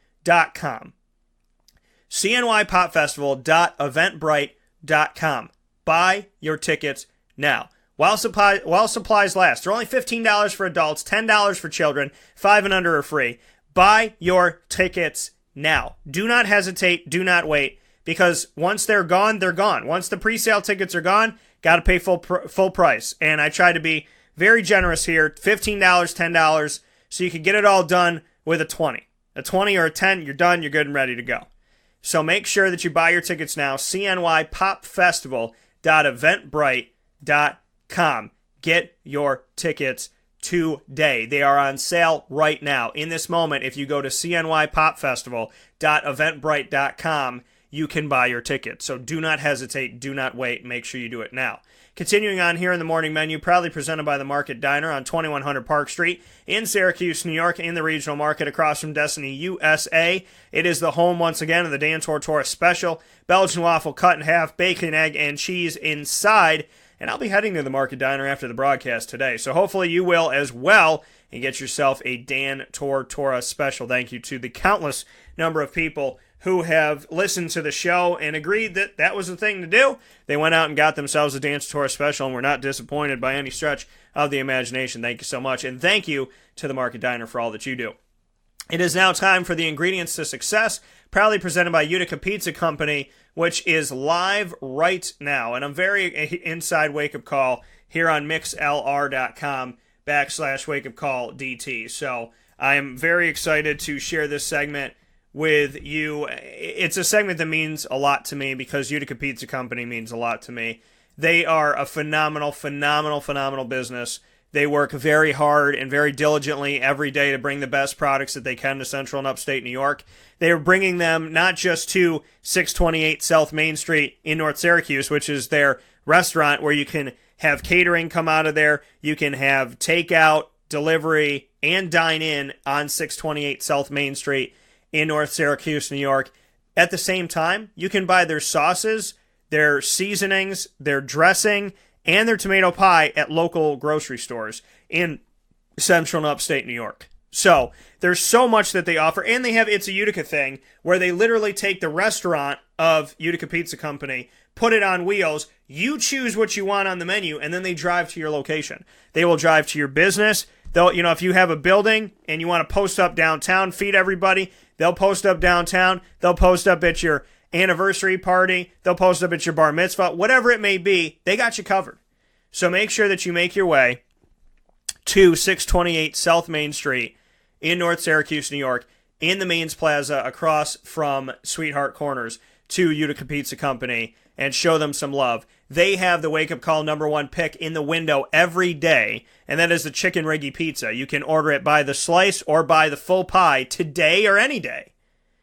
B: CNYPopFestival.eventbrite.com. Buy your tickets now. While supplies last. They're only $15 for adults, $10 for children, 5 and under are free. Buy your tickets now. Do not hesitate. Do not wait. Because once they're gone, they're gone. Once the pre-sale tickets are gone, got to pay full price. And I try to be very generous here. $15, $10. So you can get it all done with a 20. A 20 or a 10, you're done, you're good and ready to go. So make sure that you buy your tickets now. CNYPopFestival.eventbrite.com. Get your tickets today. They are on sale right now. In this moment, if you go to CNYPopFestival.eventbrite.com, you can buy your tickets. So do not hesitate. Do not wait. Make sure you do it now. Continuing on here in the morning menu, proudly presented by the Market Diner on 2100 Park Street in Syracuse, New York, in the regional market across from Destiny USA. It is the home, once again, of the Dan Tortora Special. Belgian waffle cut in half, bacon, egg, and cheese inside. And I'll be heading to the Market Diner after the broadcast today. So hopefully you will as well and get yourself a Dan Tortora Special. Thank you to the countless number of people who have listened to the show and agreed that that was the thing to do. They went out and got themselves a Dan Tortora Special and were not disappointed by any stretch of the imagination. Thank you so much. And thank you to the Market Diner for all that you do. It is now time for the Ingredients to Success, proudly presented by Utica Pizza Company, which is live right now. And I'm very inside wake-up call here on mixlr.com/wakeupcalldt. So I am very excited to share this segment with you. It's a segment that means a lot to me because Utica Pizza Company means a lot to me. They are a phenomenal business. They work very hard and very diligently every day to bring the best products that they can to Central and Upstate New York. They are bringing them not just to 628 South Main Street in North Syracuse, which is their restaurant where you can have catering come out of there. You can have takeout, delivery, and dine in on 628 South Main Street in North Syracuse, New York. At the same time, you can buy their sauces, their seasonings, their dressing, and their tomato pie at local grocery stores in Central and Upstate New York. So there's so much that they offer, and they have It's a Utica thing where they literally take the restaurant of Utica Pizza Company, put it on wheels, you choose what you want on the menu, and then they drive to your location. They will drive to your business. They'll, if you have a building and you want to post up downtown, feed everybody, they'll post up downtown. They'll post up at your anniversary party. They'll post up at your bar mitzvah. Whatever it may be, they got you covered. So make sure that you make your way to 628 South Main Street in North Syracuse, New York, in the Mains Plaza across from Sweetheart Corners to Utica Pizza Company and show them some love. They have the wake-up call #1 pick in the window every day, and that is the Chicken Riggy Pizza. You can order it by the slice or by the full pie today or any day.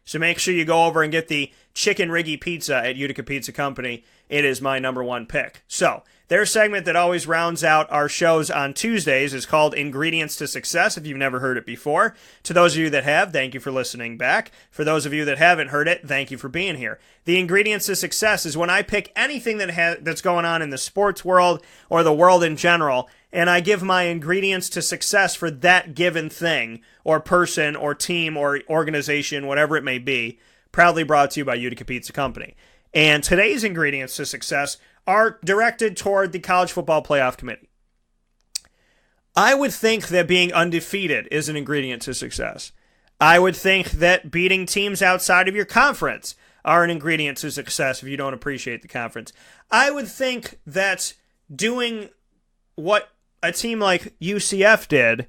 B: So make sure you go over and get the Chicken Riggy Pizza at Utica Pizza Company. It is my #1 pick. So their segment that always rounds out our shows on Tuesdays is called Ingredients to Success, if you've never heard it before. To those of you that have, thank you for listening back. For those of you that haven't heard it, thank you for being here. The Ingredients to Success is when I pick anything that's going on in the sports world or the world in general, and I give my ingredients to success for that given thing or person or team or organization, whatever it may be, proudly brought to you by Utica Pizza Company. And today's ingredients to success are directed toward the College Football Playoff Committee. I would think that being undefeated is an ingredient to success. I would think that beating teams outside of your conference are an ingredient to success if you don't appreciate the conference. I would think that doing what a team like UCF did,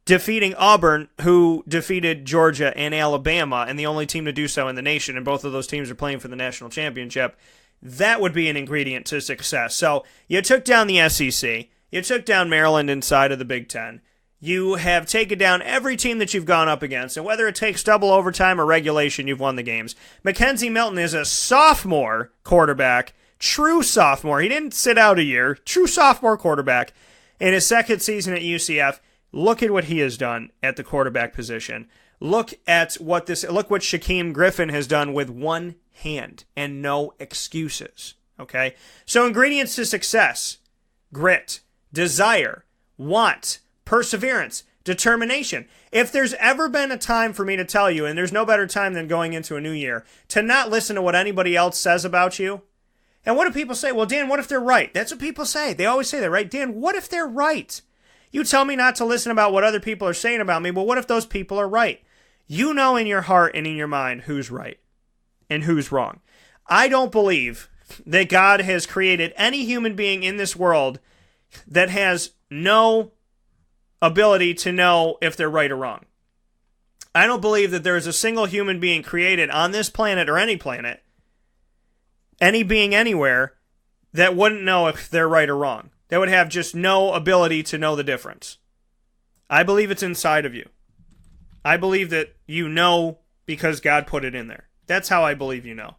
B: defeating Auburn, who defeated Georgia and Alabama, and the only team to do so in the nation, and both of those teams are playing for the national championship, that would be an ingredient to success. So you took down the SEC, you took down Maryland inside of the Big Ten, you have taken down every team that you've gone up against, and whether it takes double overtime or regulation, you've won the games. Mackenzie Milton is a sophomore quarterback, true sophomore. He didn't sit out a year, true sophomore quarterback. In his second season at UCF, look at what he has done at the quarterback position. Look what Shaquem Griffin has done with one hand and no excuses. Okay? So ingredients to success: grit, desire, want, perseverance, determination. If there's ever been a time for me to tell you, and there's no better time than going into a new year, to not listen to what anybody else says about you. And what do people say? Well, Dan, what if they're right? That's what people say. They always say that, right? Dan, what if they're right? You tell me not to listen about what other people are saying about me, but what if those people are right? You know in your heart and in your mind who's right and who's wrong. I don't believe that God has created any human being in this world that has no ability to know if they're right or wrong. I don't believe that there is a single human being created on this planet or any planet, any being anywhere, that wouldn't know if they're right or wrong. They would have just no ability to know the difference. I believe it's inside of you. I believe that you know because God put it in there. That's how I believe you know.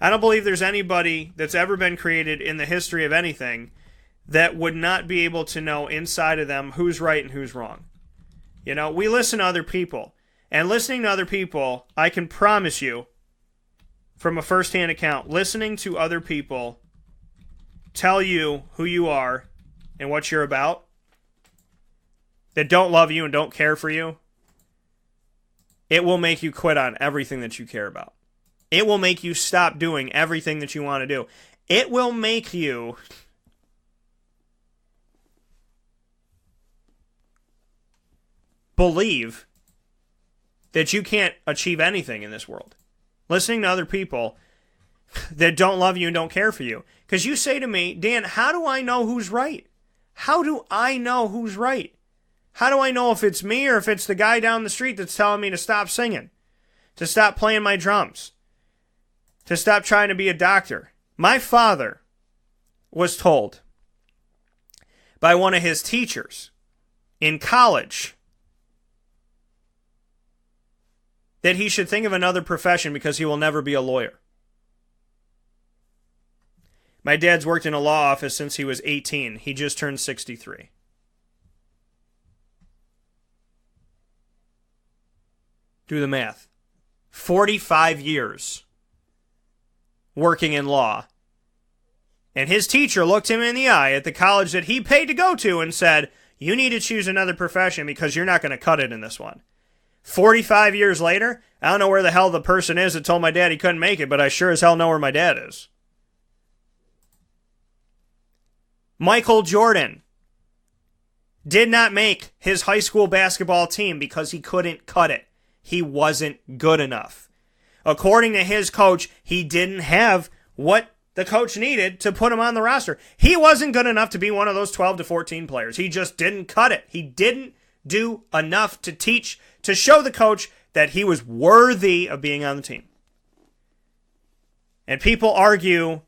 B: I don't believe there's anybody that's ever been created in the history of anything that would not be able to know inside of them who's right and who's wrong. You know, we listen to other people. And listening to other people, I can promise you, from a first-hand account, listening to other people tell you who you are and what you're about, that don't love you and don't care for you, it will make you quit on everything that you care about. It will make you stop doing everything that you want to do. It will make you believe that you can't achieve anything in this world. Listening to other people that don't love you and don't care for you. Because you say to me, Dan, how do I know who's right? How do I know who's right? How do I know if it's me or if it's the guy down the street that's telling me to stop singing, to stop playing my drums, to stop trying to be a doctor? My father was told by one of his teachers in college that he should think of another profession because he will never be a lawyer. My dad's worked in a law office since he was 18. He just turned 63. Do the math. 45 years working in law. And his teacher looked him in the eye at the college that he paid to go to and said, you need to choose another profession because you're not going to cut it in this one. 45 years later, I don't know where the hell the person is that told my dad he couldn't make it, but I sure as hell know where my dad is. Michael Jordan did not make his high school basketball team because he couldn't cut it. He wasn't good enough. According to his coach, he didn't have what the coach needed to put him on the roster. He wasn't good enough to be one of those 12 to 14 players. He just didn't cut it. He didn't do enough to teach, to show the coach that he was worthy of being on the team. And people argue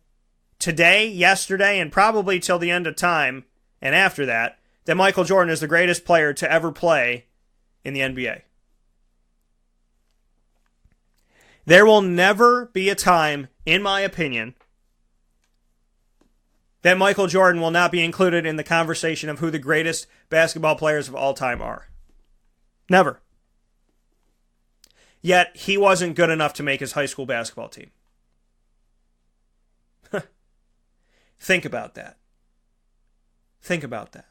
B: today, yesterday, and probably till the end of time, and after that Michael Jordan is the greatest player to ever play in the NBA. There will never be a time, in my opinion, that Michael Jordan will not be included in the conversation of who the greatest basketball players of all time are. Never. Yet, he wasn't good enough to make his high school basketball team. Think about that. Think about that.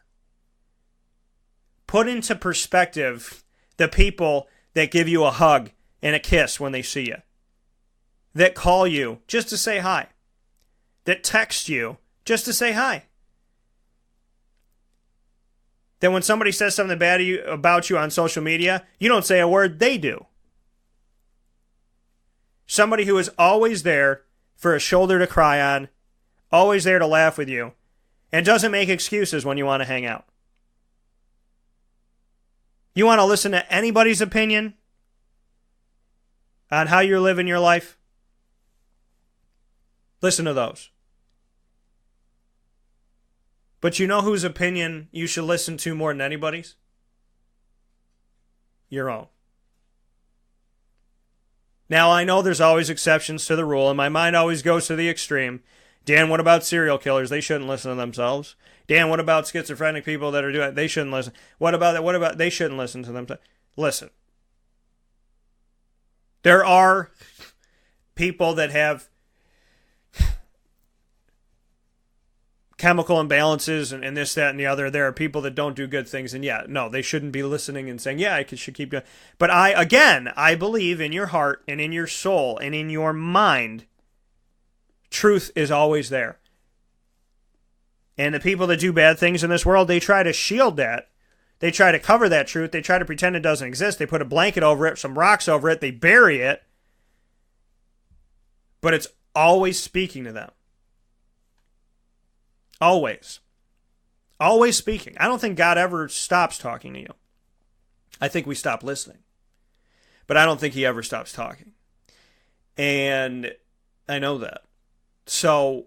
B: Put into perspective the people that give you a hug and a kiss when they see you, that call you just to say hi, that text you just to say hi, that when somebody says something bad about you on social media, you don't say a word, they do. Somebody who is always there for a shoulder to cry on, always there to laugh with you, and doesn't make excuses when you want to hang out. You want to listen to anybody's opinion on how you're living your life? Listen to those. But you know whose opinion you should listen to more than anybody's? Your own. Now, I know there's always exceptions to the rule, and my mind always goes to the extreme. Dan, what about serial killers? They shouldn't listen to themselves. Dan, what about schizophrenic people that are doing it? They shouldn't listen. What about that? What about they shouldn't listen to themselves? Listen. There are people that have chemical imbalances and this, that, and the other. There are people that don't do good things, and no, they shouldn't be listening and saying, I should keep doing. But I believe in your heart and in your soul and in your mind, truth is always there. And the people that do bad things in this world, they try to shield that. They try to cover that truth. They try to pretend it doesn't exist. They put a blanket over it, some rocks over it. They bury it. But it's always speaking to them. Always. Always speaking. I don't think God ever stops talking to you. I think we stop listening. But I don't think he ever stops talking. And I know that. So,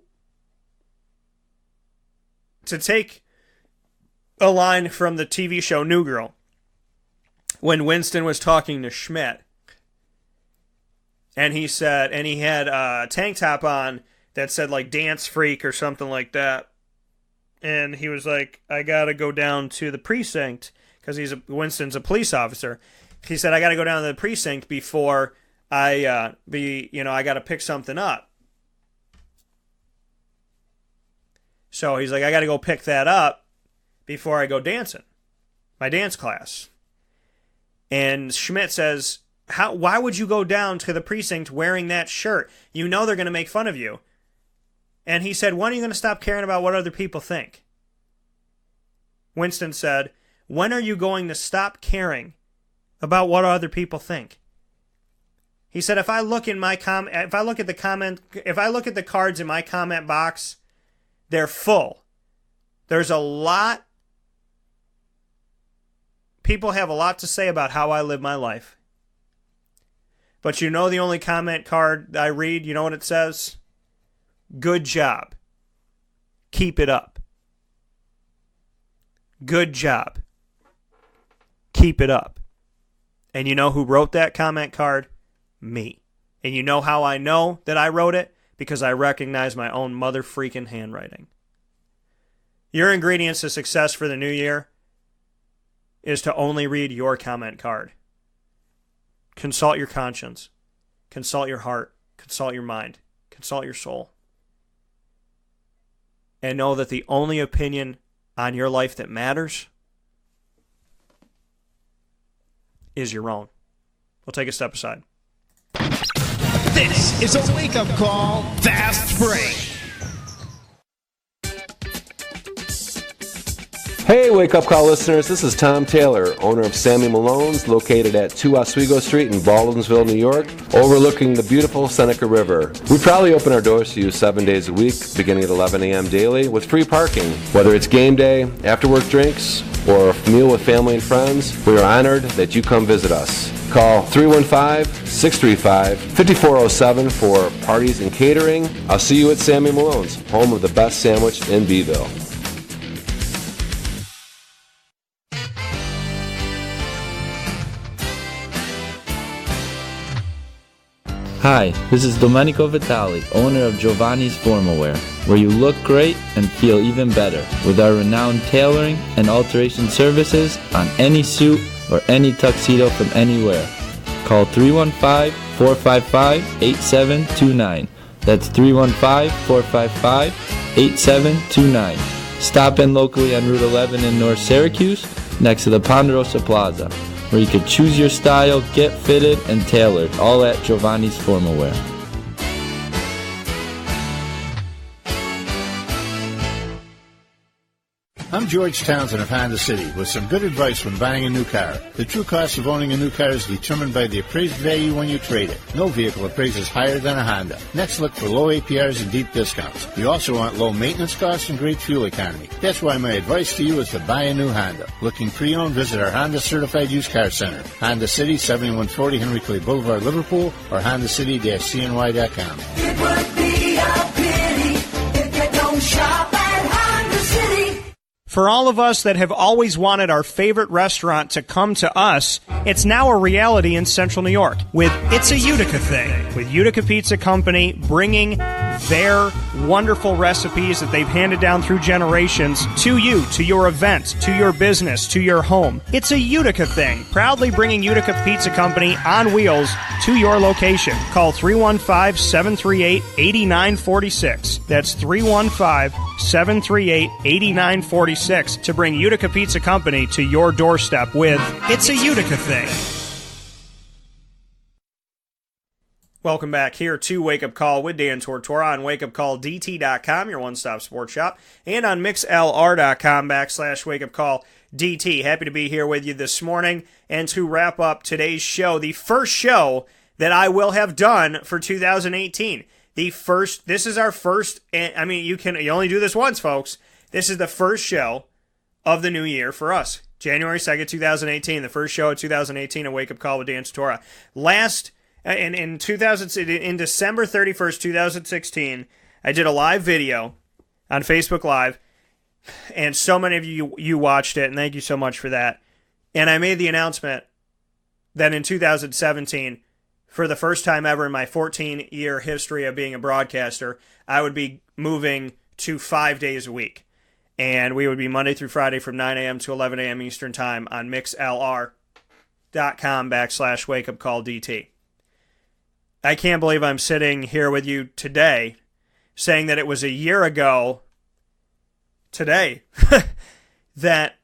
B: to take a line from the TV show New Girl, when Winston was talking to Schmidt, and he said, and he had a tank top on that said like dance freak or something like that. And he was like, I got to go down to the precinct because Winston's a police officer. He said, I got to go down to the precinct before I got to pick something up. So he's like, I got to go pick that up before I go dancing, my dance class. And Schmidt says, why would you go down to the precinct wearing that shirt? You know they're going to make fun of you. And he said, when are you going to stop caring about what other people think? Winston said, when are you going to stop caring about what other people think? He said, if I look at the cards in my comment box, they're full. There's a lot. People have a lot to say about how I live my life. But you know the only comment card I read, you know what it says? Good job. Keep it up. Good job. Keep it up. And you know who wrote that comment card? Me. And you know how I know that I wrote it? Because I recognize my own mother-freaking handwriting. Your ingredients to success for the new year is to only read your comment card. Consult your conscience. Consult your heart. Consult your mind. Consult your soul. And know that the only opinion on your life that matters is your own. We'll take a step aside.
A: This is a wake-up call fast break.
J: Hey, Wake Up Call listeners, this is Tom Taylor, owner of Sammy Malone's, located at 2 Oswego Street in Baldwinsville, New York, overlooking the beautiful Seneca River. We proudly open our doors to you 7 days a week, beginning at 11 a.m. daily, with free parking. Whether it's game day, after-work drinks, or a meal with family and friends, we are honored that you come visit us. Call 315-635-5407 for parties and catering. I'll see you at Sammy Malone's, home of the best sandwich in Beeville.
K: Hi, this is Domenico Vitali, owner of Giovanni's Formal Wear, where you look great and feel even better with our renowned tailoring and alteration services on any suit or any tuxedo from anywhere. Call 315-455-8729. That's 315-455-8729. Stop in locally on Route 11 in North Syracuse, next to the Ponderosa Plaza, where you can choose your style, get fitted, and tailored, all at Giovanni's Formal Wear.
L: I'm George Townsend of Honda City with some good advice when buying a new car. The true cost of owning a new car is determined by the appraised value when you trade it. No vehicle appraises higher than a Honda. Next, look for low APRs and deep discounts. You also want low maintenance costs and great fuel economy. That's why my advice to you is to buy a new Honda. Looking pre-owned, visit our Honda Certified Used Car Center. Honda City, 7140 Henry Clay Boulevard, Liverpool, or HondaCity-CNY.com.
M: It would be a pity if you don't shop at Honda City.
I: For all of us that have always wanted our favorite restaurant to come to us, it's now a reality in Central New York with It's a Utica Thing, with Utica Pizza Company bringing their wonderful recipes that they've handed down through generations to you, to your event, to your business, to your home. It's a Utica Thing, proudly bringing Utica Pizza Company on wheels to your location. Call 315-738-8946. That's 315-738-8946 to bring Utica Pizza Company to your doorstep with It's a Utica Thing.
B: Welcome back here to Wake Up Call with Dan Tortora on wakeupcalldt.com, your one-stop sports shop, and on mixlr.com/wakeupcalldt. Happy to be here with you this morning and to wrap up today's show, the first show that I will have done for 2018. This is our first, I mean, you only do this once, folks. This is the first show of the new year for us. January 2nd, 2018, the first show of 2018, a Wake Up Call with Dan Tortora. In December 31st, 2016, I did a live video on Facebook Live, and so many of you watched it, and thank you so much for that. And I made the announcement that in 2017, for the first time ever in my 14-year history of being a broadcaster, I would be moving to 5 days a week. And we would be Monday through Friday from 9 a.m. to 11 a.m. Eastern Time on mixlr.com/wakeupcalldt. I can't believe I'm sitting here with you today saying that it was a year ago today that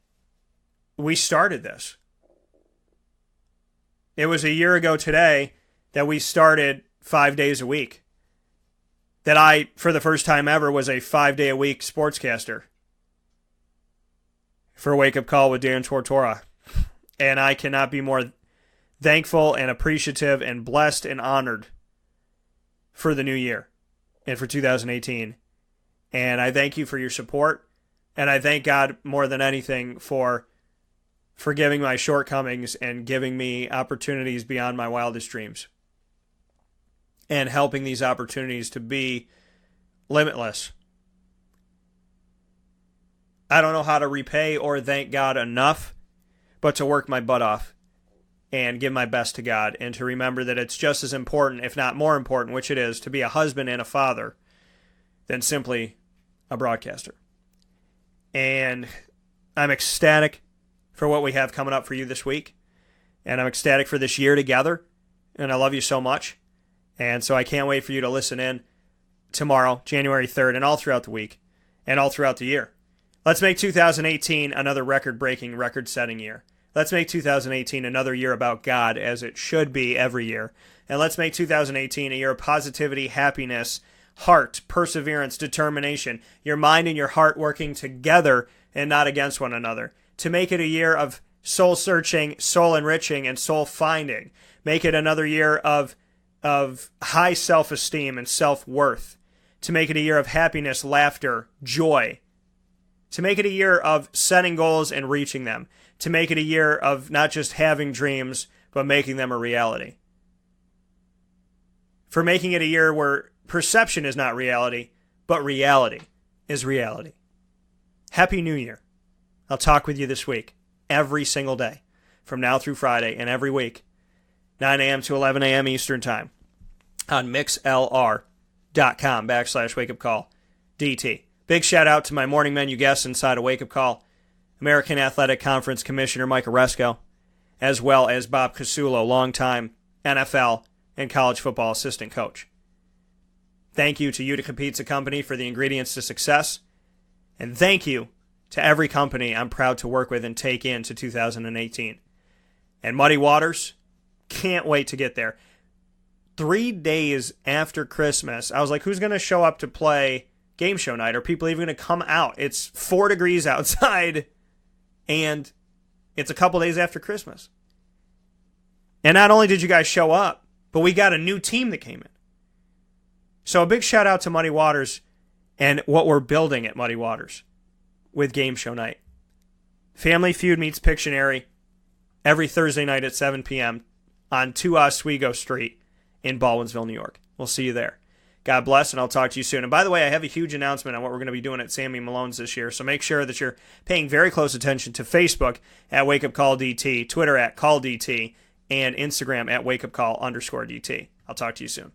B: we started this. It was a year ago today that we started 5 days a week. That I, for the first time ever, was a 5-day-a-week sportscaster for Wake Up Call with Dan Tortora. And I cannot be more thankful and appreciative and blessed and honored for the new year and for 2018. And I thank you for your support. And I thank God more than anything for forgiving my shortcomings and giving me opportunities beyond my wildest dreams. And helping these opportunities to be limitless. I don't know how to repay or thank God enough, but to work my butt off and give my best to God, and to remember that it's just as important, if not more important, which it is, to be a husband and a father than simply a broadcaster. And I'm ecstatic for what we have coming up for you this week, and I'm ecstatic for this year together, and I love you so much. And so I can't wait for you to listen in tomorrow, January 3rd, and all throughout the week, and all throughout the year. Let's make 2018 another record-breaking, record-setting year. Let's make 2018 another year about God, as it should be every year. And let's make 2018 a year of positivity, happiness, heart, perseverance, determination, your mind and your heart working together and not against one another. To make it a year of soul-searching, soul-enriching, and soul-finding. Make it another year of high self-esteem and self-worth. To make it a year of happiness, laughter, joy. To make it a year of setting goals and reaching them. To make it a year of not just having dreams, but making them a reality. For making it a year where perception is not reality, but reality is reality. Happy New Year. I'll talk with you this week, every single day, from now through Friday, and every week, 9 a.m. to 11 a.m. Eastern Time, on mixlr.com/wakeupcall.dt. Big shout out to my morning menu guests inside of Wake Up Call, American Athletic Conference Commissioner Mike Aresco, as well as Bob Casullo, longtime NFL and college football assistant coach. Thank you to Utica Pizza Company for the ingredients to success, and thank you to every company I'm proud to work with and take into 2018. And Muddy Waters, can't wait to get there. 3 days after Christmas, I was like, who's going to show up to play game show night? Are people even going to come out? It's 4 degrees outside, and it's a couple days after Christmas. And not only did you guys show up, but we got a new team that came in. So a big shout out to Muddy Waters and what we're building at Muddy Waters with game show night. Family Feud meets Pictionary every Thursday night at 7 p.m. on 2 Oswego Street in Baldwinsville, New York. We'll see you there. God bless, and I'll talk to you soon. And by the way, I have a huge announcement on what we're going to be doing at Sammy Malone's this year, so make sure that you're paying very close attention to Facebook at Wake Up Call DT, Twitter at Call DT, and Instagram at Wake Up Call _DT. I'll talk to you soon.